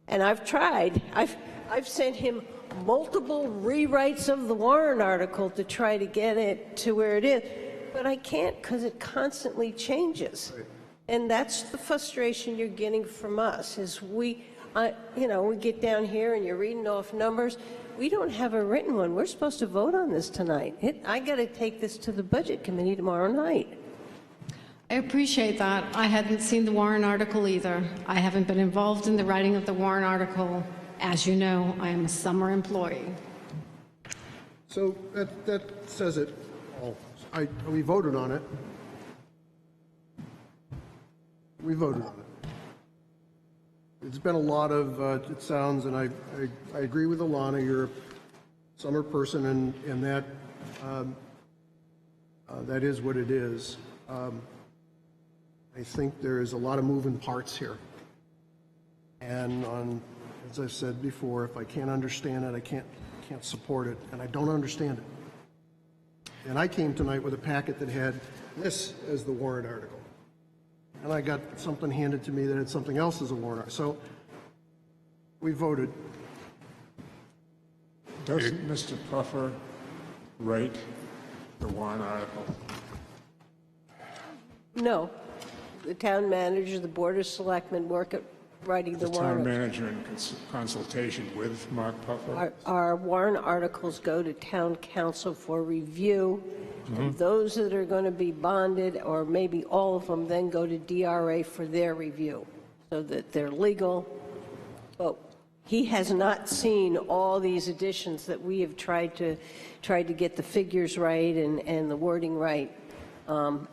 S3: And I've tried. I've sent him multiple rewrites of the warrant article to try to get it to where it is, but I can't because it constantly changes. Right. And that's the frustration you're getting from us, is we get down here and you're reading off numbers. We don't have a written one. We're supposed to vote on this tonight. I got to take this to the Budget Committee tomorrow night.
S5: I appreciate that. I hadn't seen the warrant article either. I haven't been involved in the writing of the warrant article. As you know, I am a summer employee.
S4: So that says it all. We voted on it. We voted on it. It's been a lot of, it sounds, and I agree with Alana, you're a summer person, and that is what it is. I think there is a lot of moving parts here. And as I've said before, if I can't understand it, I can't support it, and I don't understand it. And I came tonight with a packet that had this as the warrant article. And I got something handed to me that had something else as a warrant article. So we voted.
S7: Doesn't Mr. Puffer write the warrant article?
S3: No. The town manager, the board of selectmen work at writing the
S7: The town
S3: warrant.
S7: manager in consultation with Mark Puffer.
S3: Our warrant articles go to town council for review. And those that are going to be bonded, or maybe all of them, then go to DRA for their review, so that they're legal. But he has not seen all these additions that we have tried to get the figures right and the wording right.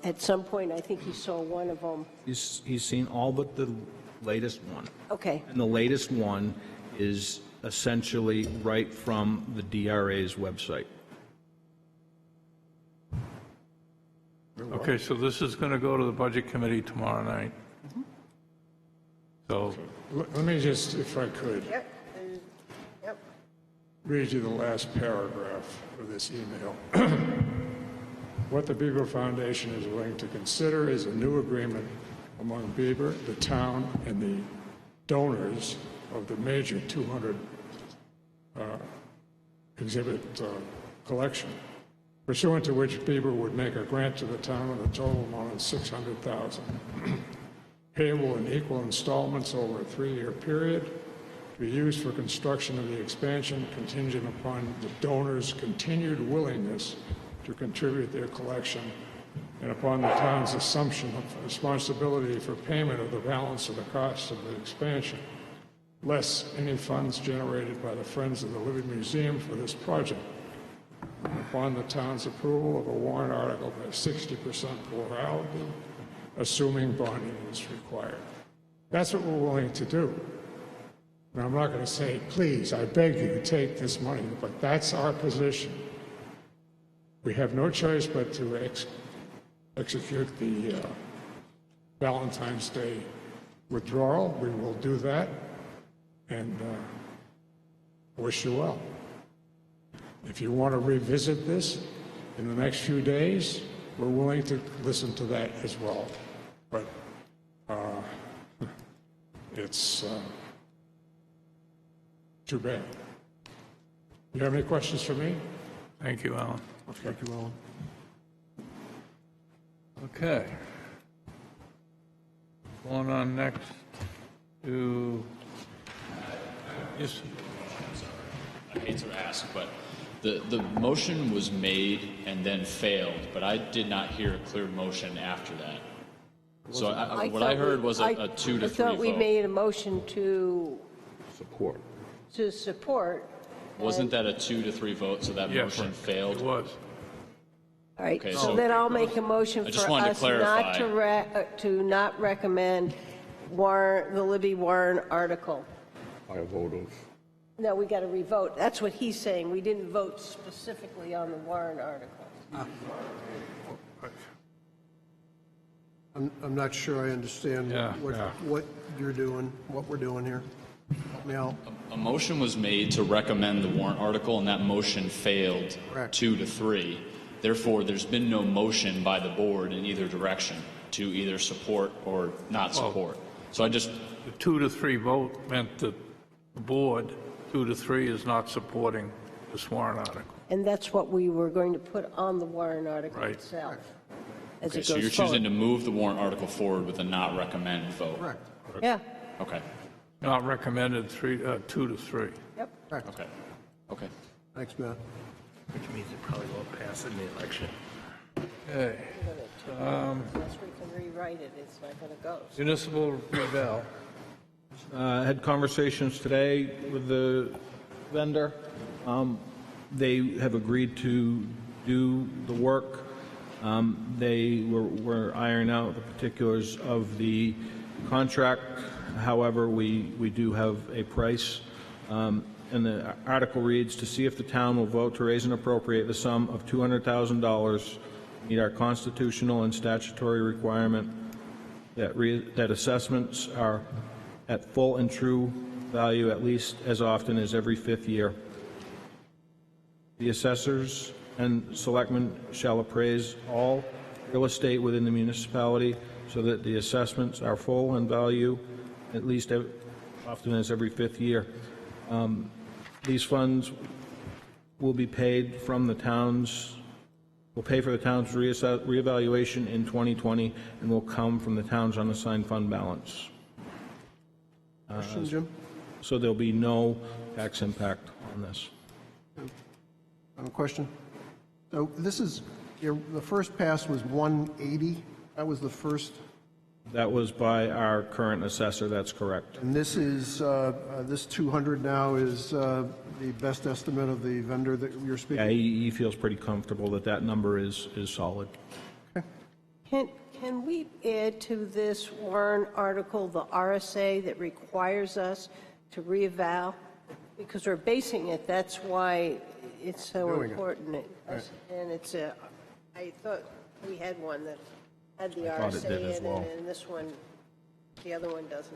S3: At some point, I think he saw one of them.
S2: He's seen all but the latest one.
S3: Okay.
S2: And the latest one is essentially right from the DRA's website.
S1: Okay, so this is going to go to the Budget Committee tomorrow night. So,
S7: Let me just, if I could, read you the last paragraph of this email. What the Beaver Foundation is willing to consider is a new agreement among Beaver, the town, and the donors of the major 200 exhibit collection, pursuant to which Beaver would make a grant to the town of a total amount of $600,000, payable in equal installments over a 3-year period, to be used for construction of the expansion contingent upon the donors' continued willingness to contribute their collection and upon the town's assumption of responsibility for payment of the balance of the costs of the expansion, less any funds generated by the Friends of the Living Museum for this project, and upon the town's approval of a warrant article by 60% plurality, assuming bonding is required. That's what we're willing to do. Now, I'm not going to say, please, I beg you, take this money, but that's our position. We have no choice but to execute the Valentine's Day withdrawal. We will do that, and wish you well. If you want to revisit this in the next few days, we're willing to listen to that as well. But it's too bad. You have any questions for me?
S1: thank you, Alan.
S4: Thank you, Alan.
S1: Okay. Going on next to, yes,
S8: I hate to ask, but the motion was made and then failed, but I did not hear a clear motion after that. So what I heard was a 2 to 3 vote.
S3: I thought we made a motion to
S19: Support.
S3: support.
S8: Wasn't that a 2 to 3 vote, so that
S1: Yes,
S8: motion failed?
S1: it was.
S3: All right,
S8: Okay,
S3: so
S8: so-
S3: then I'll make a motion
S8: I just
S3: for
S8: wanted to
S3: us not
S8: clarify.
S3: to not recommend the Libby Warren article.
S19: By a vote of,
S3: No, we got to revote. That's what he's saying. We didn't vote specifically on the Warren article.
S4: I'm not sure I understand what you're doing, what we're doing here. Help me out.
S8: A motion was made to recommend the warrant article, and that motion failed
S4: Correct.
S8: 2 to 3. Therefore, there's been no motion by the board in either direction to either support or not support. So I just,
S1: The 2 to 3 vote meant that the board, 2 to 3, is not supporting this warrant article.
S3: And that's what we were going to put on the Warren article
S1: Right.
S3: itself. As
S8: okay,
S3: it
S8: so
S3: goes
S8: you're choosing
S3: forward.
S8: to move the warrant article forward with a not recommend vote?
S4: Correct.
S3: Yeah,
S8: Okay,
S1: Not recommended 2 to 3.
S3: yep.
S8: okay, okay.
S4: Thanks, Matt.
S19: which means it probably won't pass in the election.
S1: Okay.
S3: Unless we can rewrite it, it's not going to go.
S1: Municipal reval.
S2: Had conversations today with the vendor. They have agreed to do the work. They were ironing out the particulars of the contract. However, we do have a price. And the article reads, to see if the town will vote to raise and appropriate the sum of $200,000, meet our constitutional and statutory requirement that assessments are at full and true value at least as often as every 5th year. The assessors and selectmen shall appraise all real estate within the municipality so that the assessments are full in value at least as often as every 5th year. These funds will be paid from the town's will pay for the town's reevaluation in 2020 and will come from the town's unassigned fund balance.
S4: Question, Jim?
S2: So there'll be no tax impact on this.
S4: I have a question. So this is, the first pass was 180. That was the first.
S2: That was by our current assessor, that's correct.
S4: And this is, this 200 now is the best estimate of the vendor that you're speaking?
S2: Yeah, he feels pretty comfortable that that number is solid.
S3: Can we add to this warrant article the RSA that requires us to reeval? Because we're basing it, that's why it's so important. And it's a, I thought we had one that had the RSA in it, and this one, the other one doesn't.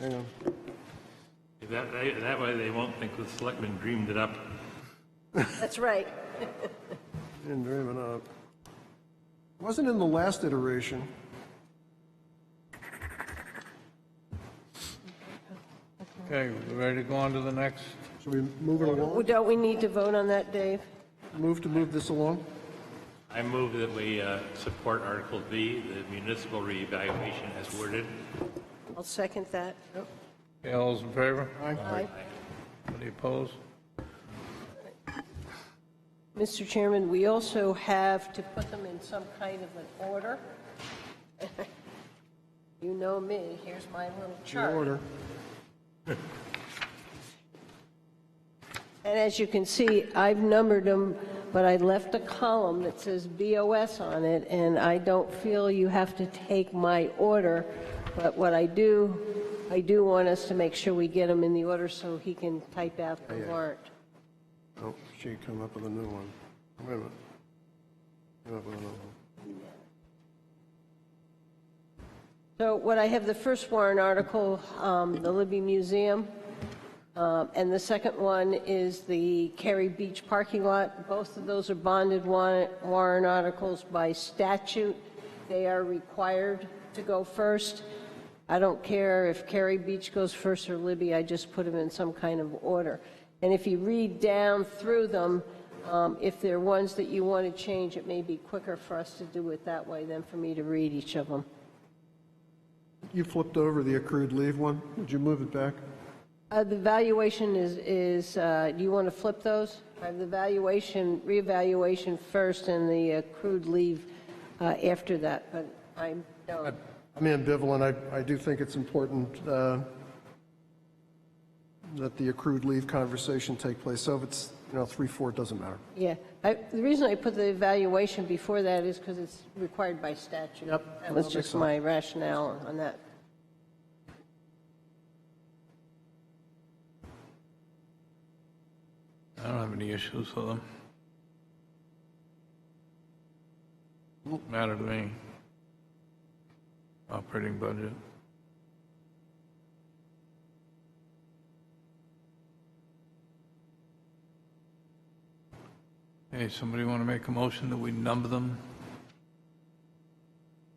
S4: Hang on.
S6: That way they won't think the selectmen dreamed it up.
S3: That's right.
S4: Didn't dream it up. Wasn't in the last iteration.
S1: Okay, we ready to go on to the next?
S4: Should we move it along?
S3: Don't we need to vote on that, Dave?
S4: Move this along?
S6: I move that we support Article B, the municipal reevaluation as worded.
S3: I'll second that.
S1: Okay, all those in favor?
S3: Aye.
S1: Any opposed?
S3: Mr. Chairman, we also have to put them in some kind of an order. You know me, here's my little chart.
S4: Order.
S3: And as you can see, I've numbered them, but I left a column that says BOS on it, and I don't feel you have to take my order, but what I do want us to make sure we get them in the order so he can type out the warrant.
S4: Oh, she come up with a new one. Wait a minute. Come up with another one.
S3: So what I have, the first warrant article, the Libby Museum, and the second one is the Cary Beach parking lot. Both of those are bonded warrant articles by statute. They are required to go first. I don't care if Cary Beach goes first or Libby, I just put them in some kind of order. And if you read down through them, if there are ones that you want to change, it may be quicker for us to do it that way than for me to read each of them.
S4: You flipped over the accrued leave one. Would you move it back?
S3: The valuation is do you want to flip those? I have the reevaluation first and the accrued leave after that, but I don't.
S4: I'm ambivalent. I do think it's important that the accrued leave conversation take place. So if it's, 3-4, it doesn't matter.
S3: Yeah. The reason I put the evaluation before that is because it's required by statute.
S4: Yep.
S3: That was just my rationale on that.
S1: I don't have any issues with them. Doesn't matter to me. Operating budget. Hey, somebody want to make a motion that we number them?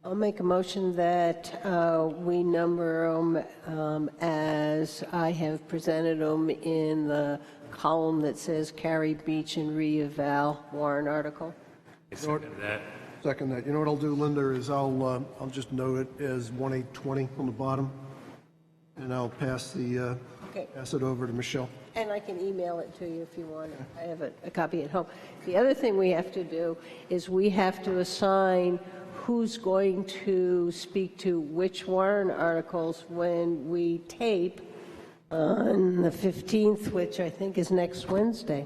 S3: I'll make a motion that we number them as I have presented them in the column that says Cary Beach and reeval warrant article.
S6: I second that.
S4: Second that. You know what I'll do, Linda, is I'll just note it as 1820 on the bottom, and I'll pass it over to Michelle.
S3: And I can email it to you if you want. I have a copy at home. The other thing we have to do is we have to assign who's going to speak to which warrant articles when we tape on the 15th, which I think is next Wednesday.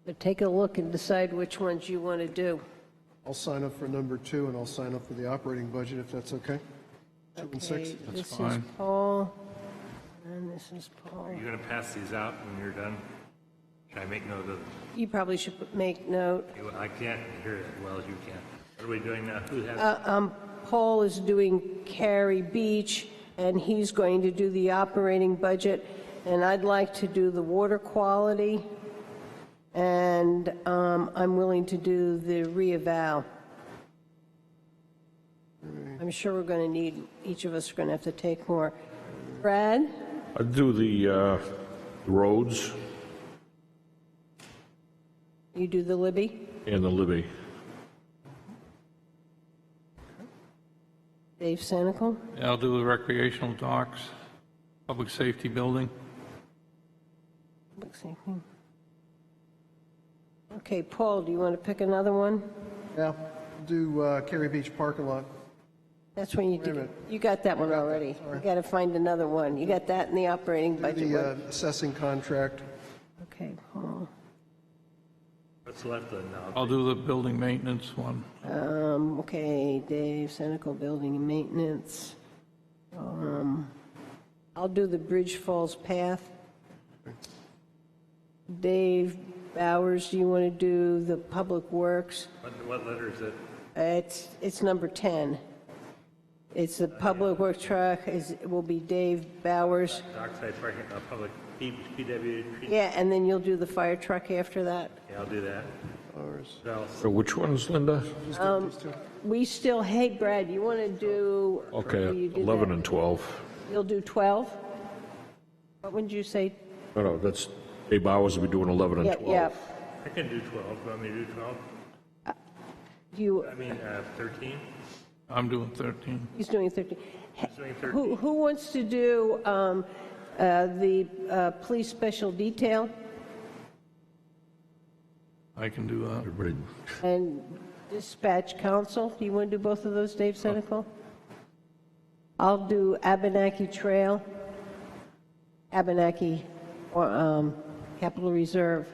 S3: But take a look and decide which ones you want to do.
S4: I'll sign up for number 2, and I'll sign up for the operating budget, if that's okay. 2 and 6.
S3: This is Paul, and this is Paul.
S6: Are you going to pass these out when you're done? Should I make note of them?
S3: You probably should make note.
S6: I can't hear it as well as you can. What are we doing now? Who has
S3: Paul is doing Cary Beach, and he's going to do the operating budget, and I'd like to do the water quality, and I'm willing to do the reeval. I'm sure we're going to need, each of us are going to have to take more. Brad?
S19: I'd do the roads
S3: You do the Libby?
S19: and the Libby.
S3: Dave Sanical?
S1: I'll do the recreational docks, public safety building.
S3: Public safety. Okay, Paul, do you want to pick another one?
S4: Yeah, do Cary Beach parking lot.
S3: That's when you
S4: Wait a
S3: do,
S4: minute.
S3: you got that one already. You got to find another one. You got that in the operating
S4: Do
S3: budget.
S4: the
S3: one.
S4: assessing contract.
S3: Okay, Paul.
S6: What's left of now?
S1: I'll do the building maintenance one.
S3: Okay, Dave Sanical, building and maintenance. I'll do the Bridge Falls Path. Dave Bowers, do you want to do the Public Works?
S6: What letter is it?
S3: It's number 10. It's the Public Works truck, it will be Dave Bowers.
S6: Dockside parking, public, PW.
S3: Yeah, and then you'll do the fire truck after that.
S6: Yeah, I'll do that. What else?
S19: So which ones, Linda?
S3: We still, hey, Brad, you want to do?
S19: Okay,
S3: will you do
S19: 11
S3: that?
S19: and 12.
S3: You'll do 12? What would you say?
S19: No, that's, Dave Bowers will be doing 11 and
S3: Yeah,
S19: 12.
S3: yeah.
S6: I can do 12. You want me to do 12?
S3: Do you,
S6: 13?
S1: I'm doing 13.
S3: he's doing 13.
S6: He's doing 13.
S3: Who wants to do the police special detail
S1: I can do that.
S19: Everybody,
S3: and dispatch council? Do you want to do both of those, Dave Senical? I'll do Abenaki Trail, Abenaki Capital Reserve.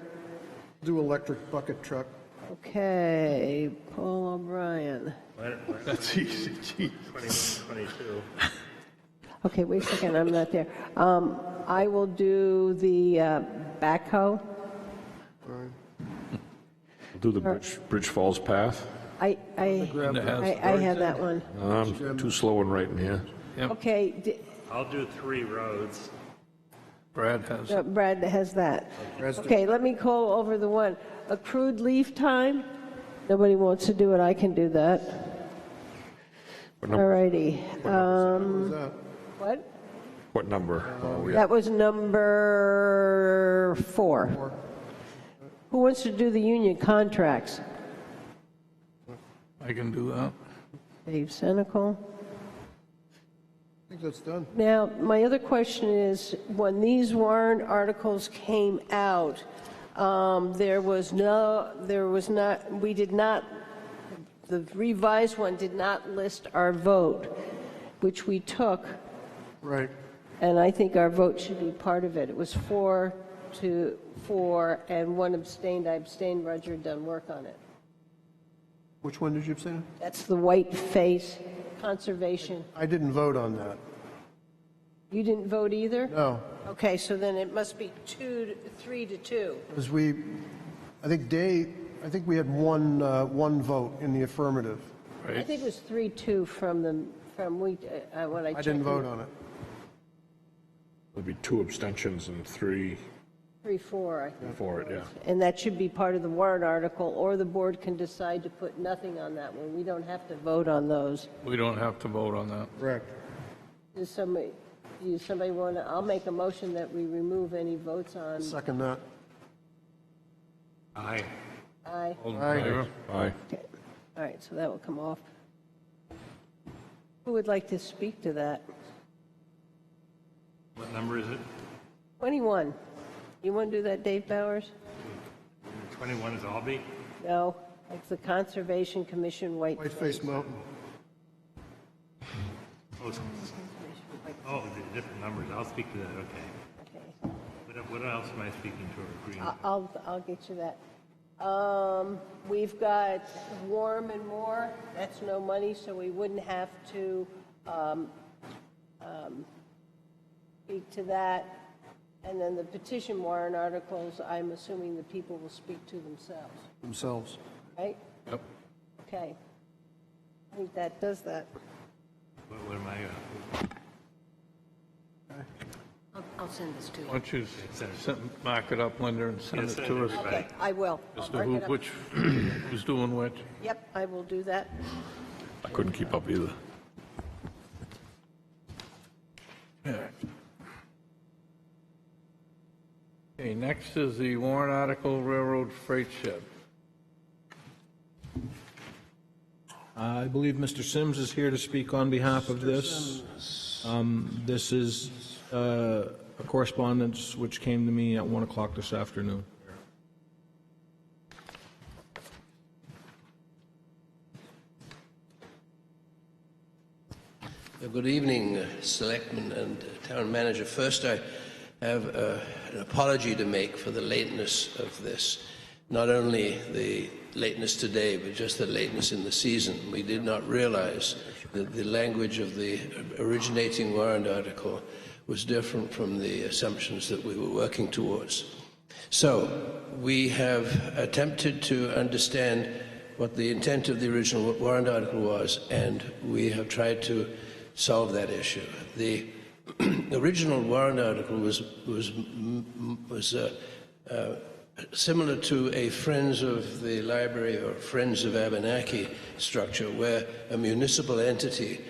S4: Do electric bucket truck.
S3: Okay, Paul O'Brien.
S1: That's easy, gee.
S6: 21, 22.
S3: Okay, wait a second, I'm not there. I will do the backhoe.
S19: do the Bridge Falls Path.
S3: I have that one.
S19: I'm too slow in writing here.
S3: Okay,
S6: I'll do 3 roads.
S1: Brad has.
S3: Brad has that. Okay, let me call over the one. Accrued leave time? Nobody wants to do it, I can do that. All righty. What?
S19: What number?
S3: That was number 4. Who wants to do the union contracts?
S1: I can do that.
S3: Dave Senical.
S4: I think that's done.
S3: Now, my other question is, when these warrant articles came out, the revised one did not list our vote, which we took.
S4: Right.
S3: And I think our vote should be part of it. It was 4 to 4, and 1 abstained. I abstained. Roger had done work on it.
S4: Which one did you abstain on?
S3: That's the white face conservation.
S4: I didn't vote on that.
S3: You didn't vote either?
S4: No.
S3: Okay, so then it must be 3 to 2.
S4: Because I think we had one vote in the affirmative.
S3: I think it was 3-2 when I checked.
S4: I didn't vote on it.
S19: There'd be 2 abstentions and 3
S3: 3-4, I think.
S19: for it, yeah.
S3: And that should be part of the warrant article, or the board can decide to put nothing on that one. We don't have to vote on those.
S1: We don't have to vote on that.
S4: Correct.
S3: Does somebody want to, I'll make a motion that we remove any votes on.
S4: Second that.
S6: Aye.
S3: Aye.
S1: All in
S4: Aye.
S1: favor?
S19: Aye.
S3: Okay. All right, so that will come off. Who would like to speak to that?
S6: What number is it?
S3: 21. You want to do that, Dave Bowers?
S6: 21 is Albee?
S3: No, it's the Conservation Commission
S4: Whiteface Mountain.
S6: Oh, the different numbers. I'll speak to that, okay. What else am I speaking to or agreeing with?
S3: I'll get you that. We've got Warm and More. That's no money, so we wouldn't have to speak to that. And then the petition warrant articles, I'm assuming the people will speak to themselves, right?
S1: Yep.
S3: Okay. I think that does that.
S6: What am I?
S3: I'll send this to you.
S1: Why don't you mark it up, Linda, and send it to us?
S3: Okay, I will.
S1: As
S3: I'll
S1: to
S3: mark it up.
S1: who's doing which.
S3: Yep, I will do that.
S19: I couldn't keep up either.
S1: Okay, next is the warrant article, railroad freight shed.
S2: I believe Mr. Sims is here to speak on behalf of this. This is a correspondence which came to me at 1 o'clock this afternoon.
S9: Good evening, Selectmen and Town Manager. First, I have an apology to make for the lateness of this. Not only the lateness today, but just the lateness in the season. We did not realize that the language of the originating warrant article was different from the assumptions that we were working towards. So, we have attempted to understand what the intent of the original warrant article was, and we have tried to solve that issue. The original warrant article was similar to a Friends of the Library or Friends of Abenaki structure, where a municipal entity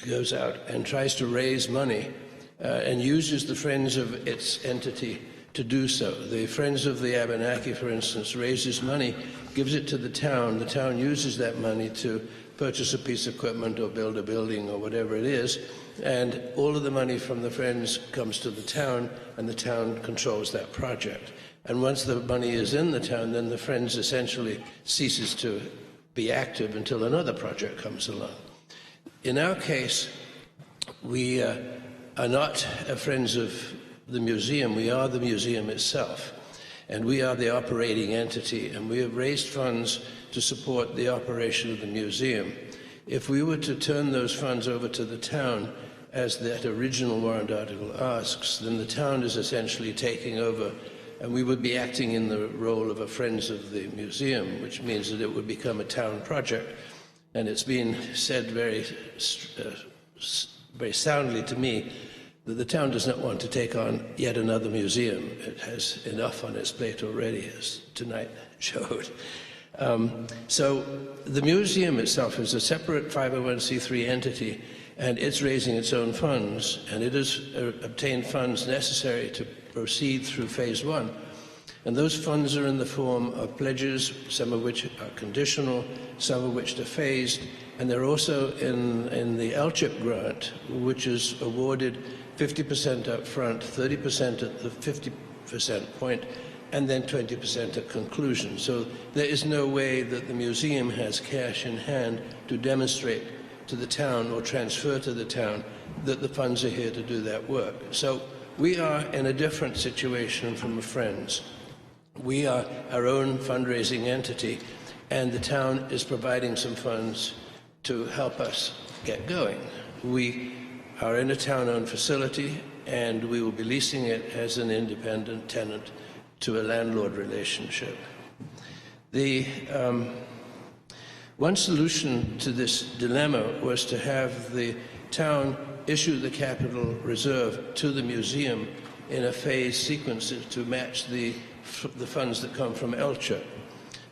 S9: goes out and tries to raise money and uses the friends of its entity to do so. The Friends of the Abenaki, for instance, raises money, gives it to the town uses that money to purchase a piece of equipment or build a building or whatever it is, and all of the money from the Friends comes to the town, and the town controls that project. And once the money is in the town, then the Friends essentially ceases to be active until another project comes along. In our case, we are not Friends of the museum, we are the museum itself. And we are the operating entity, and we have raised funds to support the operation of the museum. If we were to turn those funds over to the town, as that original warrant article asks, then the town is essentially taking over, and we would be acting in the role of a Friends of the Museum, which means that it would become a town project. And it's been said very soundly to me that the town does not want to take on yet another museum. It has enough on its plate already, as tonight showed. So the museum itself is a separate 501c3 entity, and it's raising its own funds, and it has obtained funds necessary to proceed through phase one. And those funds are in the form of pledges, some of which are conditional, some of which are phased, and they're also in the LCHIP grant, which is awarded 50% up front, 30% at the 50% point, and then 20% at conclusion. So there is no way that the museum has cash in hand to demonstrate to the town or transfer to the town that the funds are here to do that work. So we are in a different situation from the Friends. We are our own fundraising entity, and the town is providing some funds to help us get going. We are in a town-owned facility, and we will be leasing it as an independent tenant to a landlord relationship. The one solution to this dilemma was to have the town issue the capital reserve to the museum in a phased sequence to match the funds that come from LCHIP.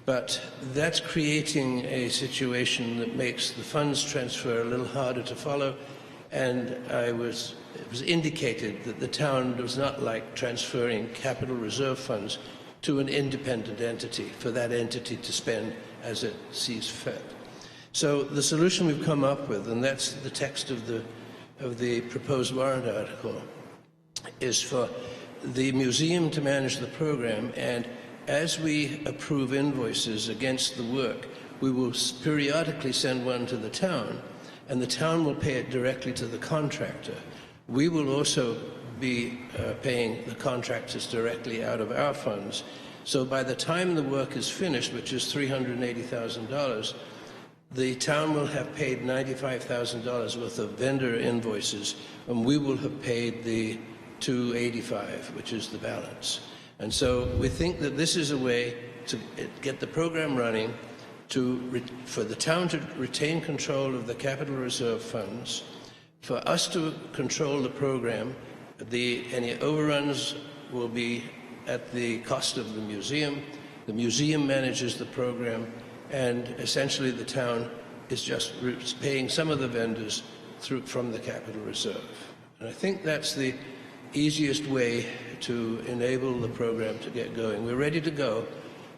S9: But that's creating a situation that makes the funds transfer a little harder to follow, and it was indicated that the town does not like transferring capital reserve funds to an independent entity for that entity to spend as it sees fit. So the solution we've come up with, and that's the text of the proposed warrant article, is for the museum to manage the program, and as we approve invoices against the work, we will periodically send one to the town, and the town will pay it directly to the contractor. We will also be paying the contractors directly out of our funds. So by the time the work is finished, which is $380,000, the town will have paid $95,000 worth of vendor invoices, and we will have paid the $285,000, which is the balance. And so we think that this is a way to get the program running, for the town to retain control of the capital reserve funds, for us to control the program. Any overruns will be at the cost of the museum. The museum manages the program, and essentially the town is just paying some of the vendors from the capital reserve. And I think that's the easiest way to enable the program to get going. We're ready to go.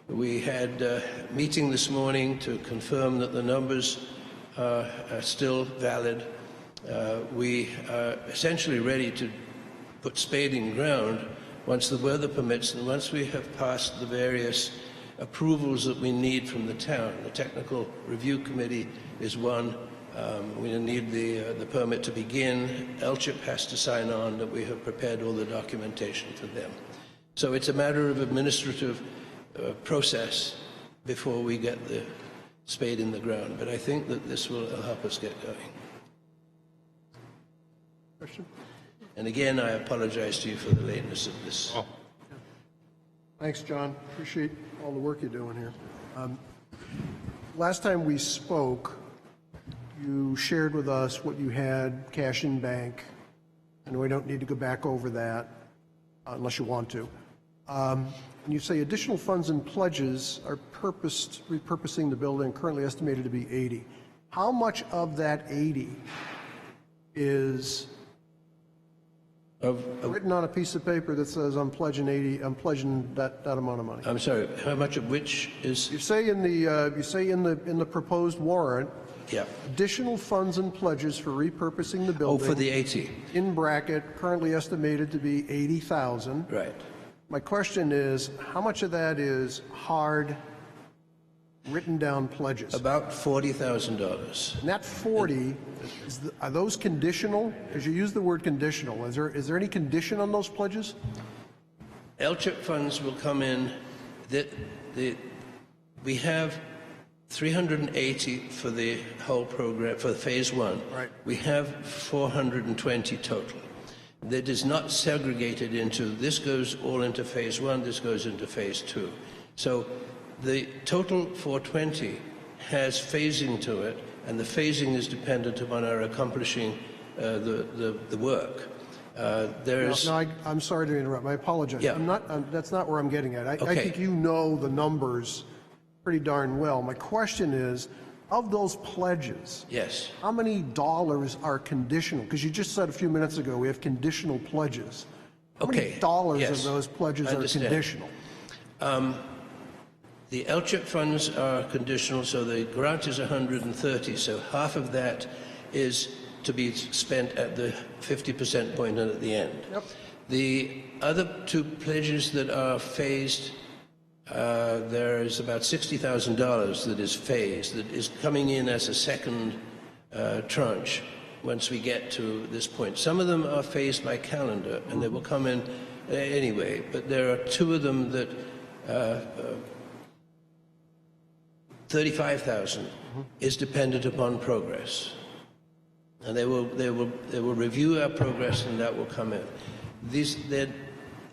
S9: We had a meeting this morning to confirm that the numbers are still valid. We are essentially ready to put spade in ground once the weather permits and once we have passed the various approvals that we need from the town. The technical review committee is one. We need the permit to begin. LCHIP has to sign on that we have prepared all the documentation for them. So it's a matter of administrative process before we get the spade in the ground. But I think that this will help us get going.
S4: Question?
S9: And again, I apologize to you for the lateness of this.
S4: Oh. Thanks, John. Appreciate all the work you're doing here. Last time we spoke, you shared with us what you had cash in bank, and we don't need to go back over that unless you want to. And you say additional funds and pledges are repurposing the building, currently estimated to be 80. How much of that 80 is written on a piece of paper that says I'm pledging 80, I'm pledging that amount of money?
S9: I'm sorry, how much of which is?
S4: You say in the proposed warrant,
S9: yeah,
S4: additional funds and pledges for repurposing the building.
S9: Oh, for the 80.
S4: In bracket, currently estimated to be 80,000.
S9: Right.
S4: My question is, how much of that is hard, written down pledges?
S9: About $40,000.
S4: And that 40, are those conditional? Because you use the word conditional. Is there any condition on those pledges?
S9: LCHIP funds will come in. We have 380 for the whole program, for phase one.
S4: Right.
S9: We have 420 total. That is not segregated into, this goes all into phase one, this goes into phase two. So the total 420 has phasing to it, and the phasing is dependent upon our accomplishing the work.
S4: I'm sorry to interrupt. I apologize.
S9: Yeah.
S4: That's not where I'm getting at.
S9: Okay.
S4: I think you know the numbers pretty darn well. My question is, of those pledges,
S9: yes,
S4: how many dollars are conditional? Because you just said a few minutes ago we have conditional pledges. How many dollars of those pledges are conditional?
S9: The LCHIP funds are conditional, so the grant is 130, so half of that is to be spent at the 50% point and at the end.
S4: Yep.
S9: The other two pledges that are phased, there is about $60,000 that is phased, that is coming in as a second tranche once we get to this point. Some of them are phased by calendar, and they will come in anyway, but there are two of them that 35,000 is dependent upon progress, and they will review our progress, and that will come in.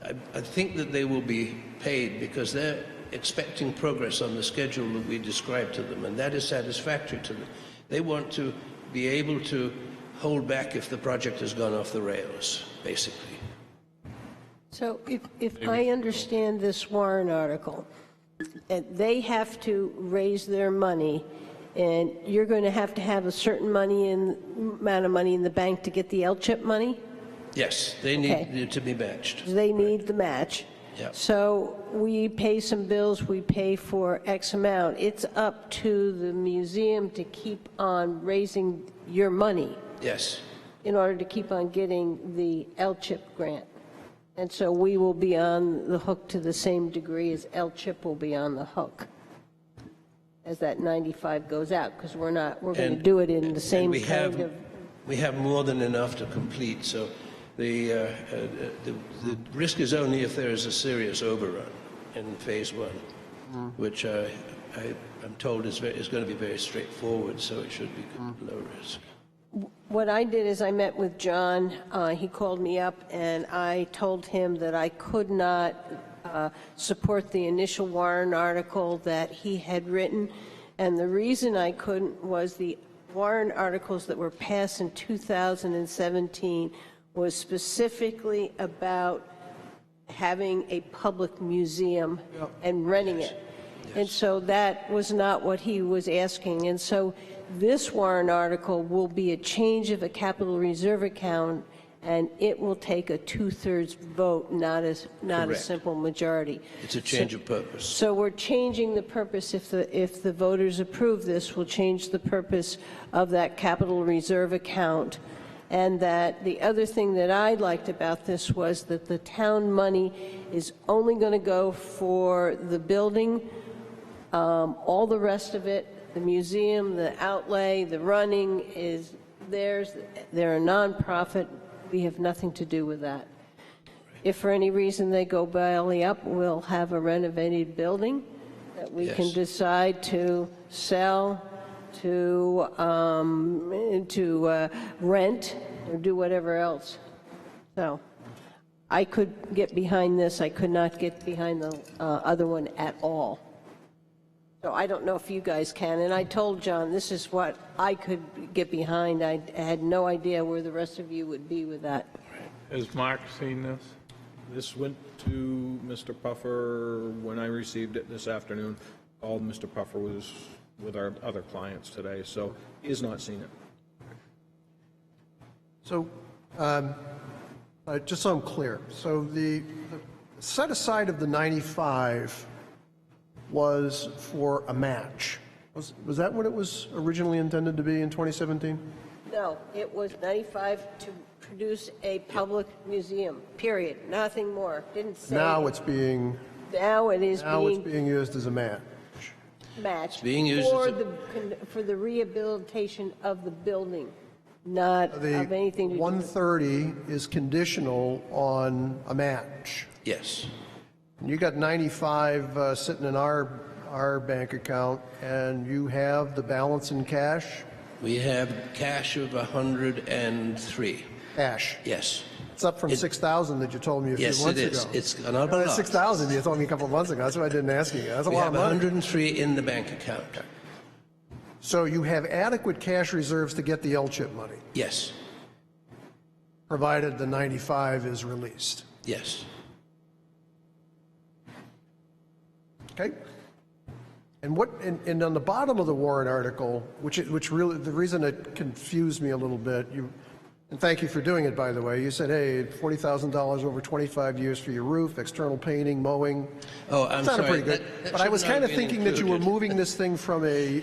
S9: I think that they will be paid because they're expecting progress on the schedule that we described to them, and that is satisfactory to them. They want to be able to hold back if the project has gone off the rails, basically.
S3: So if I understand this warrant article, they have to raise their money, and you're going to have a certain amount of money in the bank to get the LCHIP money?
S9: Yes, they need to be matched.
S3: They need the match.
S9: Yep.
S3: So we pay some bills, we pay for X amount. It's up to the museum to keep on raising your money.
S9: Yes.
S3: In order to keep on getting the LCHIP grant. And so we will be on the hook to the same degree as LCHIP will be on the hook as that 95 goes out, because we're going to do it in the same kind of...
S9: We have more than enough to complete, so the risk is only if there is a serious overrun in phase one, which I'm told is going to be very straightforward, so it should be low risk.
S3: What I did is I met with John. He called me up, and I told him that I could not support the initial warrant article that he had written, and the reason I couldn't was the warrant articles that were passed in 2017 was specifically about having a public museum and renting it. And so that was not what he was asking. And so this warrant article will be a change of a capital reserve account and it will take a 2/3 vote, not a
S9: Correct.
S3: simple majority.
S9: It's a change of purpose.
S3: So we're changing the purpose. If the voters approve this, we'll change the purpose of that capital reserve account. And that the other thing that I liked about this was that the town money is only going to go for the building. All the rest of it, the museum, the outlay, the running is theirs. They're a nonprofit. We have nothing to do with that. If for any reason they go belly up, we'll have a renovated building that we can decide to sell, to rent, or do whatever else. So I could get behind this. I could not get behind the other one at all. So I don't know if you guys can. And I told John this is what I could get behind. I had no idea where the rest of you would be with that.
S1: Has Mark seen this?
S2: This went to Mr. Puffer when I received it this afternoon. Called Mr. Puffer was with our other clients today, so he has not seen it.
S4: So, just so I'm clear, so the set aside of the 95 was for a match. Was that what it was originally intended to be in 2017?
S3: No, it was 95 to produce a public museum, period. Nothing more. Didn't say.
S4: Now it's being.
S3: Now it is
S4: being used as a match.
S3: Match
S9: being used
S3: for the rehabilitation of the building, not of anything to do with.
S4: 130 is conditional on a match.
S9: Yes.
S4: And you got 95 sitting in our bank account, and you have the balance in cash?
S9: We have cash of 103.
S4: Cash?
S9: Yes.
S4: It's up from 6,000 that you told me a few months ago.
S9: Yes, it is. It's gone up a lot.
S4: 6,000 you told me a couple of months ago. That's why I didn't ask you. That's a lot of money.
S9: We have 103 in the bank account.
S4: So you have adequate cash reserves to get the L-chip money?
S9: Yes.
S4: Provided the 95 is released?
S9: Yes.
S4: Okay. And and on the bottom of the warrant article, which really, the reason it confused me a little bit, and thank you for doing it, by the way. You said, hey, $40,000 over 25 years for your roof, external painting, mowing.
S9: Oh, I'm sorry.
S4: Pretty good.
S9: That
S4: but I was kind of thinking that you were
S9: included.
S4: moving this thing from a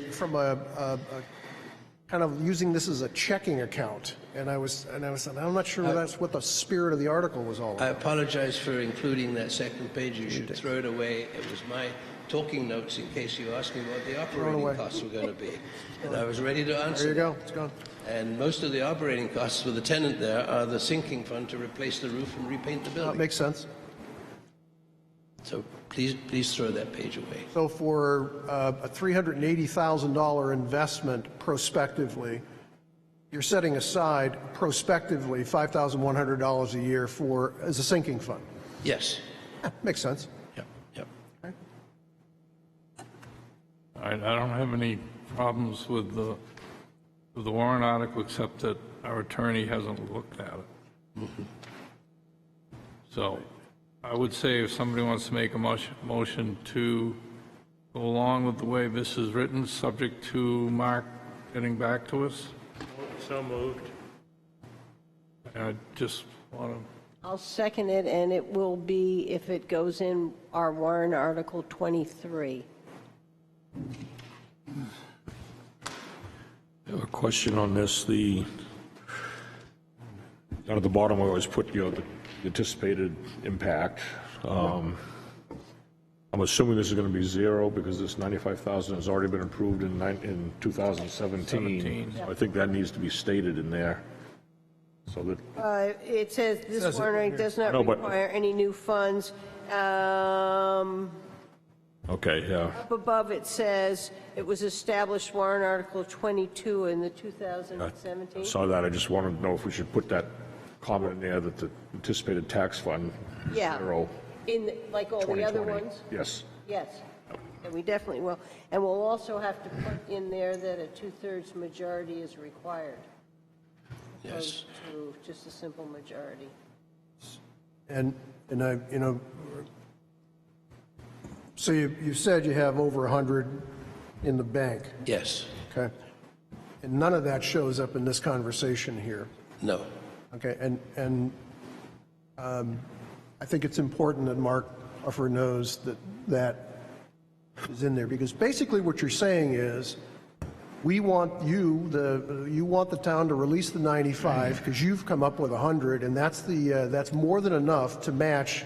S4: kind of using this as a checking account. And I'm not sure that's what the spirit of the article was all about.
S9: I apologize for including that second page. You should throw it away. It was my talking notes in case you asked me what the operating costs were going to be. And I was ready to answer.
S4: There you go. It's gone.
S9: And most of the operating costs for the tenant there are the sinking fund to replace the roof and repaint the building.
S4: That makes sense.
S9: So please throw that page away.
S4: So for a $380,000 investment prospectively, you're setting aside prospectively $5,100 a year as a sinking fund?
S9: Yes.
S4: Yeah, makes sense.
S9: Yep.
S4: Okay.
S1: I don't have any problems with the warrant article, except that our attorney hasn't looked at it.
S9: Mm-hmm.
S1: So I would say if somebody wants to make a motion to go along with the way this is written, subject to Mark getting back to us.
S6: So moved.
S1: I just want to.
S3: I'll second it, and it will be, if it goes in, our warrant article 23.
S19: I have a question on this. Down at the bottom, I always put, the anticipated impact. I'm assuming this is going to be zero because this 95,000 has already been approved in 2017. So I think that needs to be stated in there. So that
S3: It says this warrant does not require any new funds.
S19: okay, yeah.
S3: Up above it says it was established warrant article 22 in the 2017.
S19: I saw that. I just wanted to know if we should put that comment in there that the anticipated tax fund
S3: Yeah.
S19: zero.
S3: Like all the other
S19: 2020.
S3: ones?
S19: Yes.
S3: Yes, and we definitely will. And we'll also have to put in there that a 2/3 majority is required.
S9: Yes.
S3: To just a simple majority.
S4: And I, so you said you have over 100 in the bank.
S9: Yes.
S4: Okay. And none of that shows up in this conversation here.
S9: No.
S4: Okay, and I think it's important that Mark Uffer knows that that is in there, because basically what you're saying is, we want you want the town to release the 95 because you've come up with 100, and that's more than enough to match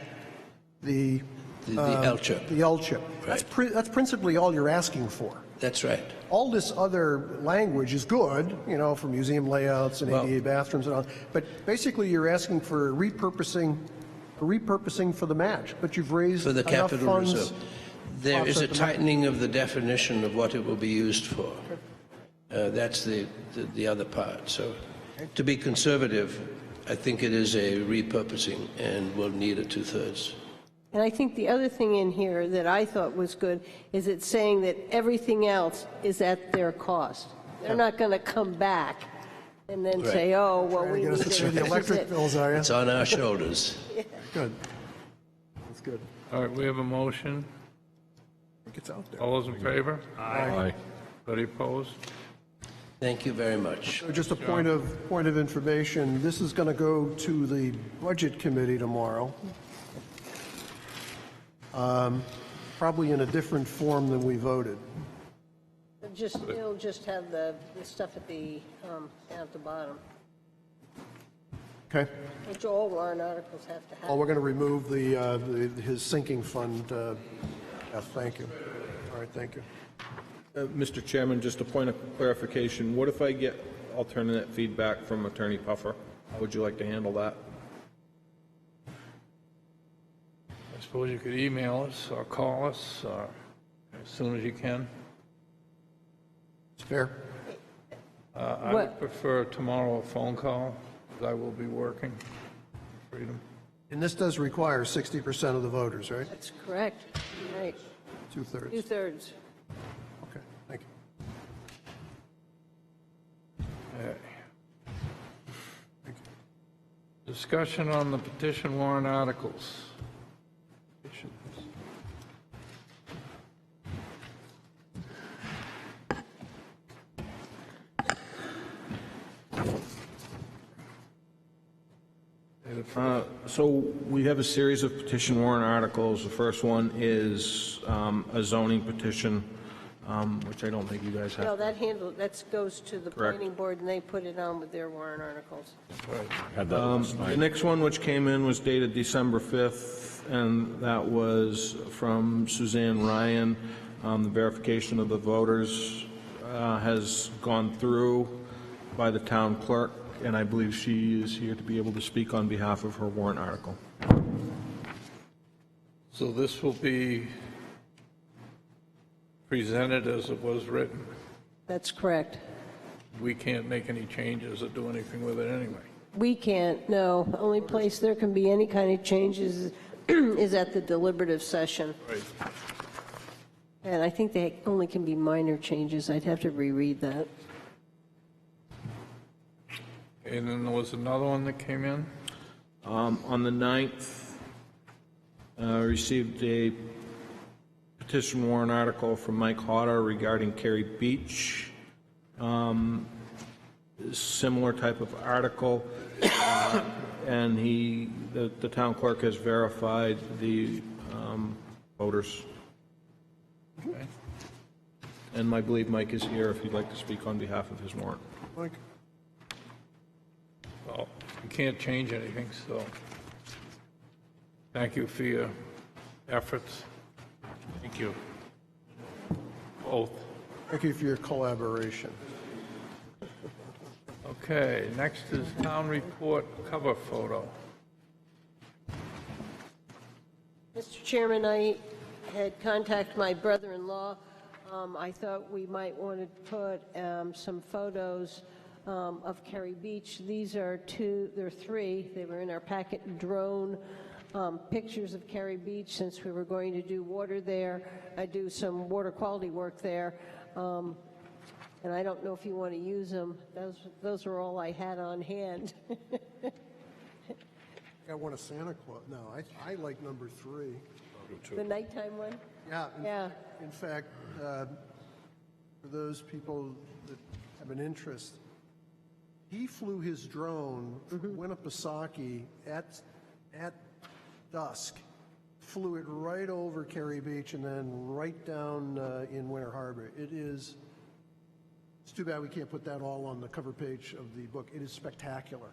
S4: the
S9: LCHIP.
S4: The LCHIP.
S9: Right.
S4: That's principally all you're asking for.
S9: That's right.
S4: All this other language is good, you know, for museum layouts and ADA bathrooms and all, but basically you're asking for repurposing for the match, but you've raised
S9: For the
S4: enough
S9: capital
S4: funds.
S9: reserve. There is a tightening of the definition of what it will be used for. That's the other part. So to be conservative, I think it is a repurposing and will need a 2/3.
S3: And I think the other thing in here that I thought was good is it's saying that everything else is at their cost. They're not going to come back and then say, oh, well, we need to
S4: the electric bills, are you?
S9: It's on our shoulders.
S4: Good. That's good.
S1: All right, we have a motion.
S4: I think it's out there.
S1: All those in favor?
S19: Aye.
S1: Anybody opposed?
S9: Thank you very much.
S4: So just a point of information, this is going to go to the Budget Committee tomorrow. Probably in a different form than we voted.
S3: It'll just have the stuff at the, down at the bottom,
S4: Okay?
S3: which all warrant articles have to have.
S4: Oh, we're going to remove his sinking fund. Thank you. All right, thank you.
S2: Mr. Chairman, just a point of clarification. What if I get alternate feedback from Attorney Puffer? How would you like to handle that?
S1: I suppose you could email us or call us as soon as you can.
S4: It's fair.
S1: I would prefer tomorrow a phone call, because I will be working. Freedom.
S4: And this does require 60% of the voters, right?
S3: That's correct, right.
S4: 2/3.
S3: 2/3.
S4: Okay, thank you.
S1: Okay. Discussion on the petition warrant articles. Petitions.
S2: So we have a series of petition warrant articles. The first one is a zoning petition, which I don't think you guys have.
S3: No, that goes to the
S2: Correct.
S3: planning board, and they put it on with their warrant articles.
S19: Had that last
S2: The
S19: night.
S2: next one, which came in, was dated December 5th, and that was from Suzanne Ryan. The verification of the voters has gone through by the town clerk, and I believe she is here to be able to speak on behalf of her warrant article.
S1: So this will be presented as it was written.
S3: That's correct.
S1: We can't make any changes or do anything with it anyway.
S3: We can't, no. The only place there can be any kind of changes is at the deliberative session.
S1: Right.
S3: And I think they only can be minor changes. I'd have to reread that.
S1: And then there was another one that came in?
S2: On the 9th, received a petition warrant article from Mike Hodder regarding Cary Beach. Similar type of article, and the town clerk has verified the voters.
S1: Okay.
S2: And I believe Mike is here if he'd like to speak on behalf of his warrant.
S4: Mike?
S1: Well, we can't change anything, so thank you for your efforts.
S6: Thank you.
S1: Both.
S4: Thank you for your collaboration.
S1: Okay, next is town report cover photo.
S3: Mr. Chairman, I had contacted my brother-in-law. I thought we might want to put some photos of Cary Beach. These are three. They were in our packet. Drone pictures of Cary Beach, since we were going to do water there. I do some water quality work there. And I don't know if you want to use them. Those are all I had on hand.
S4: I want a Santa Claus. No, I like number 3.
S3: The nighttime one?
S4: Yeah.
S3: Yeah.
S4: In fact, for those people that have an interest, He flew his drone from Winnipesaukee at dusk, flew it right over Cary Beach and then right down in Winter Harbor. It's too bad we can't put that all on the cover page of the book. It is spectacular.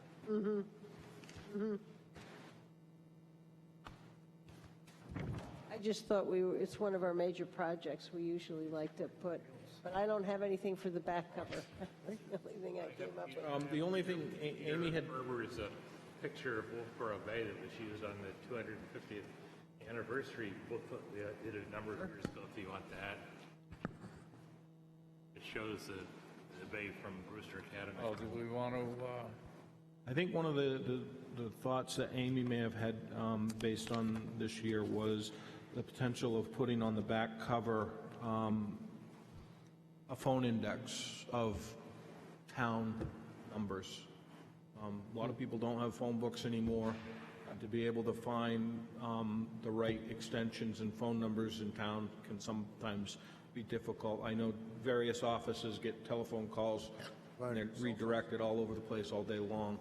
S3: I just thought it's one of our major projects we usually like to put, but I don't have anything for the back cover. That's the only thing I came up with.
S2: The only thing Amy had...
S6: Berber is a picture of Wolfeboro Bay that was used on the 250th anniversary booklet they did a number of years ago, if you want that. It shows the bay from Brewster Academy.
S1: Oh, do we want to,
S2: I think one of the thoughts that Amy may have had based on this year was the potential of putting on the back cover a phone index of town numbers. A lot of people don't have phone books anymore. To be able to find the right extensions and phone numbers in town can sometimes be difficult. I know various offices get telephone calls and they're redirected all over the place all day long.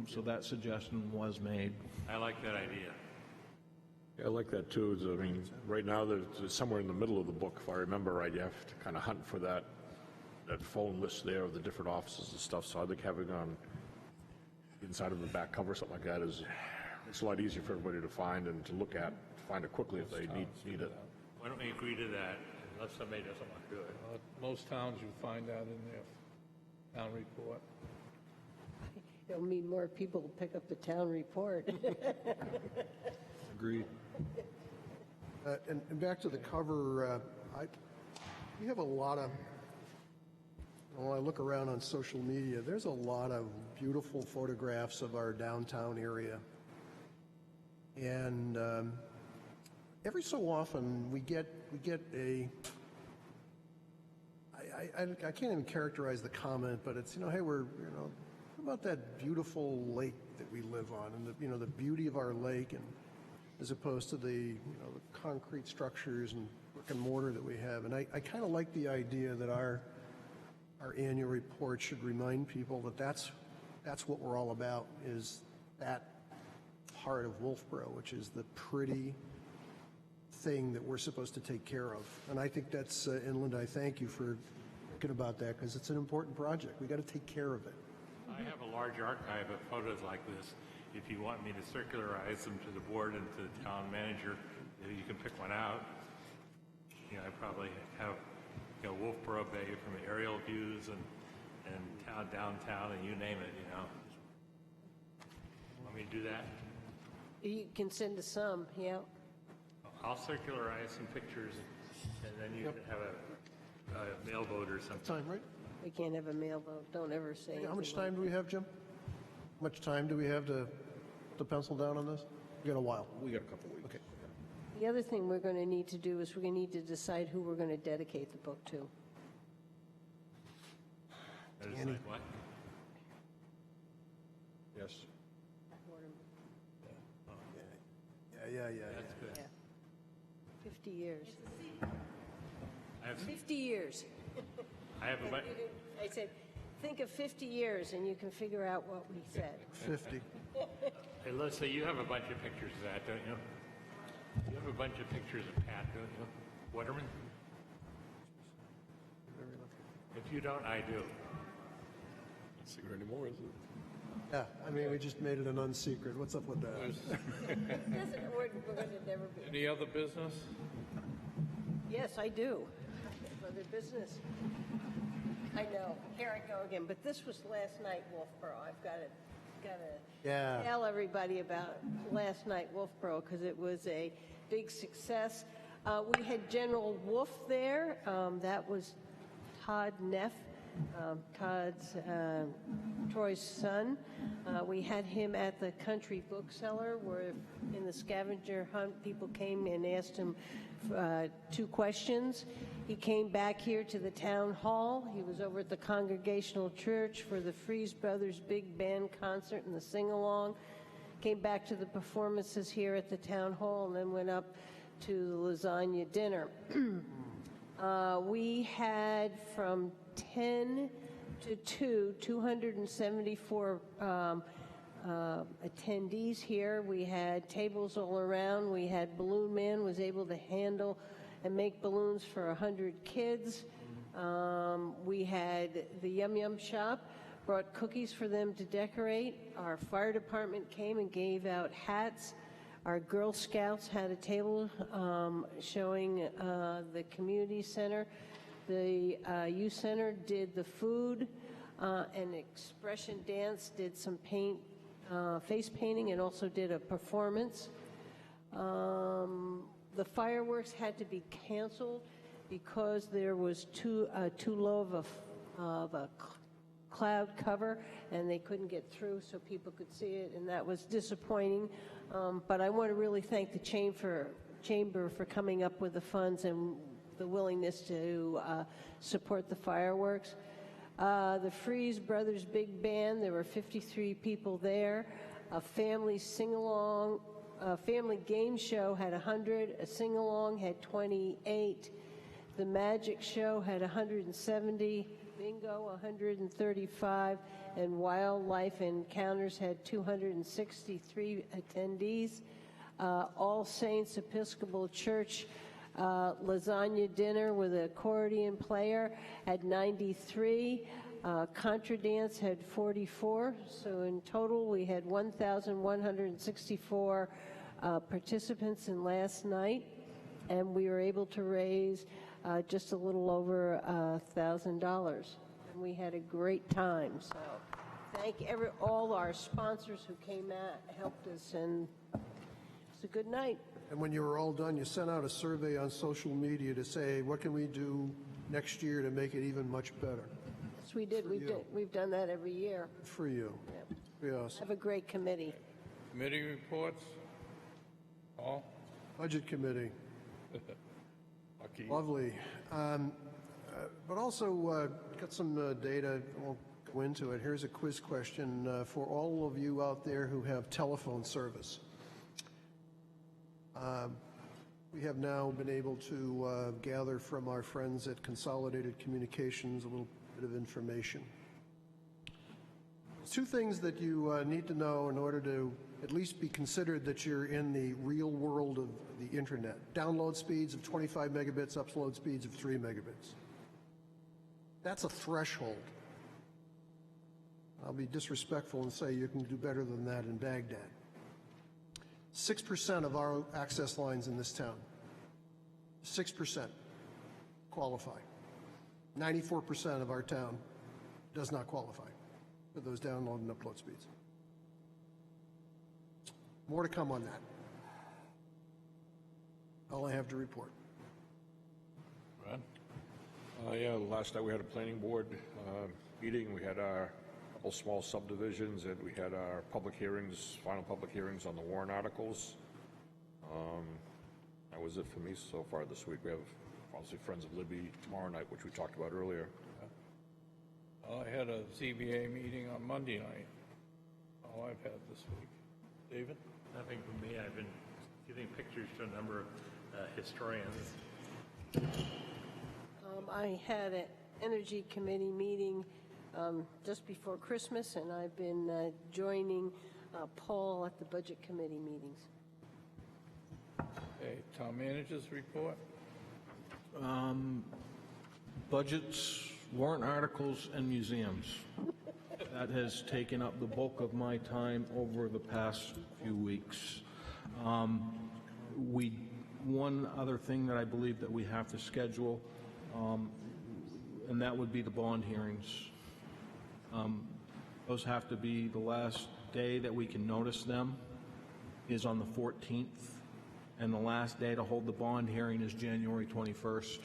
S2: So that suggestion was made.
S6: I like that idea.
S19: Yeah, I like that too. I mean, right now, there's somewhere in the middle of the book, if I remember right, you have to kind of hunt for that phone list there of the different offices and stuff. So I think having on inside of the back cover, something like that it's a lot easier for everybody to find and to look at, find it quickly if they need it.
S6: Why don't we agree to that, unless somebody doesn't want to do it?
S1: most towns you find that in their town report.
S3: It'll mean more people will pick up the town report.
S2: Agreed.
S4: And back to the cover, we have a lot of, when I look around on social media, there's a lot of beautiful photographs of our downtown area. And every so often we get a, I can't even characterize the comment, but it's, hey, what about that beautiful lake that we live on, and the beauty of our lake, and as opposed to the the concrete structures and brick and mortar that we have. And I kind of like the idea that our annual report should remind people that that's what we're all about, is that part of Wolfeboro, which is the pretty thing that we're supposed to take care of. And I think that's, and Linda, I thank you for thinking about that, because it's an important project. We got to take care of it.
S6: I have a large archive of photos like this. If you want me to circularize them to the board and to the town manager, you can pick one out. I probably have Wolfeboro Bay from aerial views and downtown, and you name it. Want me to do that?
S3: You can send us some, yeah.
S6: I'll circularize some pictures, and then you can have a mail vote or something.
S4: Time, right?
S3: We can't have a mail vote. Don't ever say.
S4: How much time do we have, Jim? How much time do we have to pencil down on this? We got a while.
S2: We got a couple weeks.
S4: Okay.
S3: The other thing we're going to need to do is we're going to need to decide who we're going to dedicate the book to.
S6: Like what?
S2: Yes.
S4: Yeah.
S6: That's good.
S3: Yeah. 50 years.
S6: I have
S3: 50 years. I said, think of 50 years and you can figure out what we said.
S4: 50.
S6: Hey, Leslie, you have a bunch of pictures of that, don't you? You have a bunch of pictures of Pat, don't you? Waterman? If you don't, I do.
S19: Not secret anymore, is it?
S4: Yeah, we just made it an unsecret. What's up with that?
S3: We're going to never be.
S1: Any other business?
S3: Yes, I do. Other business. I know. Here I go again. But this was last night, Wolfeboro. I've got to tell everybody about last night, Wolfeboro, because it was a big success. We had General Wolf there. That was Todd Neff, Troy's son. We had him at the Country Bookseller, where in the scavenger hunt, people came and asked him 2 questions. He came back here to the town hall. He was over at the Congregational Church for the Freeze Brothers Big Band concert and the sing-along. Came back to the performances here at the town hall, and then went up to the lasagna dinner. We had from 10 to 274 attendees here. We had tables all around. We had Balloon Man was able to handle and make balloons for 100 kids. We had the Yum Yum Shop, brought cookies for them to decorate. Our fire department came and gave out hats. Our Girl Scouts had a table showing the community center. The youth center did the food, and Expression Dance did some face painting, and also did a performance. The fireworks had to be canceled because there was too low of a cloud cover, and they couldn't get through so people could see it, and that was disappointing. But I want to really thank the Chamber for coming up with the funds and the willingness to support the fireworks. The Freeze Brothers Big Band, there were 53 people there. A family sing-along, a family game show had 100, a sing-along had 28, the magic show had 170, bingo 135, and wildlife encounters had 263 attendees. All Saints Episcopal Church lasagna dinner with an accordion player had 93. Contra Dance had 44. So in total, we had 1,164 participants in last night, and we were able to raise just a little over $1,000. And we had a great time. So thank all our sponsors who came out, helped us, and it's a good night.
S4: And when you were all done, you sent out a survey on social media to say, what can we do next year to make it even much better?
S3: Yes, we did. We've done that every year.
S4: For you.
S3: Yeah.
S4: Yes.
S3: Have a great committee.
S1: Committee reports? Paul?
S4: Budget committee.
S1: Lucky.
S4: Lovely. But also got some data. I won't go into it. Here's a quiz question for all of you out there who have telephone service. We have now been able to gather from our friends at Consolidated Communications a little bit of information. Two things that you need to know in order to at least be considered that you're in the real world of the internet. Download speeds of 25 megabits, upload speeds of 3 megabits. That's a threshold. I'll be disrespectful and say you can do better than that in Baghdad. 6% of our access lines in this town, 6% qualify. 94% of our town does not qualify for those download and upload speeds. More to come on that. All I have to report.
S19: Brad? Yeah, last night we had a planning board meeting. We had our couple small subdivisions, and we had our public hearings, final public hearings on the warrant articles. That was it for me so far this week. We have obviously Friends of Libby tomorrow night, which we talked about earlier.
S1: I had a ZBA meeting on Monday night. All I've had this week. David?
S6: Nothing from me. I've been giving pictures to a number of historians.
S3: I had an Energy Committee meeting just before Christmas, and I've been joining Paul at the Budget Committee meetings.
S1: Okay, Town Manager's report?
S2: Budgets, warrant articles, and museums. That has taken up the bulk of my time over the past few weeks. One other thing that I believe that we have to schedule, and that would be the bond hearings. Those have to be the last day that we can notice them is on the 14th, and the last day to hold the bond hearing is January 21st.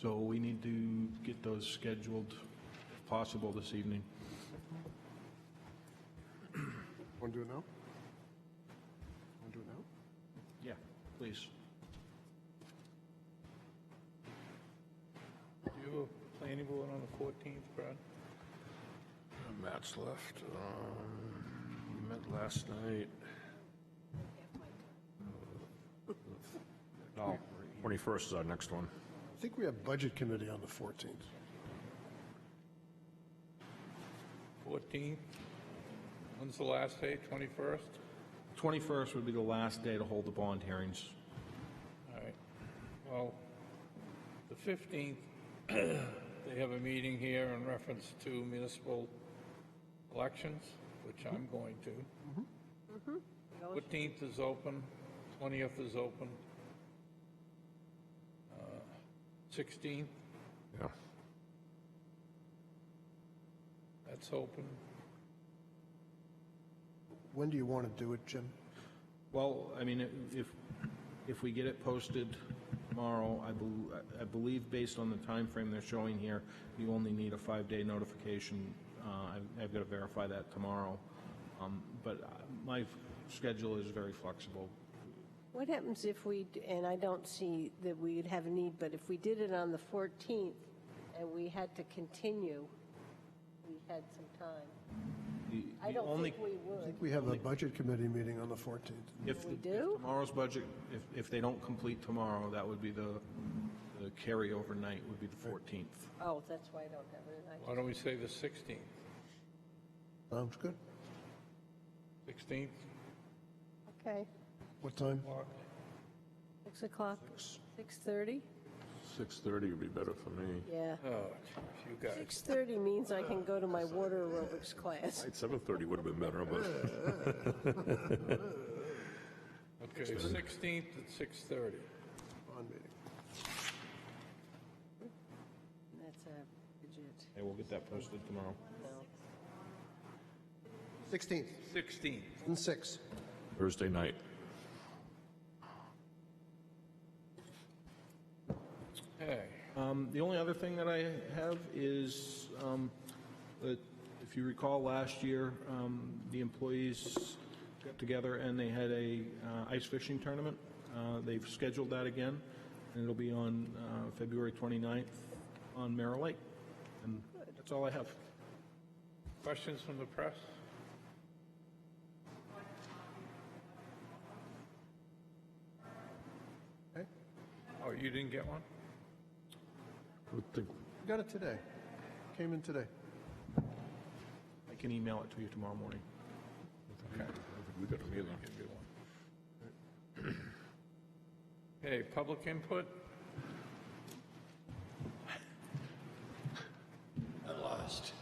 S2: So we need to get those scheduled, if possible, this evening.
S4: Want to do it now? Want to do it now?
S2: Yeah, please.
S1: Do you have a planning board on the 14th, Brad?
S19: Matt's left. We met last night. No, 21st is our next one.
S4: I think we have Budget Committee on the 14th.
S1: 14th. When's the last day, 21st?
S2: 21st would be the last day to hold the bond hearings.
S1: All right. Well, the 15th, they have a meeting here in reference to municipal elections, which I'm going to. 14th is open, 20th is open. 16th,
S19: Yeah.
S1: that's open.
S4: When do you want to do it, Jim?
S2: Well, I mean, if we get it posted tomorrow, I believe based on the time frame they're showing here, you only need a 5-day notification. I've got to verify that tomorrow. But my schedule is very flexible.
S3: What happens if we, and I don't see that we'd have a need, but if we did it on the 14th and we had to continue, we had some time? I don't think we would.
S4: I think we have a budget committee meeting on the 14th.
S2: If
S3: We do?
S2: tomorrow's budget, if they don't complete tomorrow, that would be the carryover night would be the 14th.
S3: Oh, that's why I don't have it.
S1: Why don't we say the 16th?
S4: Sounds good.
S1: 16th?
S3: Okay,
S4: What time?
S3: 6 o'clock, 6:30?
S19: 6:30 would be better for me.
S3: Yeah.
S1: Oh, you guys.
S3: 6:30 means I can go to my water aerobics class.
S19: 7:30 would have been better, but
S1: Okay, 16th at 6:30.
S4: Bond meeting.
S3: That's a budget.
S2: Hey, we'll get that posted tomorrow.
S3: No.
S4: 16th
S1: 16th.
S4: and 6.
S19: Thursday night.
S1: Hey,
S2: The only other thing that I have is that if you recall last year, the employees got together and they had a ice fishing tournament. They've scheduled that again, and it'll be on February 29th on Merrill Lake. And that's all I have.
S1: questions from the press?
S4: Okay.
S1: Oh, you didn't get one?
S4: Got it today. Came in today.
S2: I can email it to you tomorrow morning.
S1: Okay.
S19: We got a meeting.
S1: Give you one. Okay, public input?
S10: At last.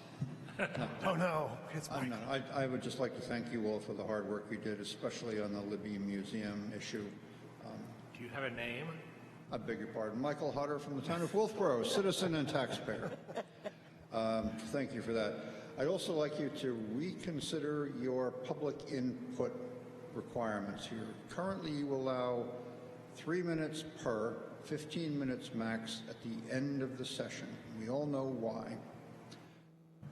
S4: Oh, no. It's Mike.
S10: I would just like to thank you all for the hard work you did, especially on the Libby Museum issue.
S6: Do you have a name?
S10: I beg your pardon. Michael Hutter from the town of Wolfeboro, citizen and taxpayer. Thank you for that. I'd also like you to reconsider your public input requirements here. Currently, you allow 3 minutes per, 15 minutes max at the end of the session. We all know why.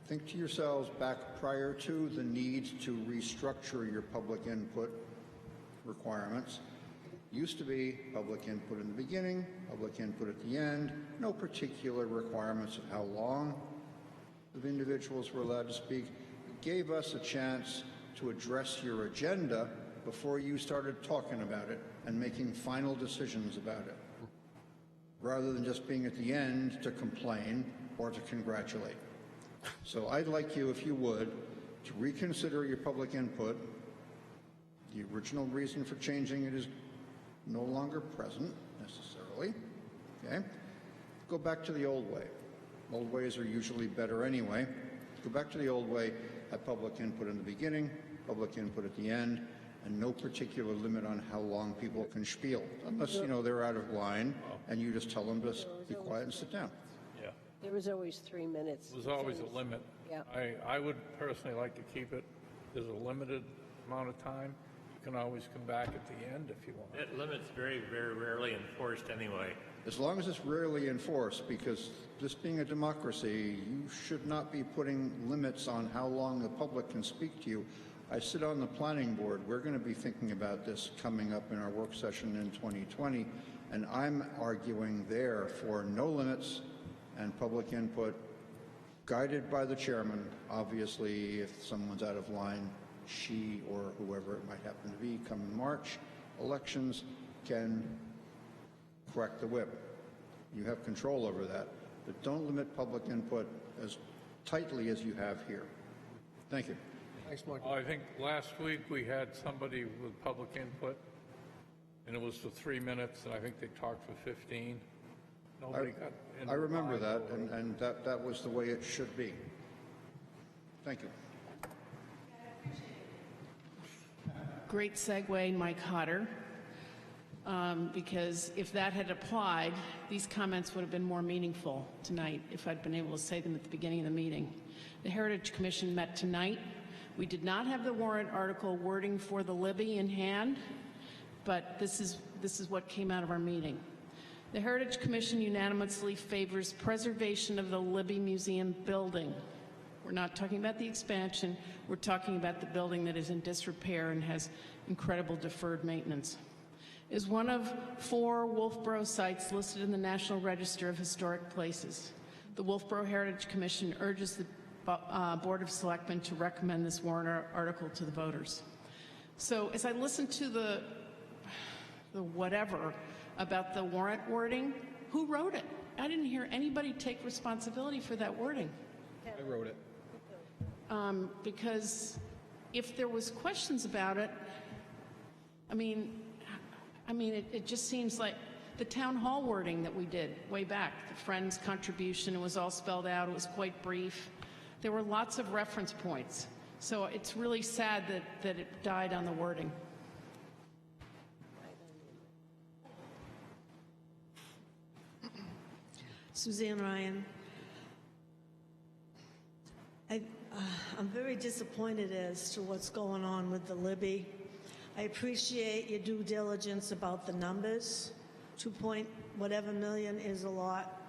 S10: Think to yourselves back prior to the need to restructure your public input requirements. Used to be public input in the beginning, public input at the end, no particular requirements of how long the individuals were allowed to speak. It gave us a chance to address your agenda before you started talking about it and making final decisions about it, rather than just being at the end to complain or to congratulate. So I'd like you, if you would, to reconsider your public input. The original reason for changing it is no longer present necessarily. Okay? Go back to the old way. Old ways are usually better anyway. Go back to the old way, have public input in the beginning, public input at the end, and no particular limit on how long people can spiel, unless, you know, they're out of line and you just tell them to be quiet and sit down.
S1: Yeah.
S3: There was always 3 minutes.
S1: There's always a limit.
S3: Yeah.
S1: I would personally like to keep it. There's a limited amount of time. You can always come back at the end if you want.
S6: That limit's very, very rarely enforced anyway.
S10: As long as it's rarely enforced, because this being a democracy, you should not be putting limits on how long the public can speak to you. I sit on the planning board. We're going to be thinking about this coming up in our work session in 2020, and I'm arguing there for no limits and public input, guided by the chairman. Obviously, if someone's out of line, she or whoever it might happen to be come March, elections can correct the whip. You have control over that, but don't limit public input as tightly as you have here. Thank you. Thanks, Michael.
S1: I think last week we had somebody with public input, and it was for 3 minutes, and I think they talked for 15. Nobody got in.
S10: I remember that, and that was the way it should be. Thank you.
S11: Great segue, Mike Hodder, because if that had applied, these comments would have been more meaningful tonight if I'd been able to say them at the beginning of the meeting. The Heritage Commission met tonight. We did not have the warrant article wording for the Libby in hand, but this is what came out of our meeting. The Heritage Commission unanimously favors preservation of the Libby Museum building. We're not talking about the expansion. We're talking about the building that is in disrepair and has incredible deferred maintenance. It is one of 4 Wolfeboro sites listed in the National Register of Historic Places. The Wolfeboro Heritage Commission urges the Board of Selectmen to recommend this warrant article to the voters. So as I listened to the whatever about the warrant wording, who wrote it? I didn't hear anybody take responsibility for that wording.
S2: I wrote it.
S11: Because if there was questions about it, I mean, it just seems like the town hall wording that we did way back, the Friends contribution, it was all spelled out, it was quite brief. There were lots of reference points. So it's really sad that it died on the wording.
S22: Suzanne Ryan. I'm very disappointed as to what's going on with the Libby. I appreciate your due diligence about the numbers. 2 point whatever million is a lot.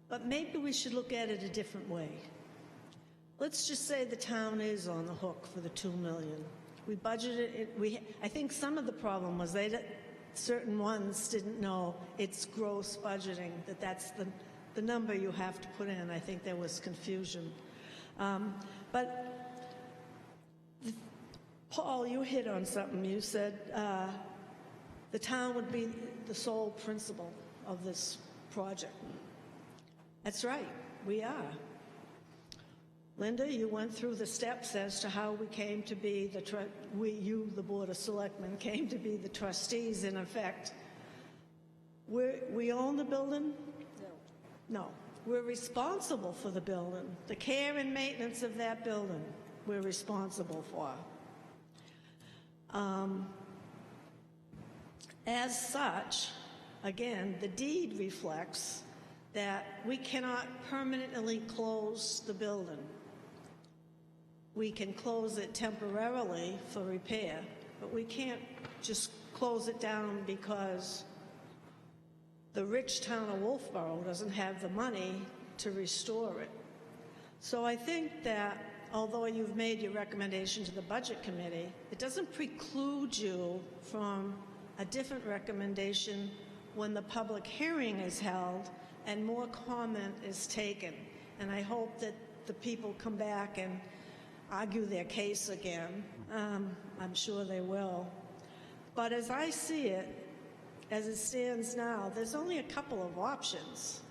S22: But maybe we should look at it a different way. Let's just say the town is on the hook for the 2 million. We budgeted it. I think some of the problem was certain ones didn't know it's gross budgeting, that's the number you have to put in. I think there was confusion. But Paul, you hit on something. You said the town would be the sole principal of this project. That's right, we are. Linda, you went through the steps as to how we came to be the Board of Selectmen, came to be the trustees in effect. We own the building? No. We're responsible for the building. The care and maintenance of that building, we're responsible for. As such, again, the deed reflects that we cannot permanently close the building. We can close it temporarily for repair, but we can't just close it down because the rich town of Wolfeboro doesn't have the money to restore it. So I think that although you've made your recommendation to the Budget Committee, it doesn't preclude you from a different recommendation when the public hearing is held and more comment is taken. And I hope that the people come back and argue their case again. I'm sure they will. But as I see it, as it stands now, there's only a couple of options.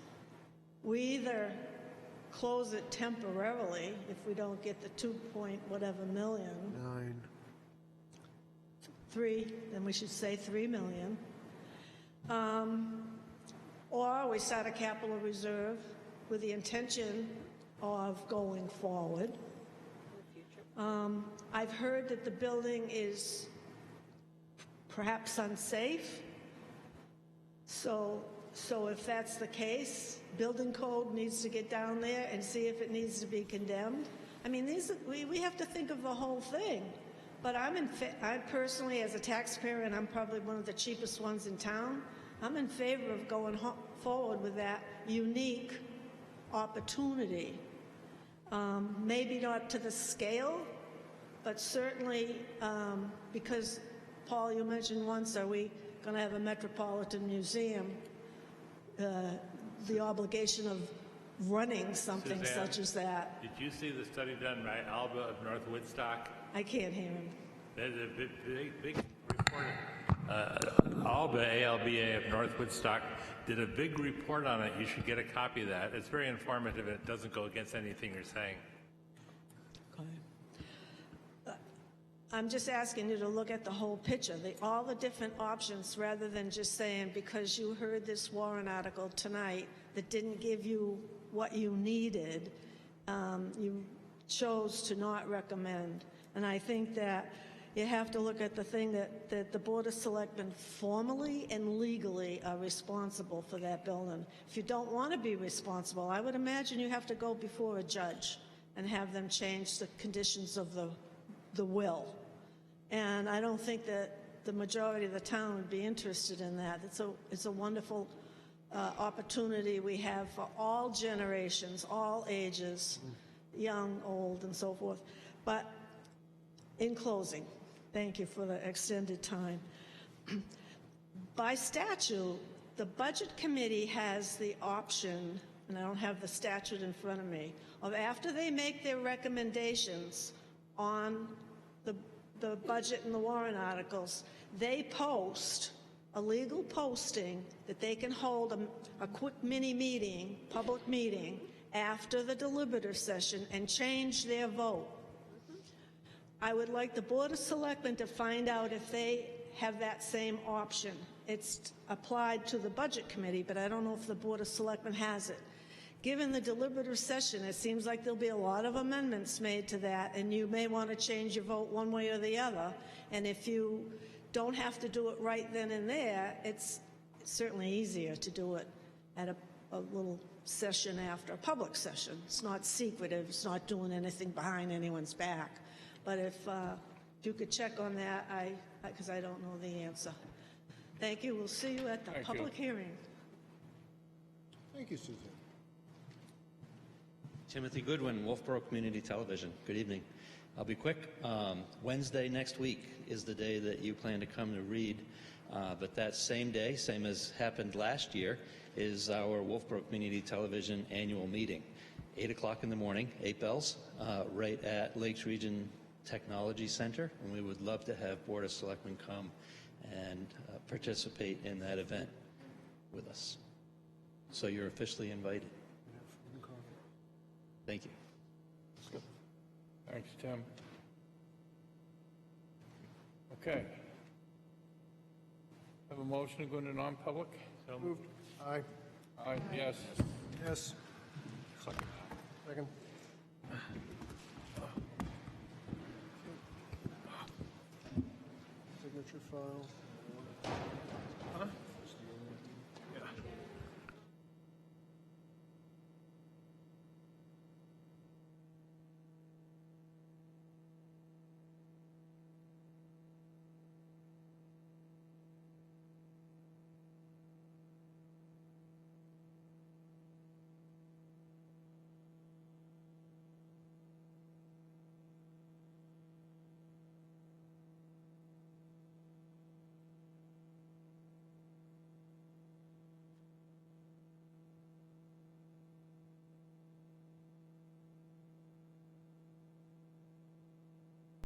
S22: We either close it temporarily if we don't get the 2 point whatever million.
S4: 9.
S22: 3, then we should say 3 million. Or we start a capital reserve with the intention of going forward. I've heard that the building is perhaps unsafe. So if that's the case, building code needs to get down there and see if it needs to be condemned. I mean, we have to think of the whole thing. But I personally, as a taxpayer, and I'm probably one of the cheapest ones in town, I'm in favor of going forward with that unique opportunity. Maybe not to the scale, but certainly because, Paul, you mentioned once, are we going to have a Metropolitan Museum? The obligation of running something
S6: Suzanne,
S22: such as that.
S6: Did you see the study done by Alba of North Woodstock?
S22: I can't hear him.
S6: There's a big report. All ALBA, ALBA of North Woodstock, did a big report on it. You should get a copy of that. It's very informative and it doesn't go against anything you're saying.
S22: I'm just asking you to look at the whole picture, all the different options, rather than just saying because you heard this warrant article tonight that didn't give you what you needed, you chose to not recommend. And I think that you have to look at the thing that the Board of Selectmen formally and legally are responsible for that building. If you don't want to be responsible, I would imagine you have to go before a judge and have them change the conditions of the will. And I don't think that the majority of the town would be interested in that. It's a wonderful opportunity we have for all generations, all ages, young, old, and so forth. But in closing, thank you for the extended time. By statute, the Budget Committee has the option, and I don't have the statute in front of me, of after they make their recommendations on the budget and the warrant articles, they post a legal posting that they can hold a quick mini meeting, public meeting, after the deliberative session and change their vote. I would like the Board of Selectmen to find out if they have that same option. It's applied to the Budget Committee, but I don't know if the Board of Selectmen has it. Given the deliberative session, it seems like there'll be a lot of amendments made to that, and you may want to change your vote one way or the other. And if you don't have to do it right then and there, it's certainly easier to do it at a little session after a public session. It's not secretive. It's not doing anything behind anyone's back. But if you could check on that, because I don't know the answer. Thank you. We'll see you at the public hearing.
S4: Thank you, Susan.
S13: Timothy Goodwin, Wolfeboro Community Television. Good evening. I'll be quick. Wednesday next week is the day that you plan to come to read, but that same day, same as happened last year, is our Wolfeboro Community Television annual meeting. 8 o'clock in the morning, 8 bells, right at Lakes Region Technology Center, and we would love to have Board of Selectmen come and participate in that event with us. So you're officially invited. Thank you.
S1: Thanks, Tim. Okay. Have a motion to go into non-public?
S4: So moved. Aye.
S1: Aye, yes.
S4: Yes.
S1: Second.
S4: Second. Signature file. Huh?